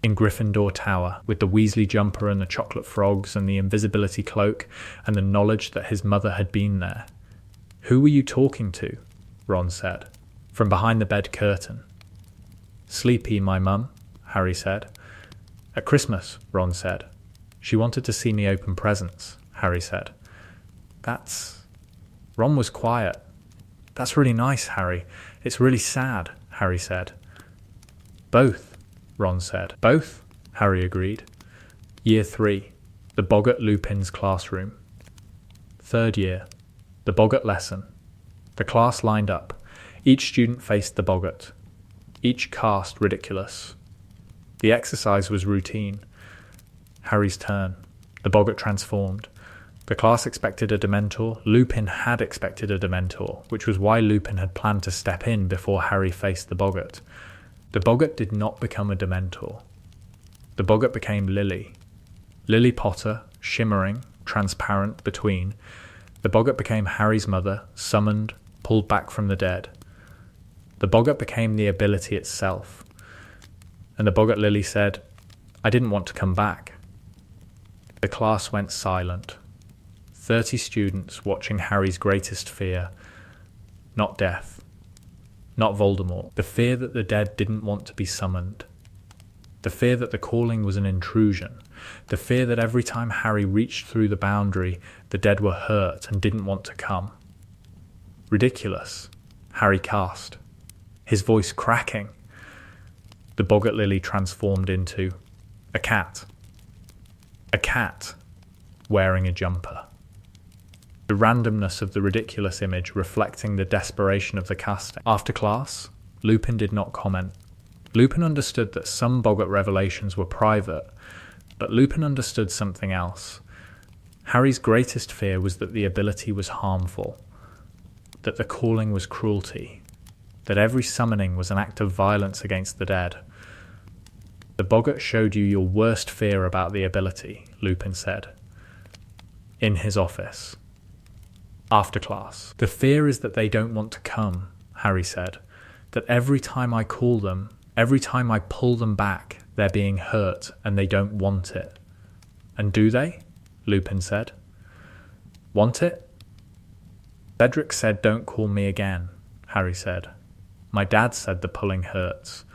S1: In Gryffindor Tower, with the Weasley jumper and the chocolate frogs and the invisibility cloak and the knowledge that his mother had been there. "Who were you talking to?" Ron said, from behind the bed curtain. "Sleepy, my mum," Harry said. "At Christmas," Ron said. "She wanted to see me open presents," Harry said. Ron was quiet. "That's really nice, Harry. It's really sad," Harry said. "Both," Ron said. "Both?" Harry agreed. Year 3, the Boggart Lupin's classroom. 3rd year, the Boggart lesson. The class lined up. Each student faced the Boggart. Each cast ridiculous. The exercise was routine. Harry's turn. The Boggart transformed. The class expected a Dementor. Lupin had expected a Dementor, which was why Lupin had planned to step in before Harry faced the Boggart. The Boggart did not become a Dementor. The Boggart became Lily. Lily Potter, shimmering, transparent between. The boggart became Harry's mother, summoned, pulled back from the dead. The boggart became the ability itself. And the boggart Lily said, "I didn't want to come back." The class went silent. 30 students watching Harry's greatest fear. Not death. Not Voldemort. The fear that the dead didn't want to be summoned. The fear that the calling was an intrusion. The fear that every time Harry reached through the boundary, the dead were hurt and didn't want to come. Ridiculous. Harry cast, his voice cracking. The boggart Lily transformed into a cat. A cat wearing a jumper. The randomness of the ridiculous image reflecting the desperation of the casting. After class, Lupin did not comment. Lupin understood that some boggart revelations were private, but Lupin understood something else. Harry's greatest fear was that the ability was harmful, that the calling was cruelty, that every summoning was an act of violence against the dead. The boggart showed you your worst fear about the ability, Lupin said. In his office. After class. The fear is that they don't want to come, Harry said. That every time I call them, every time I pull them back, they're being hurt and they don't want it. And do they? Lupin said. Want it? Cedric said, "Don't call me again," Harry said. My dad said the pulling hurts.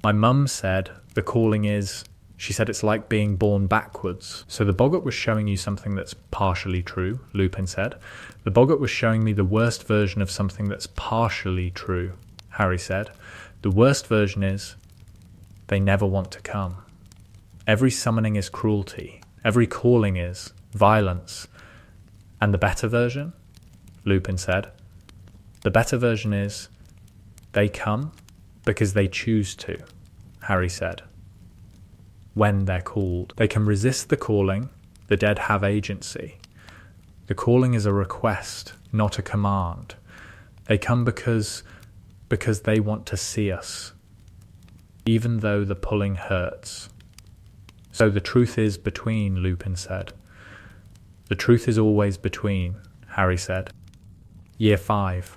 S1: My mum said the calling is, she said it's like being born backwards. So the boggart was showing you something that's partially true, Lupin said. The boggart was showing me the worst version of something that's partially true, Harry said. The worst version is, they never want to come. Every summoning is cruelty. Every calling is violence. And the better version? Lupin said. The better version is, they come because they choose to, Harry said. When they're called. They can resist the calling. The dead have agency. The calling is a request, not a command. They come because they want to see us, even though the pulling hurts. So the truth is between, Lupin said. The truth is always between, Harry said. Year 5.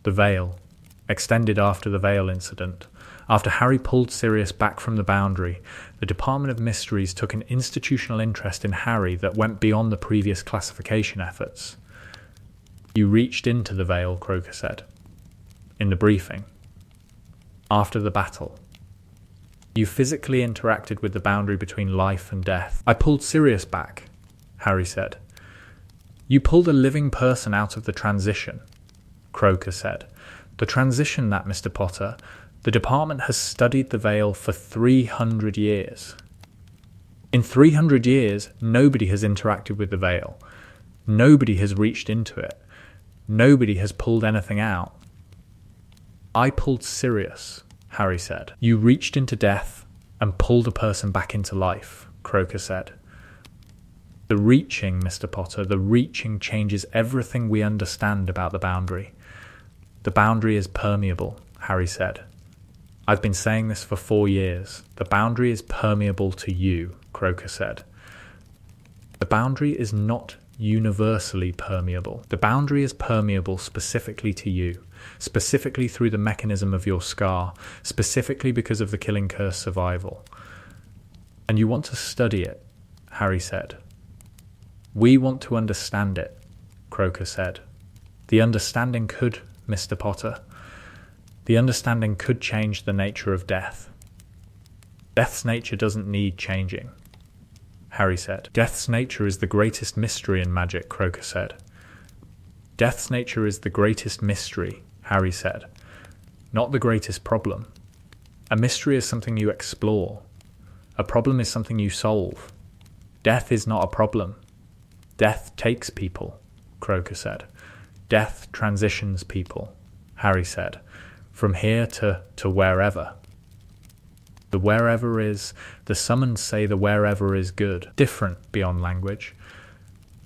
S1: The Veil. Extended after the Veil incident. After Harry pulled Sirius back from the boundary, the Department of Mysteries took an institutional interest in Harry that went beyond the previous classification efforts. You reached into the Veil, Croker said. In the briefing. After the battle. You physically interacted with the boundary between life and death. I pulled Sirius back, Harry said. You pulled a living person out of the transition, Croker said. The transition, that, Mr. Potter. The department has studied the Veil for 300 years. In 300 years, nobody has interacted with the Veil. Nobody has reached into it. Nobody has pulled anything out. I pulled Sirius, Harry said. You reached into death and pulled a person back into life, Croker said. The reaching, Mr. Potter, the reaching changes everything we understand about the boundary. The boundary is permeable, Harry said. I've been saying this for 4 years. The boundary is permeable to you, Croker said. The boundary is not universally permeable. The boundary is permeable specifically to you, specifically through the mechanism of your scar, specifically because of the killing curse survival. And you want to study it, Harry said. We want to understand it, Croker said. The understanding could, Mr. Potter. The understanding could change the nature of death. Death's nature doesn't need changing, Harry said. Death's nature is the greatest mystery in magic, Croker said. Death's nature is the greatest mystery, Harry said. Not the greatest problem. A mystery is something you explore. A problem is something you solve. Death is not a problem. Death takes people, Croker said. Death transitions people, Harry said. From here to wherever. The wherever is, the summons say the wherever is good, different beyond language.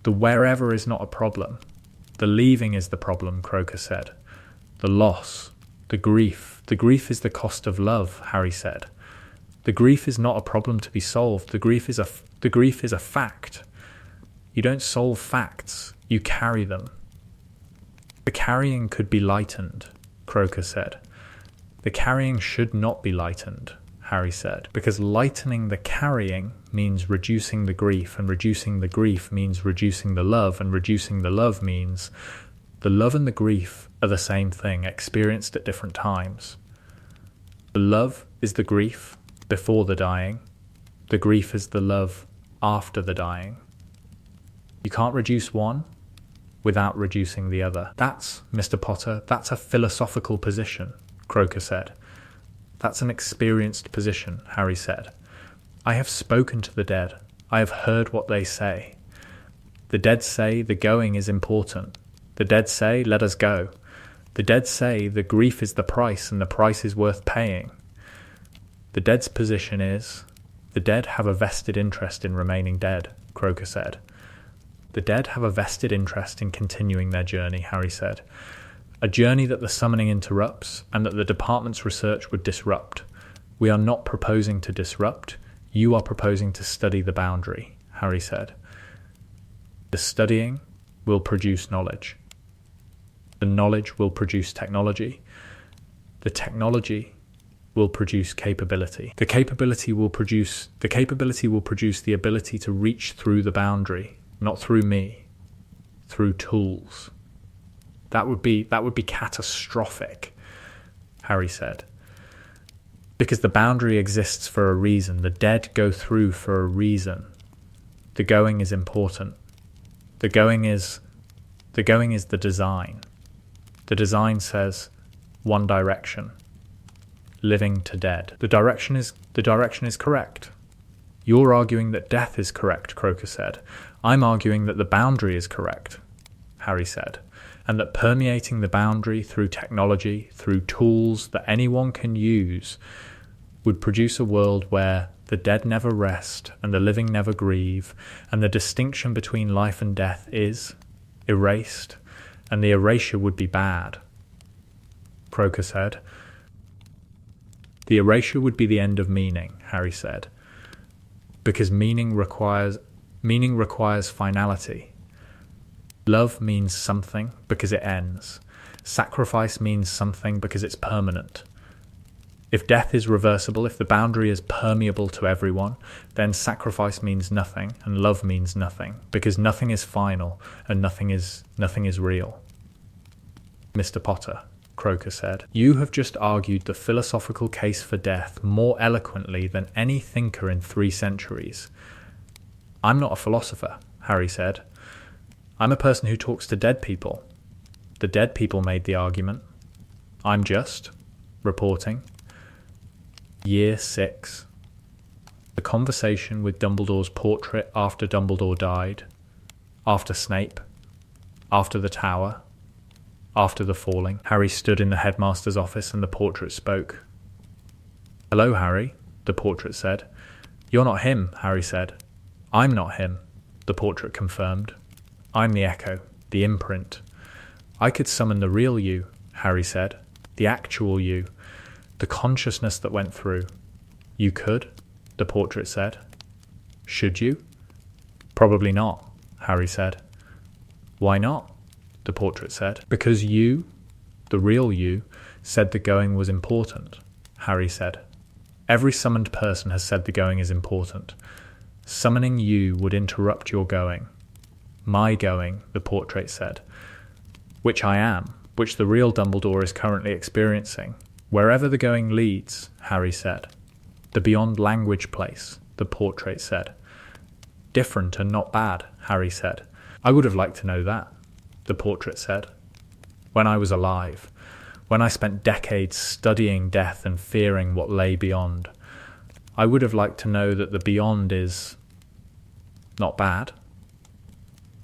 S1: The wherever is not a problem. The leaving is the problem, Croker said. The loss, the grief is the cost of love, Harry said. The grief is not a problem to be solved. The grief is a fact. You don't solve facts, you carry them. The carrying could be lightened, Croker said. The carrying should not be lightened, Harry said, because lightening the carrying means reducing the grief, and reducing the grief means reducing the love, and reducing the love means the love and the grief are the same thing, experienced at different times. The love is the grief before the dying. The grief is the love after the dying. You can't reduce one without reducing the other. That's, Mr. Potter, that's a philosophical position, Croker said. That's an experienced position, Harry said. I have spoken to the dead. I have heard what they say. The dead say the going is important. The dead say, let us go. The dead say the grief is the price and the price is worth paying. The dead's position is, the dead have a vested interest in remaining dead, Croker said. The dead have a vested interest in continuing their journey, Harry said. A journey that the summoning interrupts and that the department's research would disrupt. We are not proposing to disrupt. You are proposing to study the boundary, Harry said. The studying will produce knowledge. The knowledge will produce technology. The technology will produce capability. The capability will produce the ability to reach through the boundary, not through me, through tools. That would be catastrophic, Harry said. Because the boundary exists for a reason. The dead go through for a reason. The going is important. The going is the design. The design says one direction, living to dead. The direction is correct. You're arguing that death is correct, Croker said. I'm arguing that the boundary is correct, Harry said, and that permeating the boundary through technology, through tools that anyone can use, would produce a world where the dead never rest and the living never grieve, and the distinction between life and death is erased, and the erasure would be bad, Croker said. The erasure would be the end of meaning, Harry said, because meaning requires finality. Love means something because it ends. Sacrifice means something because it's permanent. If death is reversible, if the boundary is permeable to everyone, then sacrifice means nothing and love means nothing, because nothing is final and nothing is real. Mr. Potter, Croker said, you have just argued the philosophical case for death more eloquently than any thinker in 3 centuries. I'm not a philosopher, Harry said. I'm a person who talks to dead people. The dead people made the argument. I'm just reporting. Year 6. The conversation with Dumbledore's portrait after Dumbledore died, after Snape, after the tower, after the falling. Harry stood in the headmaster's office and the portrait spoke. Hello, Harry, the portrait said. You're not him, Harry said. I'm not him, the portrait confirmed. I'm the echo, the imprint. I could summon the real you, Harry said, the actual you, the consciousness that went through. You could, the portrait said. Should you? Probably not, Harry said. Why not? The portrait said. Because you, the real you, said the going was important, Harry said. Every summoned person has said the going is important. Summoning you would interrupt your going. My going, the portrait said. Which I am, which the real Dumbledore is currently experiencing. Wherever the going leads, Harry said. The beyond language place, the portrait said. Different and not bad, Harry said. I would have liked to know that, the portrait said. When I was alive, when I spent decades studying death and fearing what lay beyond, I would have liked to know that the beyond is not bad.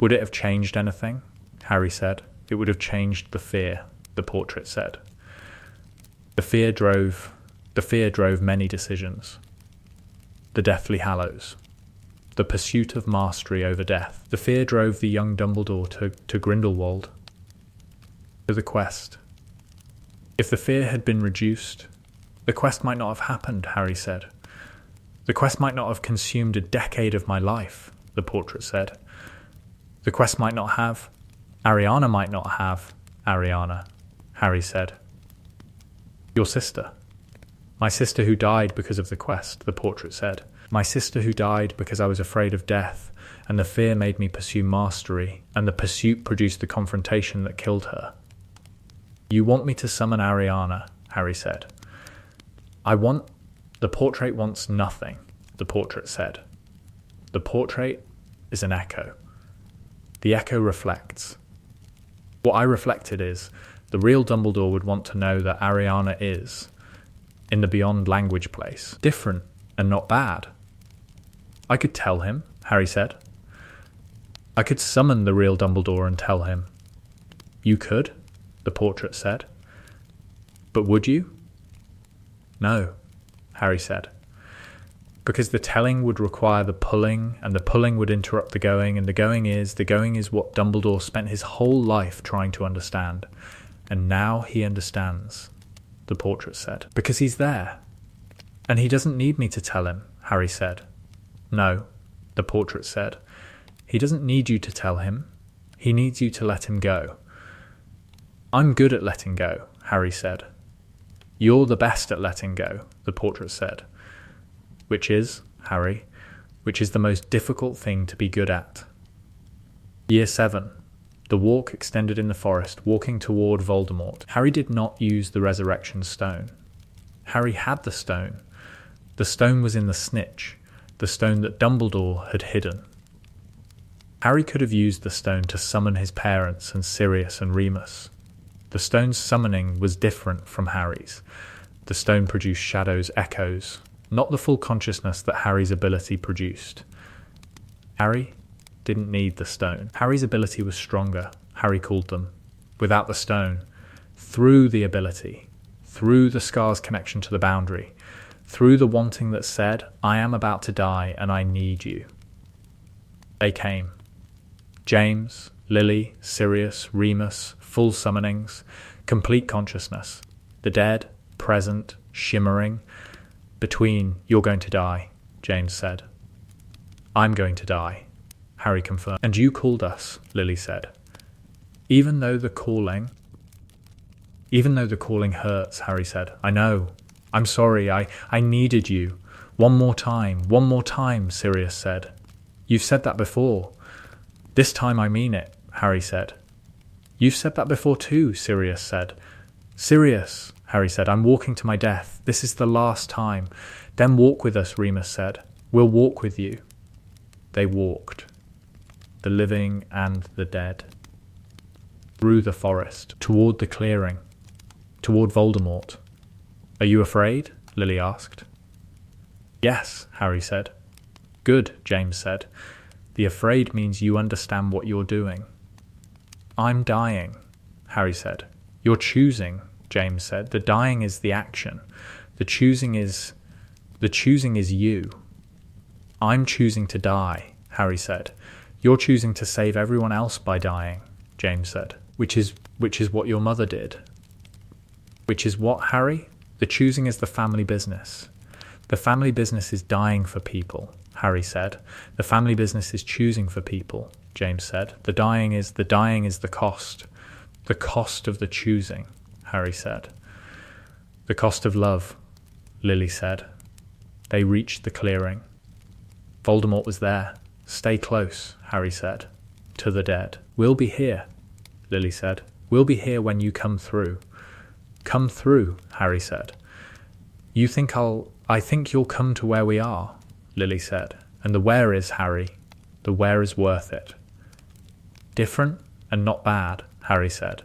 S1: Would it have changed anything? Harry said. It would have changed the fear, the portrait said. The fear drove many decisions. The Deathly Hallows. The pursuit of mastery over death. The fear drove the young Dumbledore to Grindelwald. To the quest. If the fear had been reduced, the quest might not have happened, Harry said. The quest might not have consumed a decade of my life, the portrait said. The quest might not have. Ariana might not have. Ariana, Harry said. Your sister. My sister who died because of the quest, the portrait said. My sister who died because I was afraid of death, and the fear made me pursue mastery, and the pursuit produced the confrontation that killed her. You want me to summon Ariana, Harry said. The portrait wants nothing, the portrait said. The portrait is an echo. The echo reflects. What I reflected is, the real Dumbledore would want to know that Ariana is, in the beyond language place, different and not bad. I could tell him, Harry said. I could summon the real Dumbledore and tell him. You could, the portrait said. But would you? No, Harry said. Because the telling would require the pulling, and the pulling would interrupt the going, and the going is what Dumbledore spent his whole life trying to understand. And now he understands, the portrait said. Because he's there. And he doesn't need me to tell him, Harry said. No, the portrait said. He doesn't need you to tell him. He needs you to let him go. I'm good at letting go, Harry said. You're the best at letting go, the portrait said. Which is, Harry, which is the most difficult thing to be good at. Year 7. The walk extended in the forest, walking toward Voldemort. Harry did not use the resurrection stone. Harry had the stone. The stone was in the snitch, the stone that Dumbledore had hidden. Harry could have used the stone to summon his parents and Sirius and Remus. The stone's summoning was different from Harry's. The stone produced shadows, echoes, not the full consciousness that Harry's ability produced. Harry didn't need the stone. Harry's ability was stronger, Harry called them, without the stone, through the ability, through the scar's connection to the boundary, through the wanting that said, I am about to die and I need you. They came. James, Lily, Sirius, Remus, full summonings, complete consciousness, the dead, present, shimmering. Between, you're going to die, James said. I'm going to die, Harry confirmed. And you called us, Lily said. Even though the calling hurts, Harry said. I know. I'm sorry, I needed you. One more time, Sirius said. You've said that before. This time I mean it, Harry said. You've said that before too, Sirius said. Sirius, Harry said, I'm walking to my death. This is the last time. Then walk with us, Remus said. We'll walk with you. They walked, the living and the dead, through the forest, toward the clearing, toward Voldemort. Are you afraid? Lily asked. Yes, Harry said. Good, James said. The afraid means you understand what you're doing. I'm dying, Harry said. You're choosing, James said. The dying is the action. The choosing is you. I'm choosing to die, Harry said. You're choosing to save everyone else by dying, James said. Which is what your mother did. Which is what, Harry? The choosing is the family business. The family business is dying for people, Harry said. The family business is choosing for people, James said. The dying is the cost. The cost of the choosing, Harry said. The cost of love, Lily said. They reached the clearing. Voldemort was there. Stay close, Harry said. To the dead. We'll be here, Lily said. We'll be here when you come through. Come through, Harry said. I think you'll come to where we are, Lily said. And the where is, Harry. The where is worth it. Different and not bad, Harry said.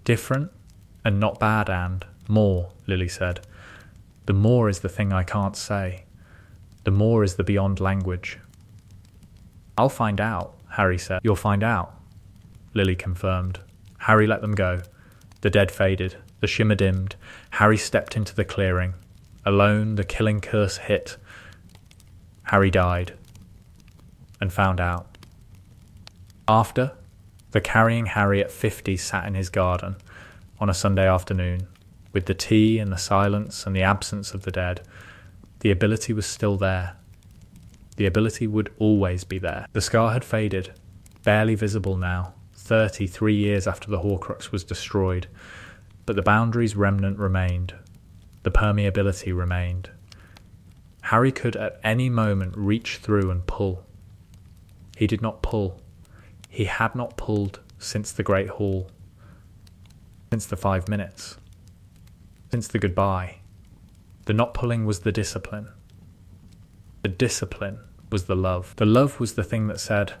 S1: Different and not bad and more, Lily said. The more is the thing I can't say. The more is the beyond language. I'll find out, Harry said. You'll find out, Lily confirmed. Harry let them go. The dead faded. The shimmer dimmed. Harry stepped into the clearing. Alone, the killing curse hit. Harry died. And found out. After, the carrying Harry at 50 sat in his garden on a Sunday afternoon, with the tea and the silence and the absence of the dead. The ability was still there. The ability would always be there. The scar had faded. barely visible now, 33 years after the Horcrux was destroyed, but the boundary's remnant remained. The permeability remained. Harry could at any moment reach through and pull. He did not pull. He had not pulled since the Great Hall, since the 5 minutes, since the goodbye. The not pulling was the discipline. The discipline was the love. The love was the thing that said,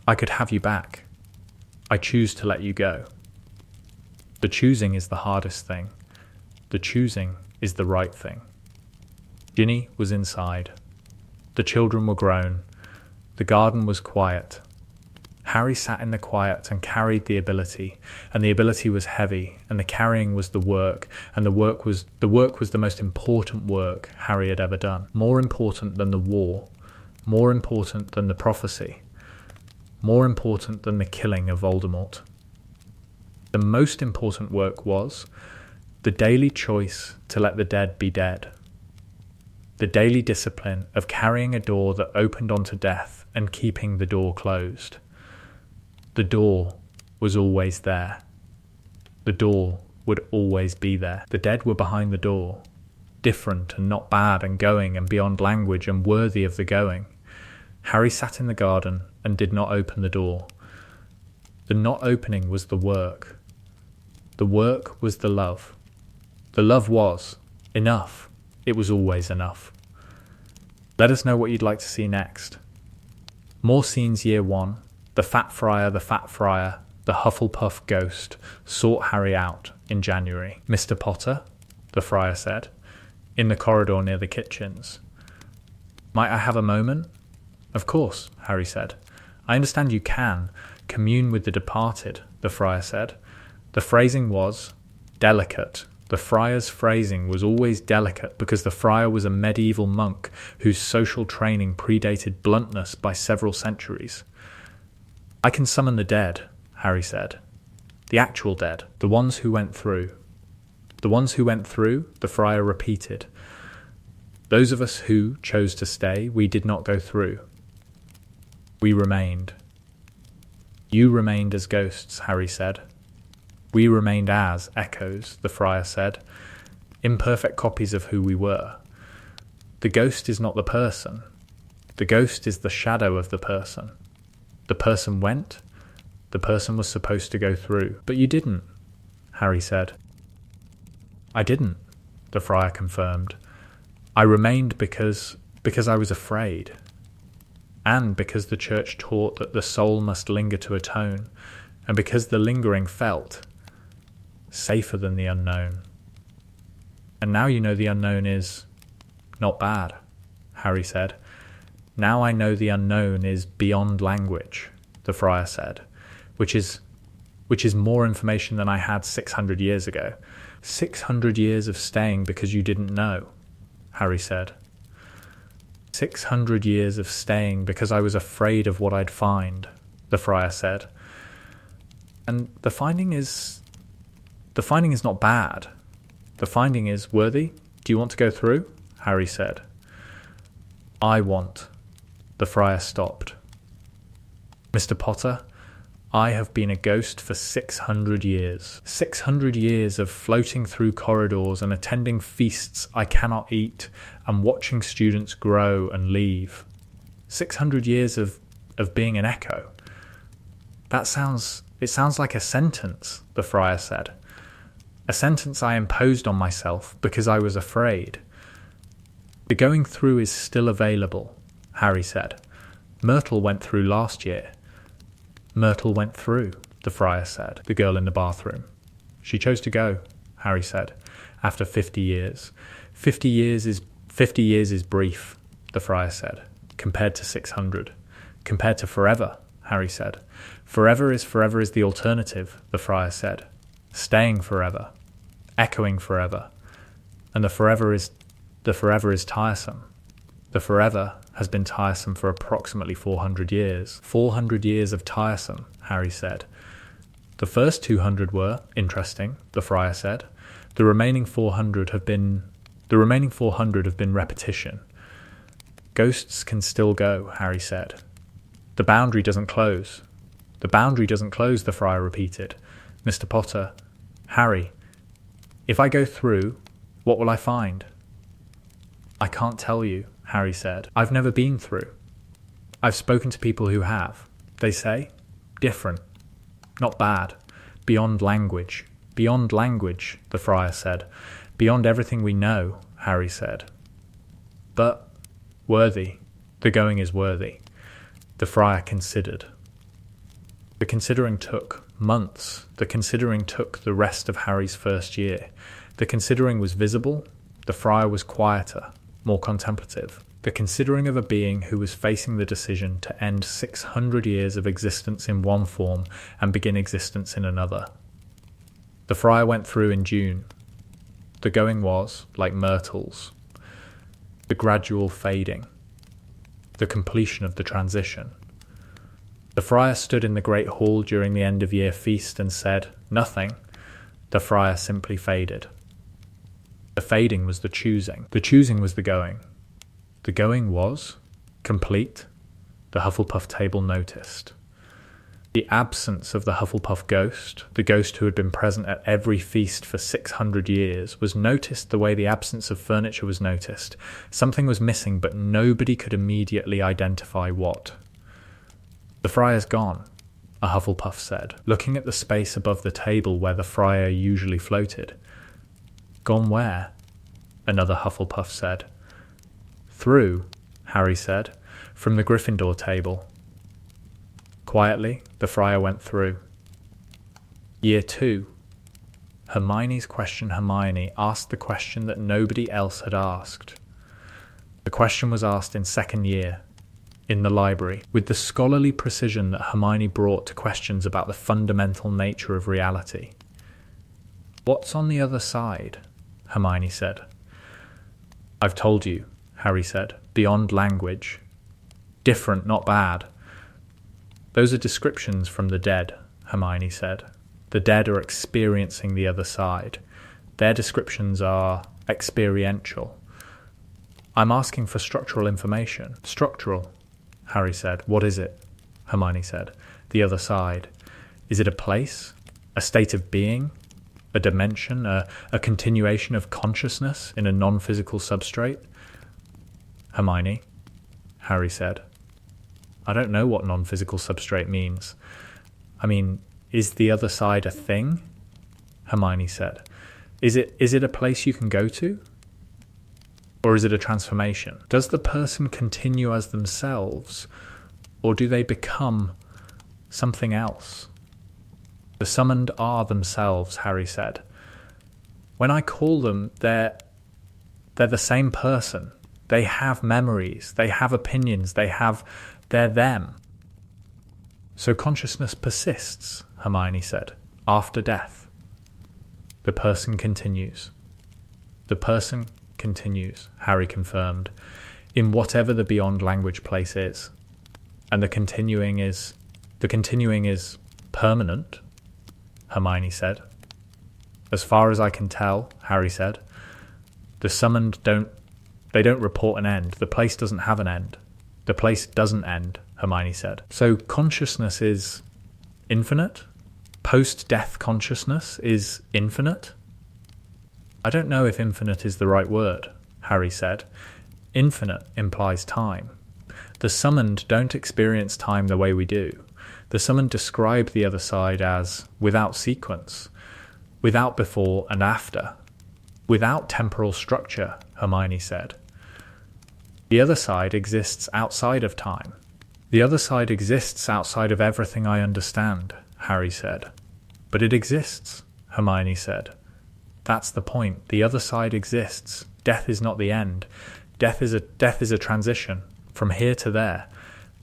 S1: I could have you back. I choose to let you go. The choosing is the hardest thing. The choosing is the right thing. Ginny was inside. The children were grown. The garden was quiet. Harry sat in the quiet and carried the ability, and the ability was heavy, and the carrying was the work, and the work was the most important work Harry had ever done. More important than the war, more important than the prophecy, more important than the killing of Voldemort. The most important work was the daily choice to let the dead be dead. The daily discipline of carrying a door that opened onto death and keeping the door closed. The door was always there. The door would always be there. The dead were behind the door, different and not bad and going and beyond language and worthy of the going. Harry sat in the garden and did not open the door. The not opening was the work. The work was the love. The love was enough. It was always enough. Let us know what you'd like to see next. More scenes year 1. The Fat Friar, the Hufflepuff ghost, sought Harry out in January. Mr. Potter, the friar said, in the corridor near the kitchens. Might I have a moment? Of course, Harry said. I understand you can commune with the departed, the friar said. The phrasing was delicate. The friar's phrasing was always delicate because the friar was a medieval monk whose social training predated bluntness by several centuries. I can summon the dead, Harry said. The actual dead, the ones who went through. The ones who went through, the friar repeated. Those of us who chose to stay, we did not go through. We remained. You remained as ghosts, Harry said. We remained as echoes, the friar said, imperfect copies of who we were. The ghost is not the person. The ghost is the shadow of the person. The person went. The person was supposed to go through. But you didn't, Harry said. I didn't, the friar confirmed. I remained because I was afraid. And because the church taught that the soul must linger to atone, and because the lingering felt safer than the unknown. And now you know the unknown is not bad, Harry said. Now I know the unknown is beyond language, the friar said, which is more information than I had 600 years ago. 600 years of staying because you didn't know, Harry said. 600 years of staying because I was afraid of what I'd find, the friar said. And the finding is not bad. The finding is worthy. Do you want to go through? Harry said. I want. The friar stopped. Mr. Potter, I have been a ghost for 600 years. 600 years of floating through corridors and attending feasts I cannot eat and watching students grow and leave. 600 years of being an echo. It sounds like a sentence, the friar said. A sentence I imposed on myself because I was afraid. The going through is still available, Harry said. Myrtle went through last year. Myrtle went through, the friar said, the girl in the bathroom. She chose to go, Harry said, after 50 years. 50 years is brief, the friar said, compared to 600. Compared to forever, Harry said. Forever is the alternative, the friar said. Staying forever. Echoing forever. And the forever is tiresome. The forever has been tiresome for approximately 400 years. 400 years of tiresome, Harry said. The first 200 were interesting, the friar said. The remaining 400 have been repetition. Ghosts can still go, Harry said. The boundary doesn't close, The boundary doesn't close, the friar repeated. Mr. Potter, Harry, if I go through, what will I find? I can't tell you, Harry said. I've never been through. I've spoken to people who have. They say, different, not bad, beyond language. Beyond language, the friar said. Beyond everything we know, Harry said. But worthy. The going is worthy. The friar considered. The considering took months. The considering took the rest of Harry's first year. The considering was visible. The friar was quieter, more contemplative. The considering of a being who was facing the decision to end 600 years of existence in one form and begin existence in another. The friar went through in June. The going was, like myrtles, the gradual fading, the completion of the transition. The friar stood in the great hall during the end-of-year feast and said, nothing. The friar simply faded. The fading was the choosing. The choosing was the going. The going was complete, the Hufflepuff table noticed. The absence of the Hufflepuff ghost, the ghost who had been present at every feast for 600 years, was noticed the way the absence of furniture was noticed. Something was missing, but nobody could immediately identify what. The friar's gone, a Hufflepuff said, looking at the space above the table where the friar usually floated. Gone where? Another Hufflepuff said. Through, Harry said, from the Gryffindor table. Quietly, the friar went through. Year 2. Hermione's question Hermione asked the question that nobody else had asked. The question was asked in second year, in the library, with the scholarly precision that Hermione brought to questions about the fundamental nature of reality. What's on the other side? Hermione said. I've told you, Harry said, beyond language. Different, not bad. Those are descriptions from the dead, Hermione said. The dead are experiencing the other side. Their descriptions are experiential. I'm asking for structural information. Structural, Harry said. What is it? Hermione said. The other side. Is it a place? A state of being? A dimension? A continuation of consciousness in a non-physical substrate? Hermione, Harry said. I don't know what non-physical substrate means. I mean, is the other side a thing? Hermione said. Is it a place you can go to? Or is it a transformation? Does the person continue as themselves, or do they become something else? The summoned are themselves, Harry said. When I call them, they're the same person. They have memories, they have opinions, they're them. So consciousness persists, Hermione said, after death. The person continues. The person continues, Harry confirmed, in whatever the beyond language place is. And the continuing is permanent, Hermione said. As far as I can tell, Harry said, the summoned don't report an end. The place doesn't have an end. The place doesn't end, Hermione said. So consciousness is infinite? Post-death consciousness is infinite? I don't know if infinite is the right word, Harry said. Infinite implies time. The summoned don't experience time the way we do. The summoned describe the other side as without sequence, without before and after, without temporal structure, Hermione said. The other side exists outside of time. The other side exists outside of everything I understand, Harry said. But it exists, Hermione said. That's the point. The other side exists. Death is not the end. Death is a transition from here to there.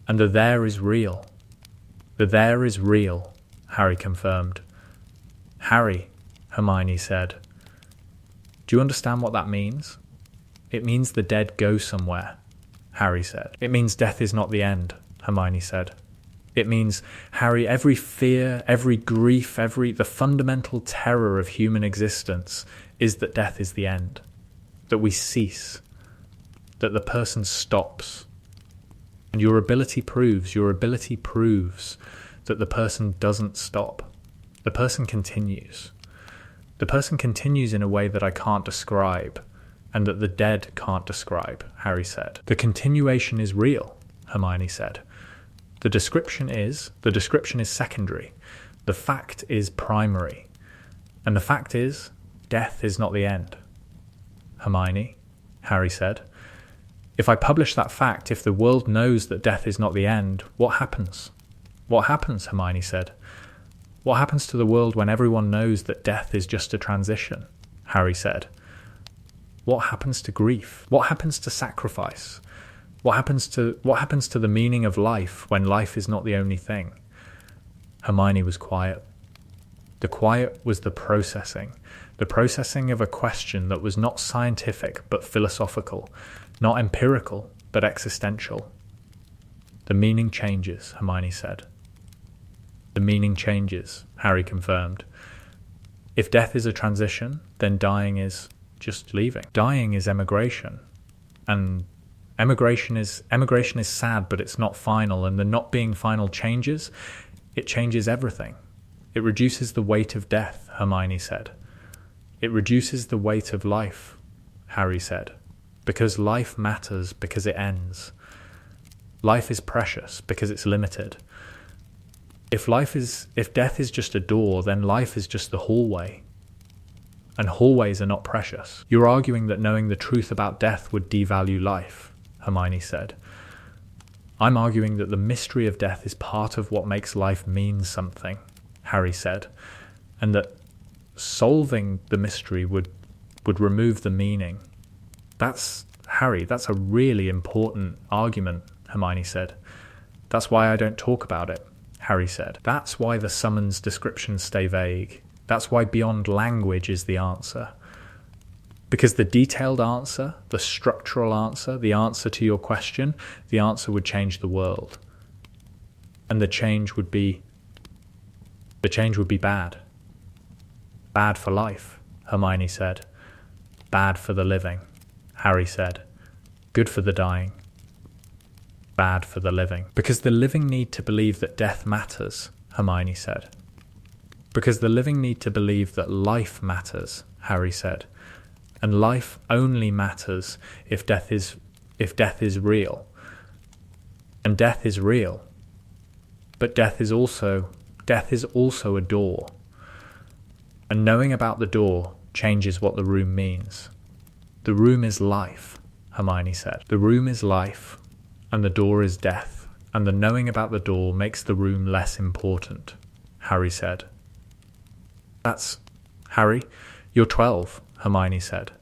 S1: And the there is real. The there is real, Harry confirmed. Harry, Hermione said. Do you understand what that means? It means the dead go somewhere, Harry said. It means death is not the end, Hermione said. It means, Harry, every fear, every grief, the fundamental terror of human existence is that death is the end, that we cease, that the person stops. And your ability proves that the person doesn't stop. The person continues. The person continues in a way that I can't describe, and that the dead can't describe, Harry said. The continuation is real, Hermione said. The description is secondary. The fact is primary. And the fact is, death is not the end. Hermione, Harry said. If I publish that fact, if the world knows that death is not the end, what happens? What happens, Hermione said. What happens to the world when everyone knows that death is just a transition? Harry said. What happens to grief? What happens to sacrifice? What happens to the meaning of life when life is not the only thing? Hermione was quiet. The quiet was the processing of a question that was not scientific but philosophical, not empirical but existential. The meaning changes, Hermione said. The meaning changes, Harry confirmed. If death is a transition, then dying is just leaving. Dying is emigration. And emigration is sad, but it's not final, and the not being final changes. It changes everything. It reduces the weight of death, Hermione said. It reduces the weight of life, Harry said, because life matters because it ends. Life is precious because it's limited. If death is just a door, then life is just the hallway. And hallways are not precious. You're arguing that knowing the truth about death would devalue life, Hermione said. I'm arguing that the mystery of death is part of what makes life mean something, Harry said, and that solving the mystery would remove the meaning. That's a really important argument, Hermione said. That's why I don't talk about it, Harry said. That's why the summons descriptions stay vague. That's why beyond language is the answer. Because the detailed answer, the structural answer, the answer to your question, the answer would change the world. And the change would be bad. Bad for life, Hermione said. Bad for the living, Harry said. Good for the dying. Bad for the living. Because the living need to believe that death matters, Hermione said. Because the living need to believe that life matters, Harry said. And life only matters if death is real. And death is real. But death is also a door. And knowing about the door changes what the room means. The room is life, Hermione said. The room is life, and the door is death, and the knowing about the door makes the room less important, Harry said. Harry, you're 12, Hermione said.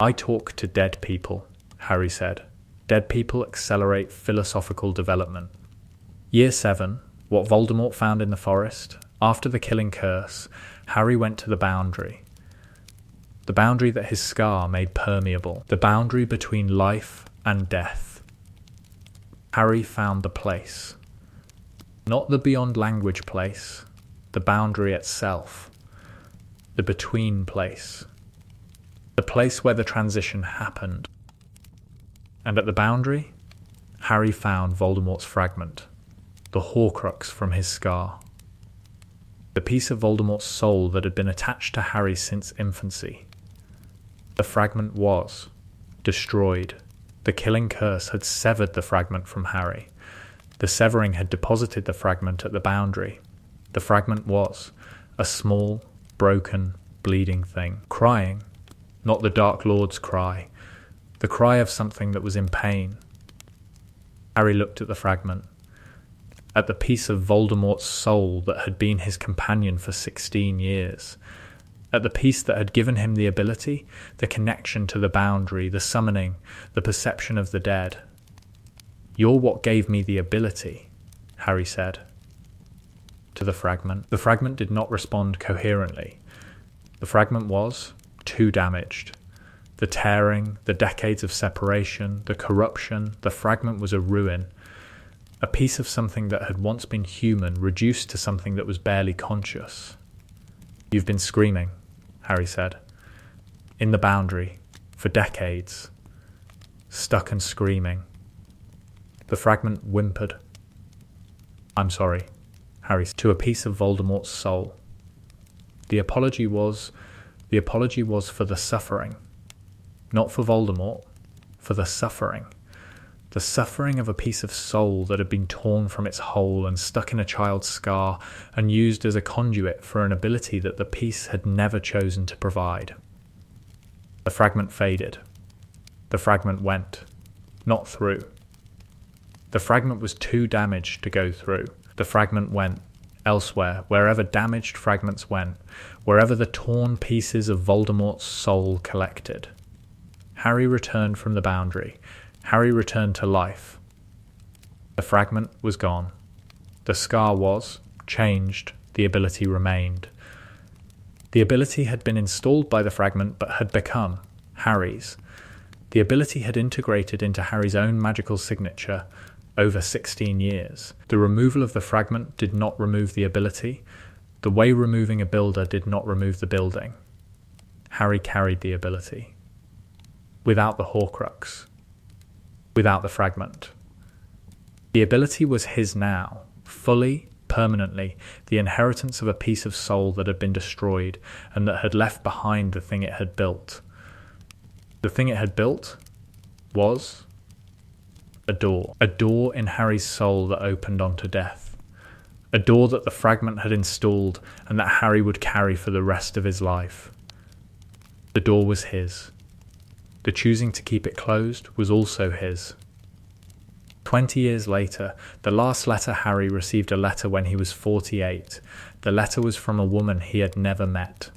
S1: I talk to dead people, Harry said. Dead people accelerate philosophical development. Year 7, what Voldemort found in the forest. After the killing curse, Harry went to the boundary. The boundary that his scar made permeable. The boundary between life and death. Harry found the place. Not the beyond language place, the boundary itself. The between place. The place where the transition happened. And at the boundary, Harry found Voldemort's fragment, the Horcrux from his scar. The piece of Voldemort's soul that had been attached to Harry since infancy. The fragment was destroyed. The killing curse had severed the fragment from Harry. The severing had deposited the fragment at the boundary. The fragment was a small, broken, bleeding thing, crying, not the Dark Lord's cry, the cry of something that was in pain. Harry looked at the fragment, at the piece of Voldemort's soul that had been his companion for 16 years, at the piece that had given him the ability, the connection to the boundary, the summoning, the perception of the dead. You're what gave me the ability, Harry said to the fragment. The fragment did not respond coherently. The fragment was too damaged. The tearing, the decades of separation, the corruption, the fragment was a ruin. A piece of something that had once been human reduced to something that was barely conscious. You've been screaming, Harry said. In the boundary, for decades. Stuck and screaming. The fragment whimpered. I'm sorry, Harry said, to a piece of Voldemort's soul. The apology was for the suffering. Not for Voldemort, for the suffering. The suffering of a piece of soul that had been torn from its hole and stuck in a child's scar and used as a conduit for an ability that the piece had never chosen to provide. The fragment faded. The fragment went, not through. The fragment was too damaged to go through. The fragment went elsewhere, wherever damaged fragments went, wherever the torn pieces of Voldemort's soul collected. Harry returned from the boundary. Harry returned to life. The fragment was gone. The scar was changed. The ability remained. The ability had been installed by the fragment but had become Harry's. The ability had integrated into Harry's own magical signature over 16 years. The removal of the fragment did not remove the ability. The way removing a builder did not remove the building. Harry carried the ability. Without the Horcrux. Without the fragment. The ability was his now, fully, permanently, the inheritance of a piece of soul that had been destroyed and that had left behind the thing it had built. The thing it had built was a door in Harry's soul that opened onto death. A door that the fragment had installed and that Harry would carry for the rest of his life. The door was his. The choosing to keep it closed was also his. 20 years later, the last letter Harry received a letter when he was 48. The letter was from a woman he had never met.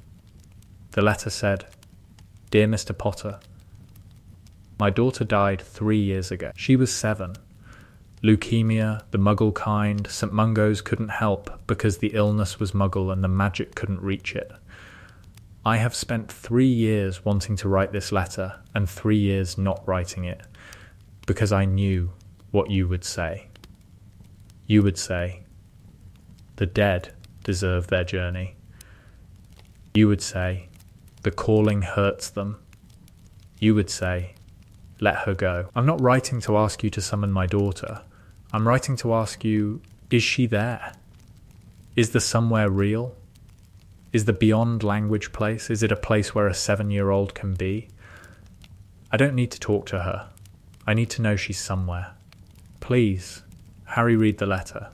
S1: The letter said, "Dear Mr. Potter, my daughter died 3 years ago. She was 7. Leukemia, the Muggle kind, St. Mungo's couldn't help because the illness was Muggle and the magic couldn't reach it. I have spent 3 years wanting to write this letter and 3 years not writing it because I knew what you would say. You would say, the dead deserve their journey. You would say, the calling hurts them. You would say, let her go. I'm not writing to ask you to summon my daughter. I'm writing to ask you, is she there? Is the somewhere real? Is the beyond language place? Is it a place where a 7-year-old can be? I don't need to talk to her. I need to know she's somewhere. Please, Harry, read the letter.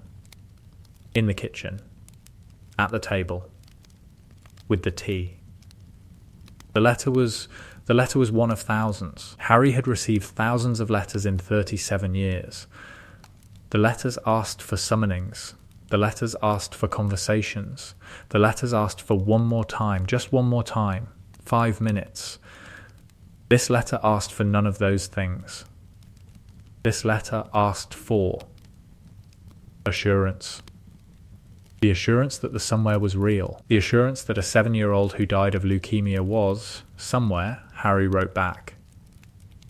S1: In the kitchen. At the table. With the tea. The letter was one of thousands. Harry had received thousands of letters in 37 years. The letters asked for summonings. The letters asked for conversations. The letters asked for one more time, just one more time, 5 minutes. This letter asked for none of those things. This letter asked for assurance. The assurance that the somewhere was real. The assurance that a 7-year-old who died of leukemia was, somewhere, Harry wrote back.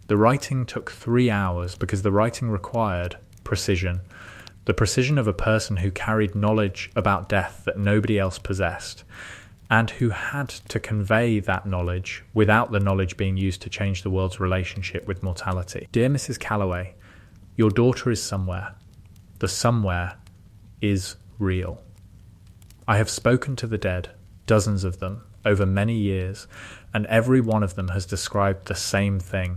S1: The writing took 3 hours because the writing required precision. The precision of a person who carried knowledge about death that nobody else possessed, and who had to convey that knowledge without the knowledge being used to change the world's relationship with mortality. Dear Mrs. Calloway, your daughter is somewhere. The somewhere is real. I have spoken to the dead, dozens of them, over many years, and every one of them has described the same thing.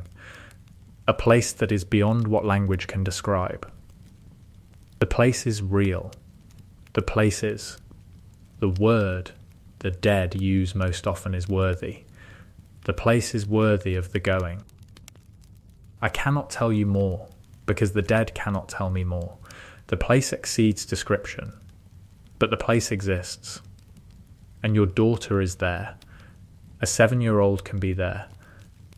S1: A place that is beyond what language can describe. The place is real. The place is. The word the dead use most often is worthy. The place is worthy of the going. I cannot tell you more, because the dead cannot tell me more. The place exceeds description, but the place exists. And your daughter is there. A 7-year-old can be there.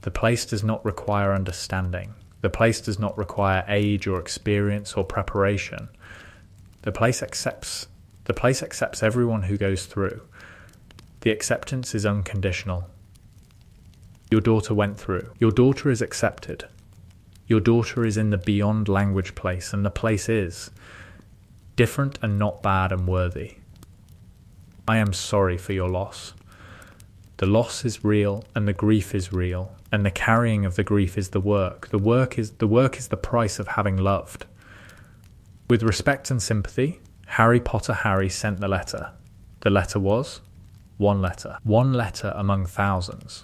S1: The place does not require understanding. The place does not require age or experience or preparation. The place accepts everyone who goes through. The acceptance is unconditional. Your daughter went through. Your daughter is accepted. Your daughter is in the beyond language place, and the place is different and not bad and worthy. I am sorry for your loss. The loss is real, and the grief is real, and the carrying of the grief is the work. The work is the price of having loved. With respect and sympathy, Harry Potter Harry sent the letter. The letter was one letter. One letter among thousands.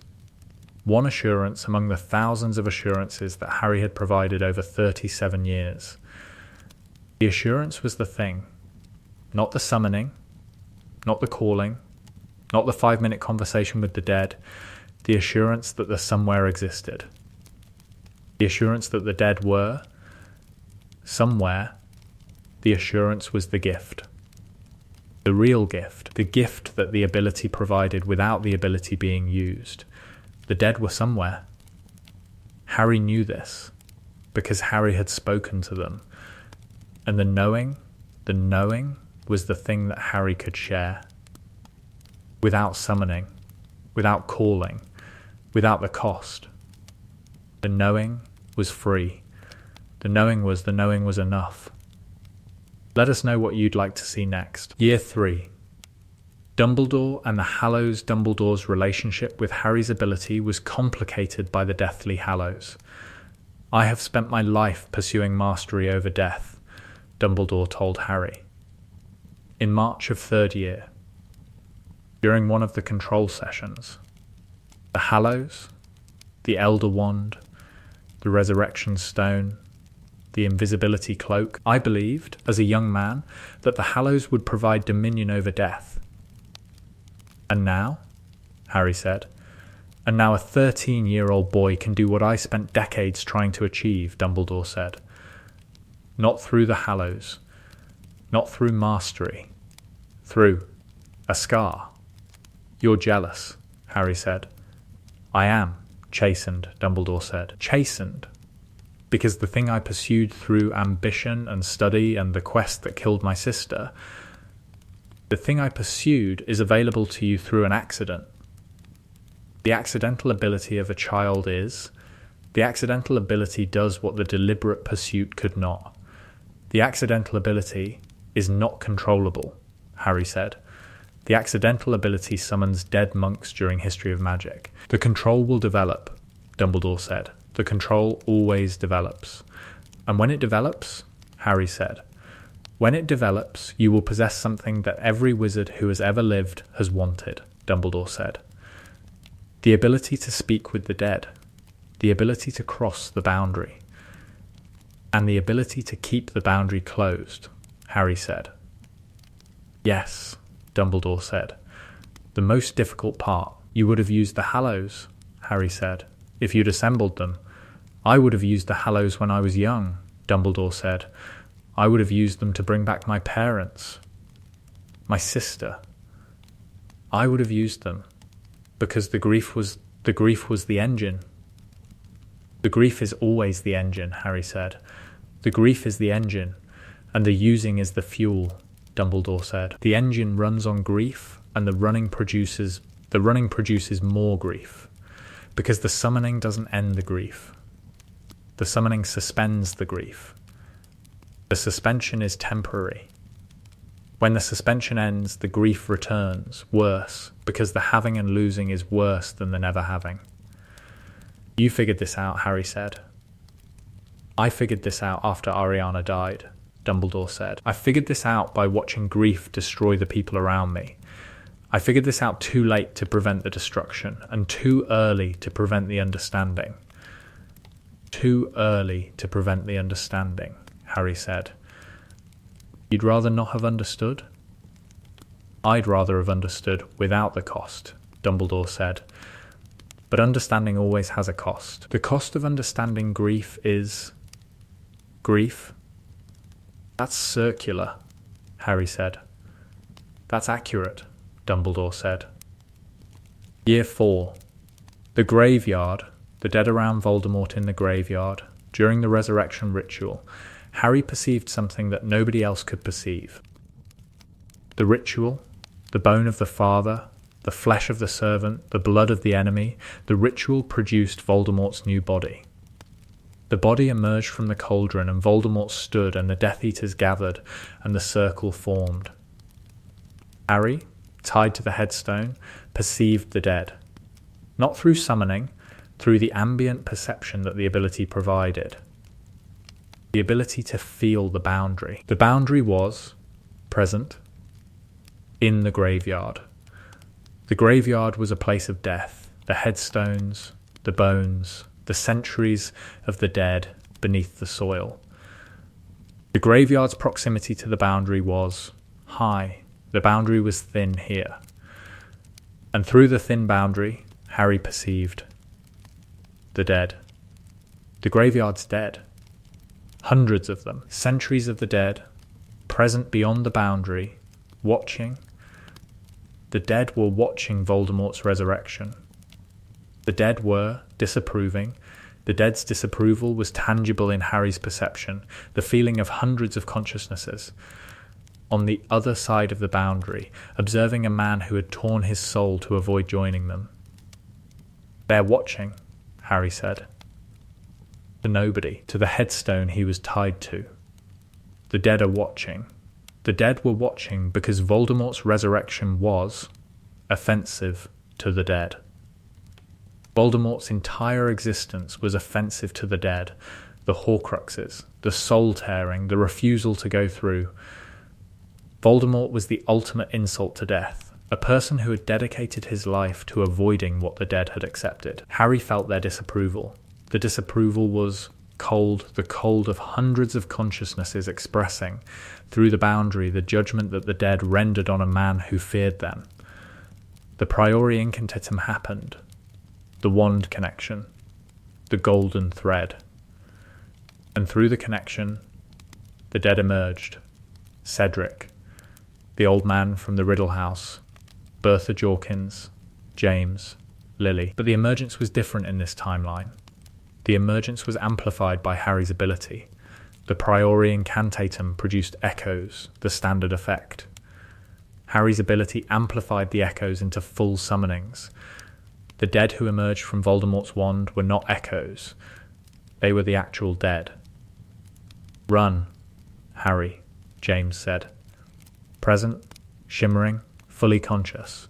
S1: One assurance among the thousands of assurances that Harry had provided over 37 years. The assurance was the thing, not the summoning, not the calling, not the 5-minute conversation with the dead, the assurance that the somewhere existed. The assurance that the dead were somewhere. The assurance was the gift. The real gift. The gift that the ability provided without the ability being used. The dead were somewhere. Harry knew this because Harry had spoken to them. And the knowing was the thing that Harry could share. Without summoning, without calling, without the cost. The knowing was free. The knowing was enough. Let us know what you'd like to see next. Year 3. Dumbledore and the Hallows Dumbledore's relationship with Harry's ability was complicated by the Deathly Hallows. I have spent my life pursuing mastery over death, Dumbledore told Harry. In March of 3rd year, during one of the control sessions, the Hallows, the Elder Wand, the Resurrection Stone, the invisibility cloak. I believed, as a young man, that the Hallows would provide dominion over death. And now, Harry said, and now a 13-year-old boy can do what I spent decades trying to achieve, Dumbledore said. Not through the Hallows, not through mastery, through a scar. You're jealous, Harry said. I am, chastened, Dumbledore said. Chastened? Because the thing I pursued through ambition and study and the quest that killed my sister, the thing I pursued is available to you through an accident. The accidental ability of a child is, the accidental ability does what the deliberate pursuit could not. The accidental ability is not controllable, Harry said. The accidental ability summons dead monks during History of Magic. The control will develop, Dumbledore said. The control always develops. And when it develops, Harry said, when it develops, you will possess something that every wizard who has ever lived has wanted, Dumbledore said. The ability to speak with the dead. The ability to cross the boundary. And the ability to keep the boundary closed, Harry said. Yes, Dumbledore said. The most difficult part. You would have used the Hallows, Harry said. If you'd assembled them. I would have used the Hallows when I was young, Dumbledore said. I would have used them to bring back my parents. My sister. I would have used them. Because the grief was the engine. The grief is always the engine, Harry said. The grief is the engine, and the using is the fuel, Dumbledore said. The engine runs on grief, and the running produces more grief. Because the summoning doesn't end the grief. The summoning suspends the grief. The suspension is temporary. When the suspension ends, the grief returns, worse, because the having and losing is worse than the never having. You figured this out, Harry said. I figured this out after Ariana died, Dumbledore said. I figured this out by watching grief destroy the people around me. I figured this out too late to prevent the destruction, and too early to prevent the understanding. Too early to prevent the understanding, Harry said. You'd rather not have understood? I'd rather have understood without the cost, Dumbledore said. But understanding always has a cost. The cost of understanding grief is... grief? That's circular, Harry said. That's accurate, Dumbledore said. Year 4. The graveyard, the dead around Voldemort in the graveyard, during the resurrection ritual, Harry perceived something that nobody else could perceive. The ritual, the bone of the father, the flesh of the servant, the blood of the enemy, the ritual produced Voldemort's new body. The body emerged from the cauldron, and Voldemort stood, and the Death Eaters gathered, and the circle formed. Harry, tied to the headstone, perceived the dead. Not through summoning, through the ambient perception that the ability provided. The ability to feel the boundary. The boundary was present, in the graveyard. The graveyard was a place of death, the headstones, the bones, the centuries of the dead beneath the soil. The graveyard's proximity to the boundary was high. The boundary was thin here. And through the thin boundary, Harry perceived the dead. The graveyard's dead. Hundreds of them, centuries of the dead, present beyond the boundary, watching. The dead were watching Voldemort's resurrection. The dead were disapproving. The dead's disapproval was tangible in Harry's perception, the feeling of hundreds of consciousnesses. On the other side of the boundary, observing a man who had torn his soul to avoid joining them. "They're watching," Harry said. To nobody, to the headstone he was tied to. The dead are watching. The dead were watching because Voldemort's resurrection was offensive to the dead. Voldemort's entire existence was offensive to the dead. The Horcruxes, the soul-tearing, the refusal to go through. Voldemort was the ultimate insult to death, a person who had dedicated his life to avoiding what the dead had accepted. Harry felt their disapproval. The disapproval was cold, the cold of hundreds of consciousnesses expressing, through the boundary, the judgment that the dead rendered on a man who feared them. The priori incantatem happened. The wand connection. The golden thread. And through the connection, the dead emerged. Cedric, the old man from the Riddle House, Bertha Jorkins, James, Lily. But the emergence was different in this timeline. The emergence was amplified by Harry's ability. The priori incantatem produced echoes, the standard effect. Harry's ability amplified the echoes into full summonings. The dead who emerged from Voldemort's wand were not echoes. They were the actual dead. "Run, Harry," James said. Present, shimmering, fully conscious.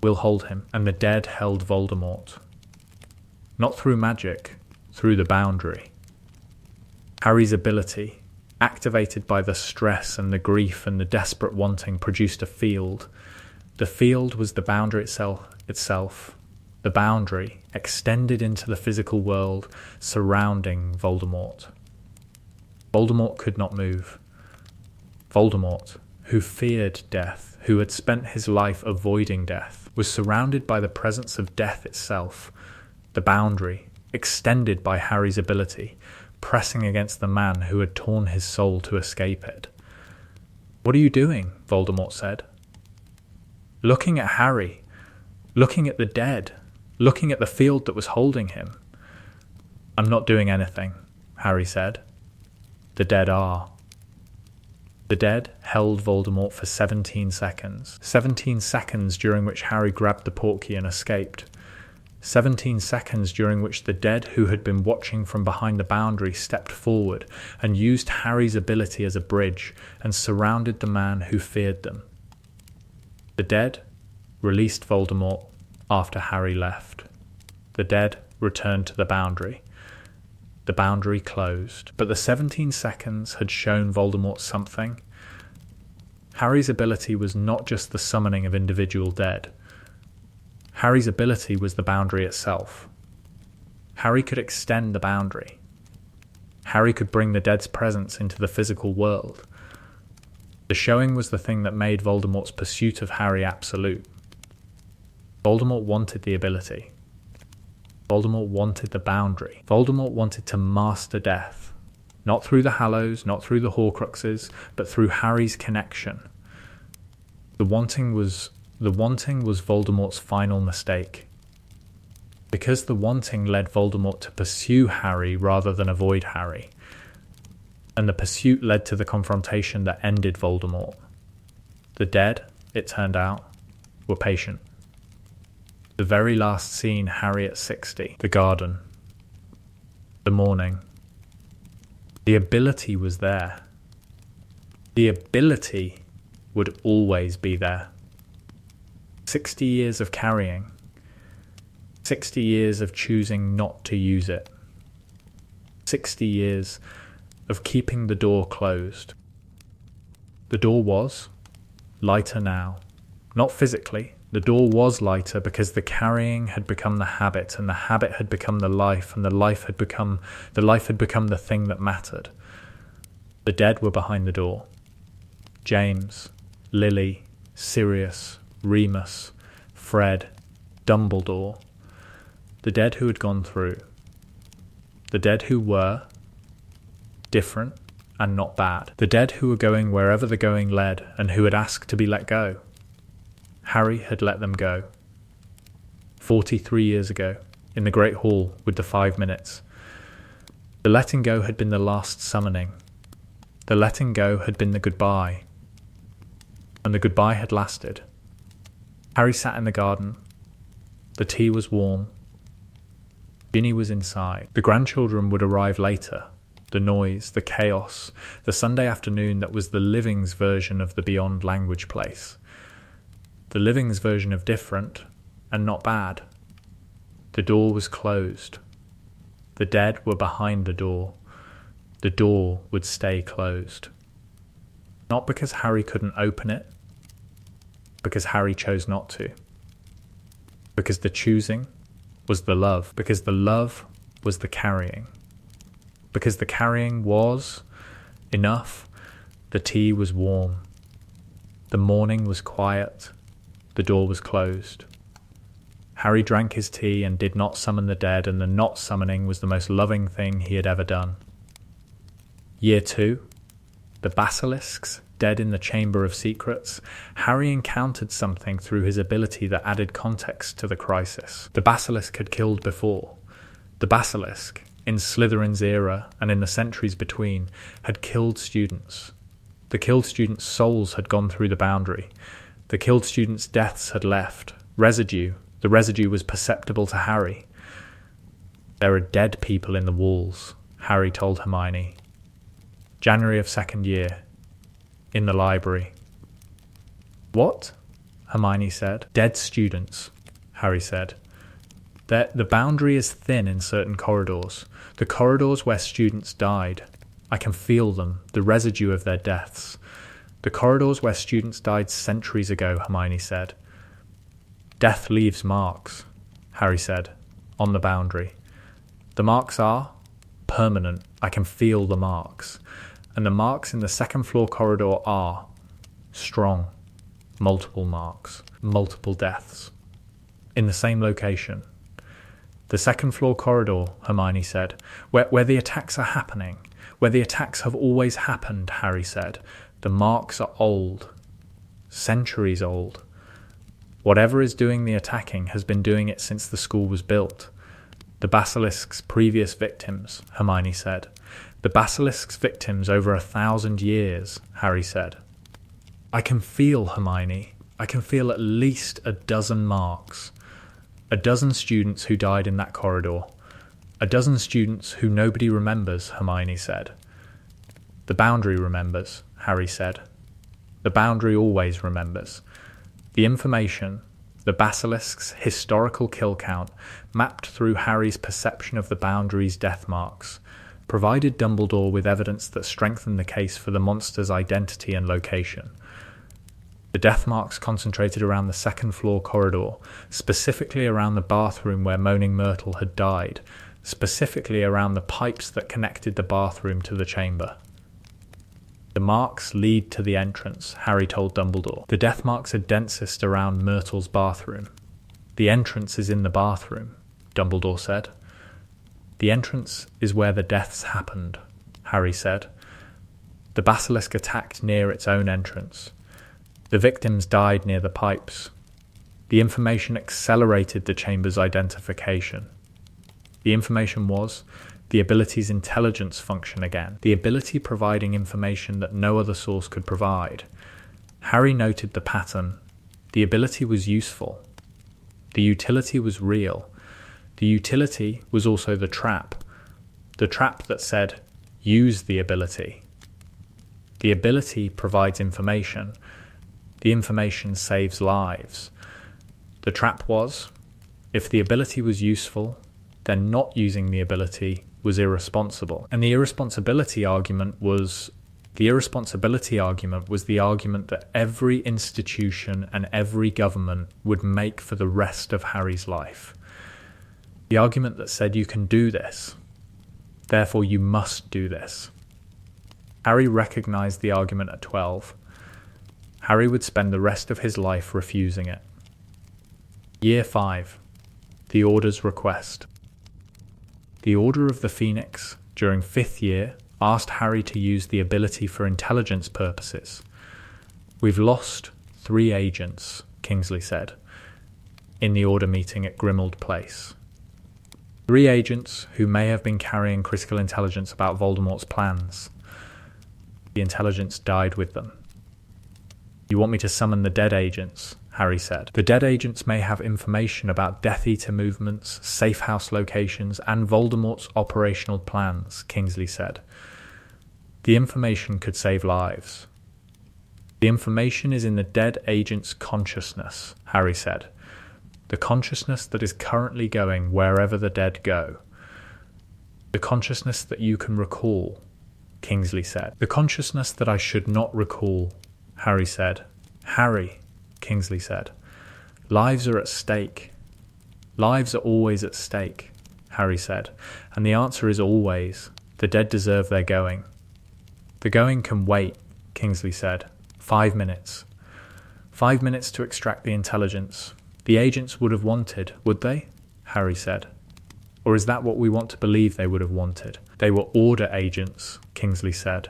S1: "We'll hold him." And the dead held Voldemort. Not through magic, through the boundary. Harry's ability, activated by the stress and the grief and the desperate wanting, produced a field. The field was the boundary itself. The boundary extended into the physical world surrounding Voldemort. Voldemort could not move. Voldemort, who feared death, who had spent his life avoiding death, was surrounded by the presence of death itself. The boundary, extended by Harry's ability, pressing against the man who had torn his soul to escape it. "What are you doing?" Voldemort said. "Looking at Harry, looking at the dead, looking at the field that was holding him." "I'm not doing anything," Harry said. "The dead are." The dead held Voldemort for 17 seconds. 17 seconds during which Harry grabbed the portkey and escaped. 17 seconds during which the dead who had been watching from behind the boundary stepped forward and used Harry's ability as a bridge and surrounded the man who feared them. The dead released Voldemort after Harry left. The dead returned to the boundary. The boundary closed. But the 17 seconds had shown Voldemort something. Harry's ability was not just the summoning of individual dead. Harry's ability was the boundary itself. Harry could extend the boundary. Harry could bring the dead's presence into the physical world. The showing was the thing that made Voldemort's pursuit of Harry absolute. Voldemort wanted the ability. Voldemort wanted the boundary. Voldemort wanted to master death. Not through the Hallows, not through the Horcruxes, but through Harry's connection. The wanting was Voldemort's final mistake. Because the wanting led Voldemort to pursue Harry rather than avoid Harry. And the pursuit led to the confrontation that ended Voldemort. The dead, it turned out, were patient. The very last scene, Harry at 60, the garden, the morning. The ability was there. The ability would always be there. 60 years of carrying. 60 years of choosing not to use it. 60 years of keeping the door closed. The door was lighter now. Not physically. The door was lighter because the carrying had become the habit, and the habit had become the life, and the life had become the thing that mattered. The dead were behind the door. James, Lily, Sirius, Remus, Fred, Dumbledore. The dead who had gone through. The dead who were different and not bad. The dead who were going wherever the going led and who had asked to be let go. Harry had let them go. 43 years ago, in the Great Hall with the 5 minutes. The letting go had been the last summoning. The letting go had been the goodbye. And the goodbye had lasted. Harry sat in the garden. The tea was warm. Ginny was inside. The grandchildren would arrive later. The noise, the chaos, the Sunday afternoon that was the Living's version of the Beyond Language place. The Living's version of different and not bad. The door was closed. The dead were behind the door. The door would stay closed. Not because Harry couldn't open it, because Harry chose not to. Because the choosing was the love. Because the love was the carrying. Because the carrying was enough. The tea was warm. The morning was quiet. The door was closed. Harry drank his tea and did not summon the dead, and the not summoning was the most loving thing he had ever done. Year 2. The basilisks, dead in the Chamber of Secrets. Harry encountered something through his ability that added context to the crisis. The basilisk had killed before. The basilisk, in Slytherin's era and in the centuries between, had killed students. The killed students' souls had gone through the boundary. The killed students' deaths had left. Residue. The residue was perceptible to Harry. There are dead people in the walls, Harry told Hermione. January of 2nd year. In the library. What? Hermione said. Dead students, Harry said. The boundary is thin in certain corridors. The corridors where students died. I can feel them, the residue of their deaths. The corridors where students died centuries ago, Hermione said. Death leaves marks, Harry said, on the boundary. The marks are permanent. I can feel the marks. And the marks in the second floor corridor are strong. Multiple marks. Multiple deaths. In the same location. The second floor corridor, Hermione said, where the attacks are happening. Where the attacks have always happened, Harry said. The marks are old. Centuries old. Whatever is doing the attacking has been doing it since the school was built. The basilisk's previous victims, Hermione said. The basilisk's victims over 1,000 years, Harry said. I can feel, Hermione. I can feel at least a dozen marks. A dozen students who died in that corridor. A dozen students who nobody remembers, Hermione said. The boundary remembers, Harry said. The boundary always remembers. The information, the basilisk's historical kill count, mapped through Harry's perception of the boundary's death marks, provided Dumbledore with evidence that strengthened the case for the monster's identity and location. The death marks concentrated around the second floor corridor, specifically around the bathroom where Moaning Myrtle had died, specifically around the pipes that connected the bathroom to the chamber. The marks lead to the entrance, Harry told Dumbledore. The death marks are densest around Myrtle's bathroom. The entrance is in the bathroom, Dumbledore said. The entrance is where the deaths happened, Harry said. The basilisk attacked near its own entrance. The victims died near the pipes. The information accelerated the chamber's identification. The information was the ability's intelligence function again, the ability providing information that no other source could provide. Harry noted the pattern. The ability was useful. The utility was real. The utility was also the trap that said, use the ability. The ability provides information. The information saves lives. The trap was, if the ability was useful, then not using the ability was irresponsible. And the irresponsibility argument was The irresponsibility argument was the argument that every institution and every government would make for the rest of Harry's life. The argument that said you can do this, therefore you must do this. Harry recognised the argument at 12. Harry would spend the rest of his life refusing it. Year 5. The Order's Request. The Order of the Phoenix, during 5th year, asked Harry to use the ability for intelligence purposes. "We've lost 3 agents," Kingsley said, in the Order meeting at Grimmauld Place. 3 agents who may have been carrying critical intelligence about Voldemort's plans. The intelligence died with them. "You want me to summon the dead agents?" Harry said. "The dead agents may have information about Death Eater movements, safe house locations, and Voldemort's operational plans," Kingsley said. "The information could save lives." "The information is in the dead agent's consciousness," Harry said. "The consciousness that is currently going wherever the dead go. The consciousness that you can recall," Kingsley said. "The consciousness that I should not recall," Harry said. "Harry," Kingsley said, "lives are at stake." "Lives are always at stake," Harry said, "and the answer is always, the dead deserve their going." "The going can wait," Kingsley said. 5 minutes. 5 minutes to extract the intelligence. The agents would have wanted, would they? Harry said. "Or is that what we want to believe they would have wanted?" "They were Order agents," Kingsley said.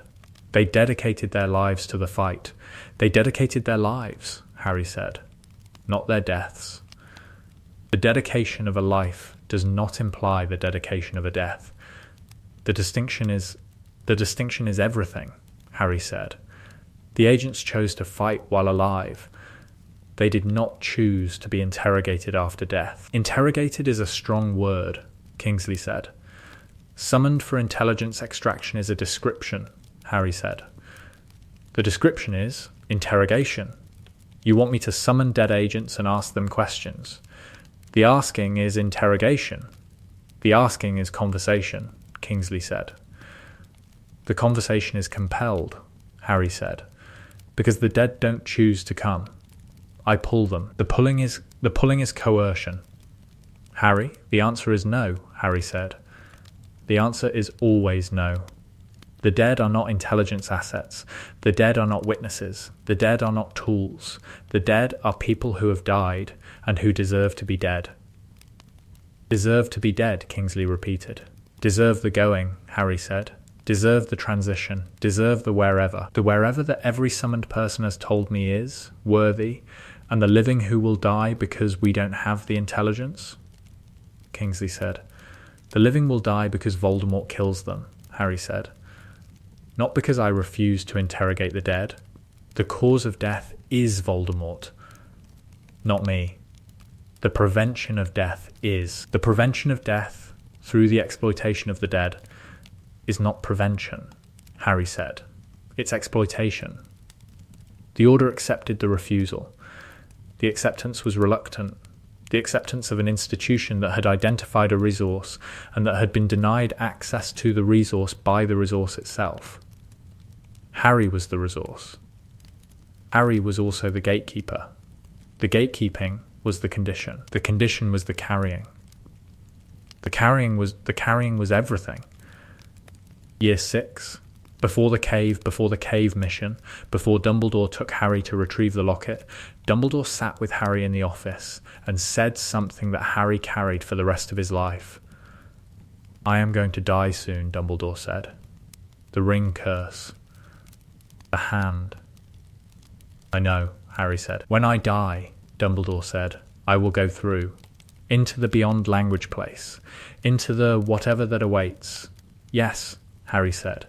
S1: "They dedicated their lives to the fight." "They dedicated their lives," Harry said, "not their deaths." The dedication of a life does not imply the dedication of a death. The distinction is everything, Harry said. The agents chose to fight while alive. They did not choose to be interrogated after death. "Interrogated is a strong word," Kingsley said. "Summoned for intelligence extraction is a description," Harry said. "The description is interrogation. You want me to summon dead agents and ask them questions. The asking is interrogation. The asking is conversation," Kingsley said. "The conversation is compelled," Harry said, "because the dead don't choose to come. I pull them. The pulling is coercion." "Harry, the answer is no," Harry said. "The answer is always no. The dead are not intelligence assets. The dead are not witnesses. The dead are not tools. The dead are people who have died and who deserve to be dead." "Deserve to be dead," Kingsley repeated. "Deserve the going," Harry said. "Deserve the transition. Deserve the wherever. The wherever that every summoned person has told me is worthy, and the living who will die because we don't have the intelligence?" Kingsley said. "The living will die because Voldemort kills them," Harry said. "Not because I refuse to interrogate the dead. The cause of death is Voldemort, not me. The prevention of death is. The prevention of death through the exploitation of the dead is not prevention," Harry said. "It's exploitation." The Order accepted the refusal. The acceptance was reluctant. The acceptance of an institution that had identified a resource and that had been denied access to the resource by the resource itself. Harry was the resource. Harry was also the gatekeeper. The gatekeeping was the condition. The condition was the carrying. The carrying was everything. Year 6, before the cave mission, before Dumbledore took Harry to retrieve the locket, Dumbledore sat with Harry in the office and said something that Harry carried for the rest of his life. "I am going to die soon," Dumbledore said. "The ring curse. The hand." "I know," Harry said. "When I die," Dumbledore said, "I will go through. Into the beyond language place. Into the whatever that awaits." "Yes," Harry said.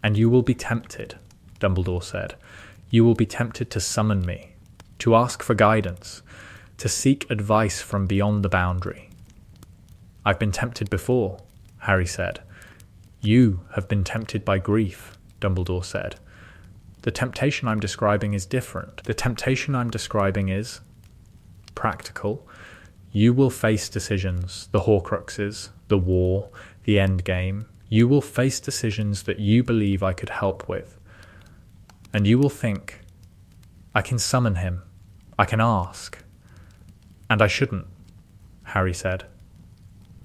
S1: "And you will be tempted," Dumbledore said. "You will be tempted to summon me, to ask for guidance, to seek advice from beyond the boundary." "I've been tempted before," Harry said. "You have been tempted by grief," Dumbledore said. "The temptation I'm describing is different. The temptation I'm describing is practical. You will face decisions, the Horcruxes, the war, the endgame. You will face decisions that you believe I could help with. And you will think, I can summon him. I can ask. And I shouldn't, Harry said.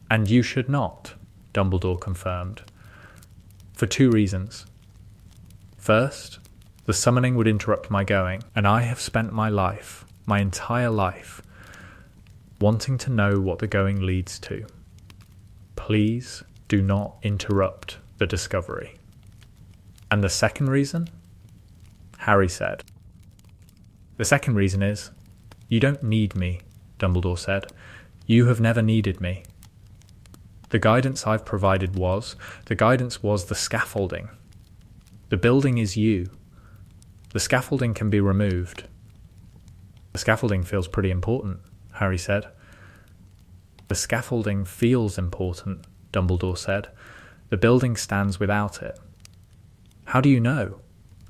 S1: And you should not, Dumbledore confirmed. For 2 reasons. First, the summoning would interrupt my going, and I have spent my life, my entire life, wanting to know what the going leads to. Please do not interrupt the discovery. And the second reason? Harry said. The second reason is, you don't need me, Dumbledore said. You have never needed me. The guidance I've provided was the scaffolding. The building is you. The scaffolding can be removed. The scaffolding feels pretty important, Harry said. The scaffolding feels important, Dumbledore said. The building stands without it. How do you know?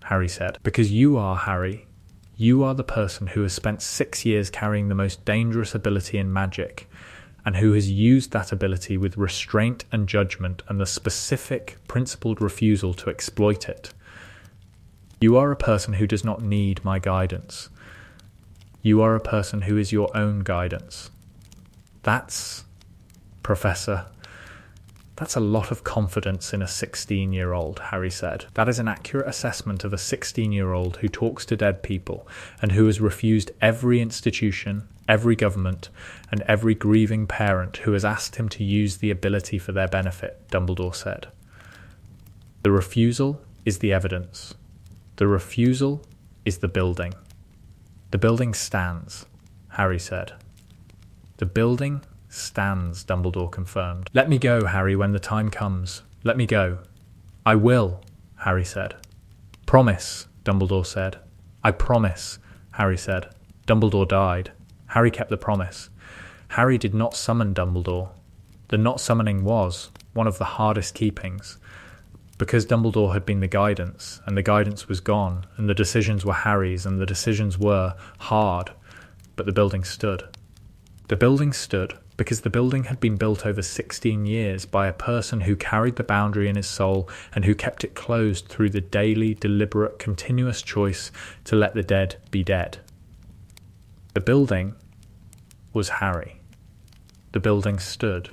S1: Harry said. Because you are, Harry. You are the person who has spent 6 years carrying the most dangerous ability in magic, and who has used that ability with restraint and judgment and the specific, principled refusal to exploit it. You are a person who does not need my guidance. You are a person who is your own guidance. Professor, that's a lot of confidence in a 16-year-old, Harry said. That is an accurate assessment of a 16-year-old who talks to dead people and who has refused every institution, every government, and every grieving parent who has asked him to use the ability for their benefit, Dumbledore said. The refusal is the evidence. The refusal is the building. The building stands, Harry said. The building stands, Dumbledore confirmed. Let me go, Harry, when the time comes. Let me go. I will, Harry said. Promise, Dumbledore said. I promise, Harry said. Dumbledore died. Harry kept the promise. Harry did not summon Dumbledore. The not summoning was one of the hardest keepings. Because Dumbledore had been the guidance, and the guidance was gone, and the decisions were Harry's, and the decisions were hard, but the building stood. The building stood because the building had been built over 16 years by a person who carried the boundary in his soul and who kept it closed through the daily, deliberate, continuous choice to let the dead be dead. The building was Harry. The building stood.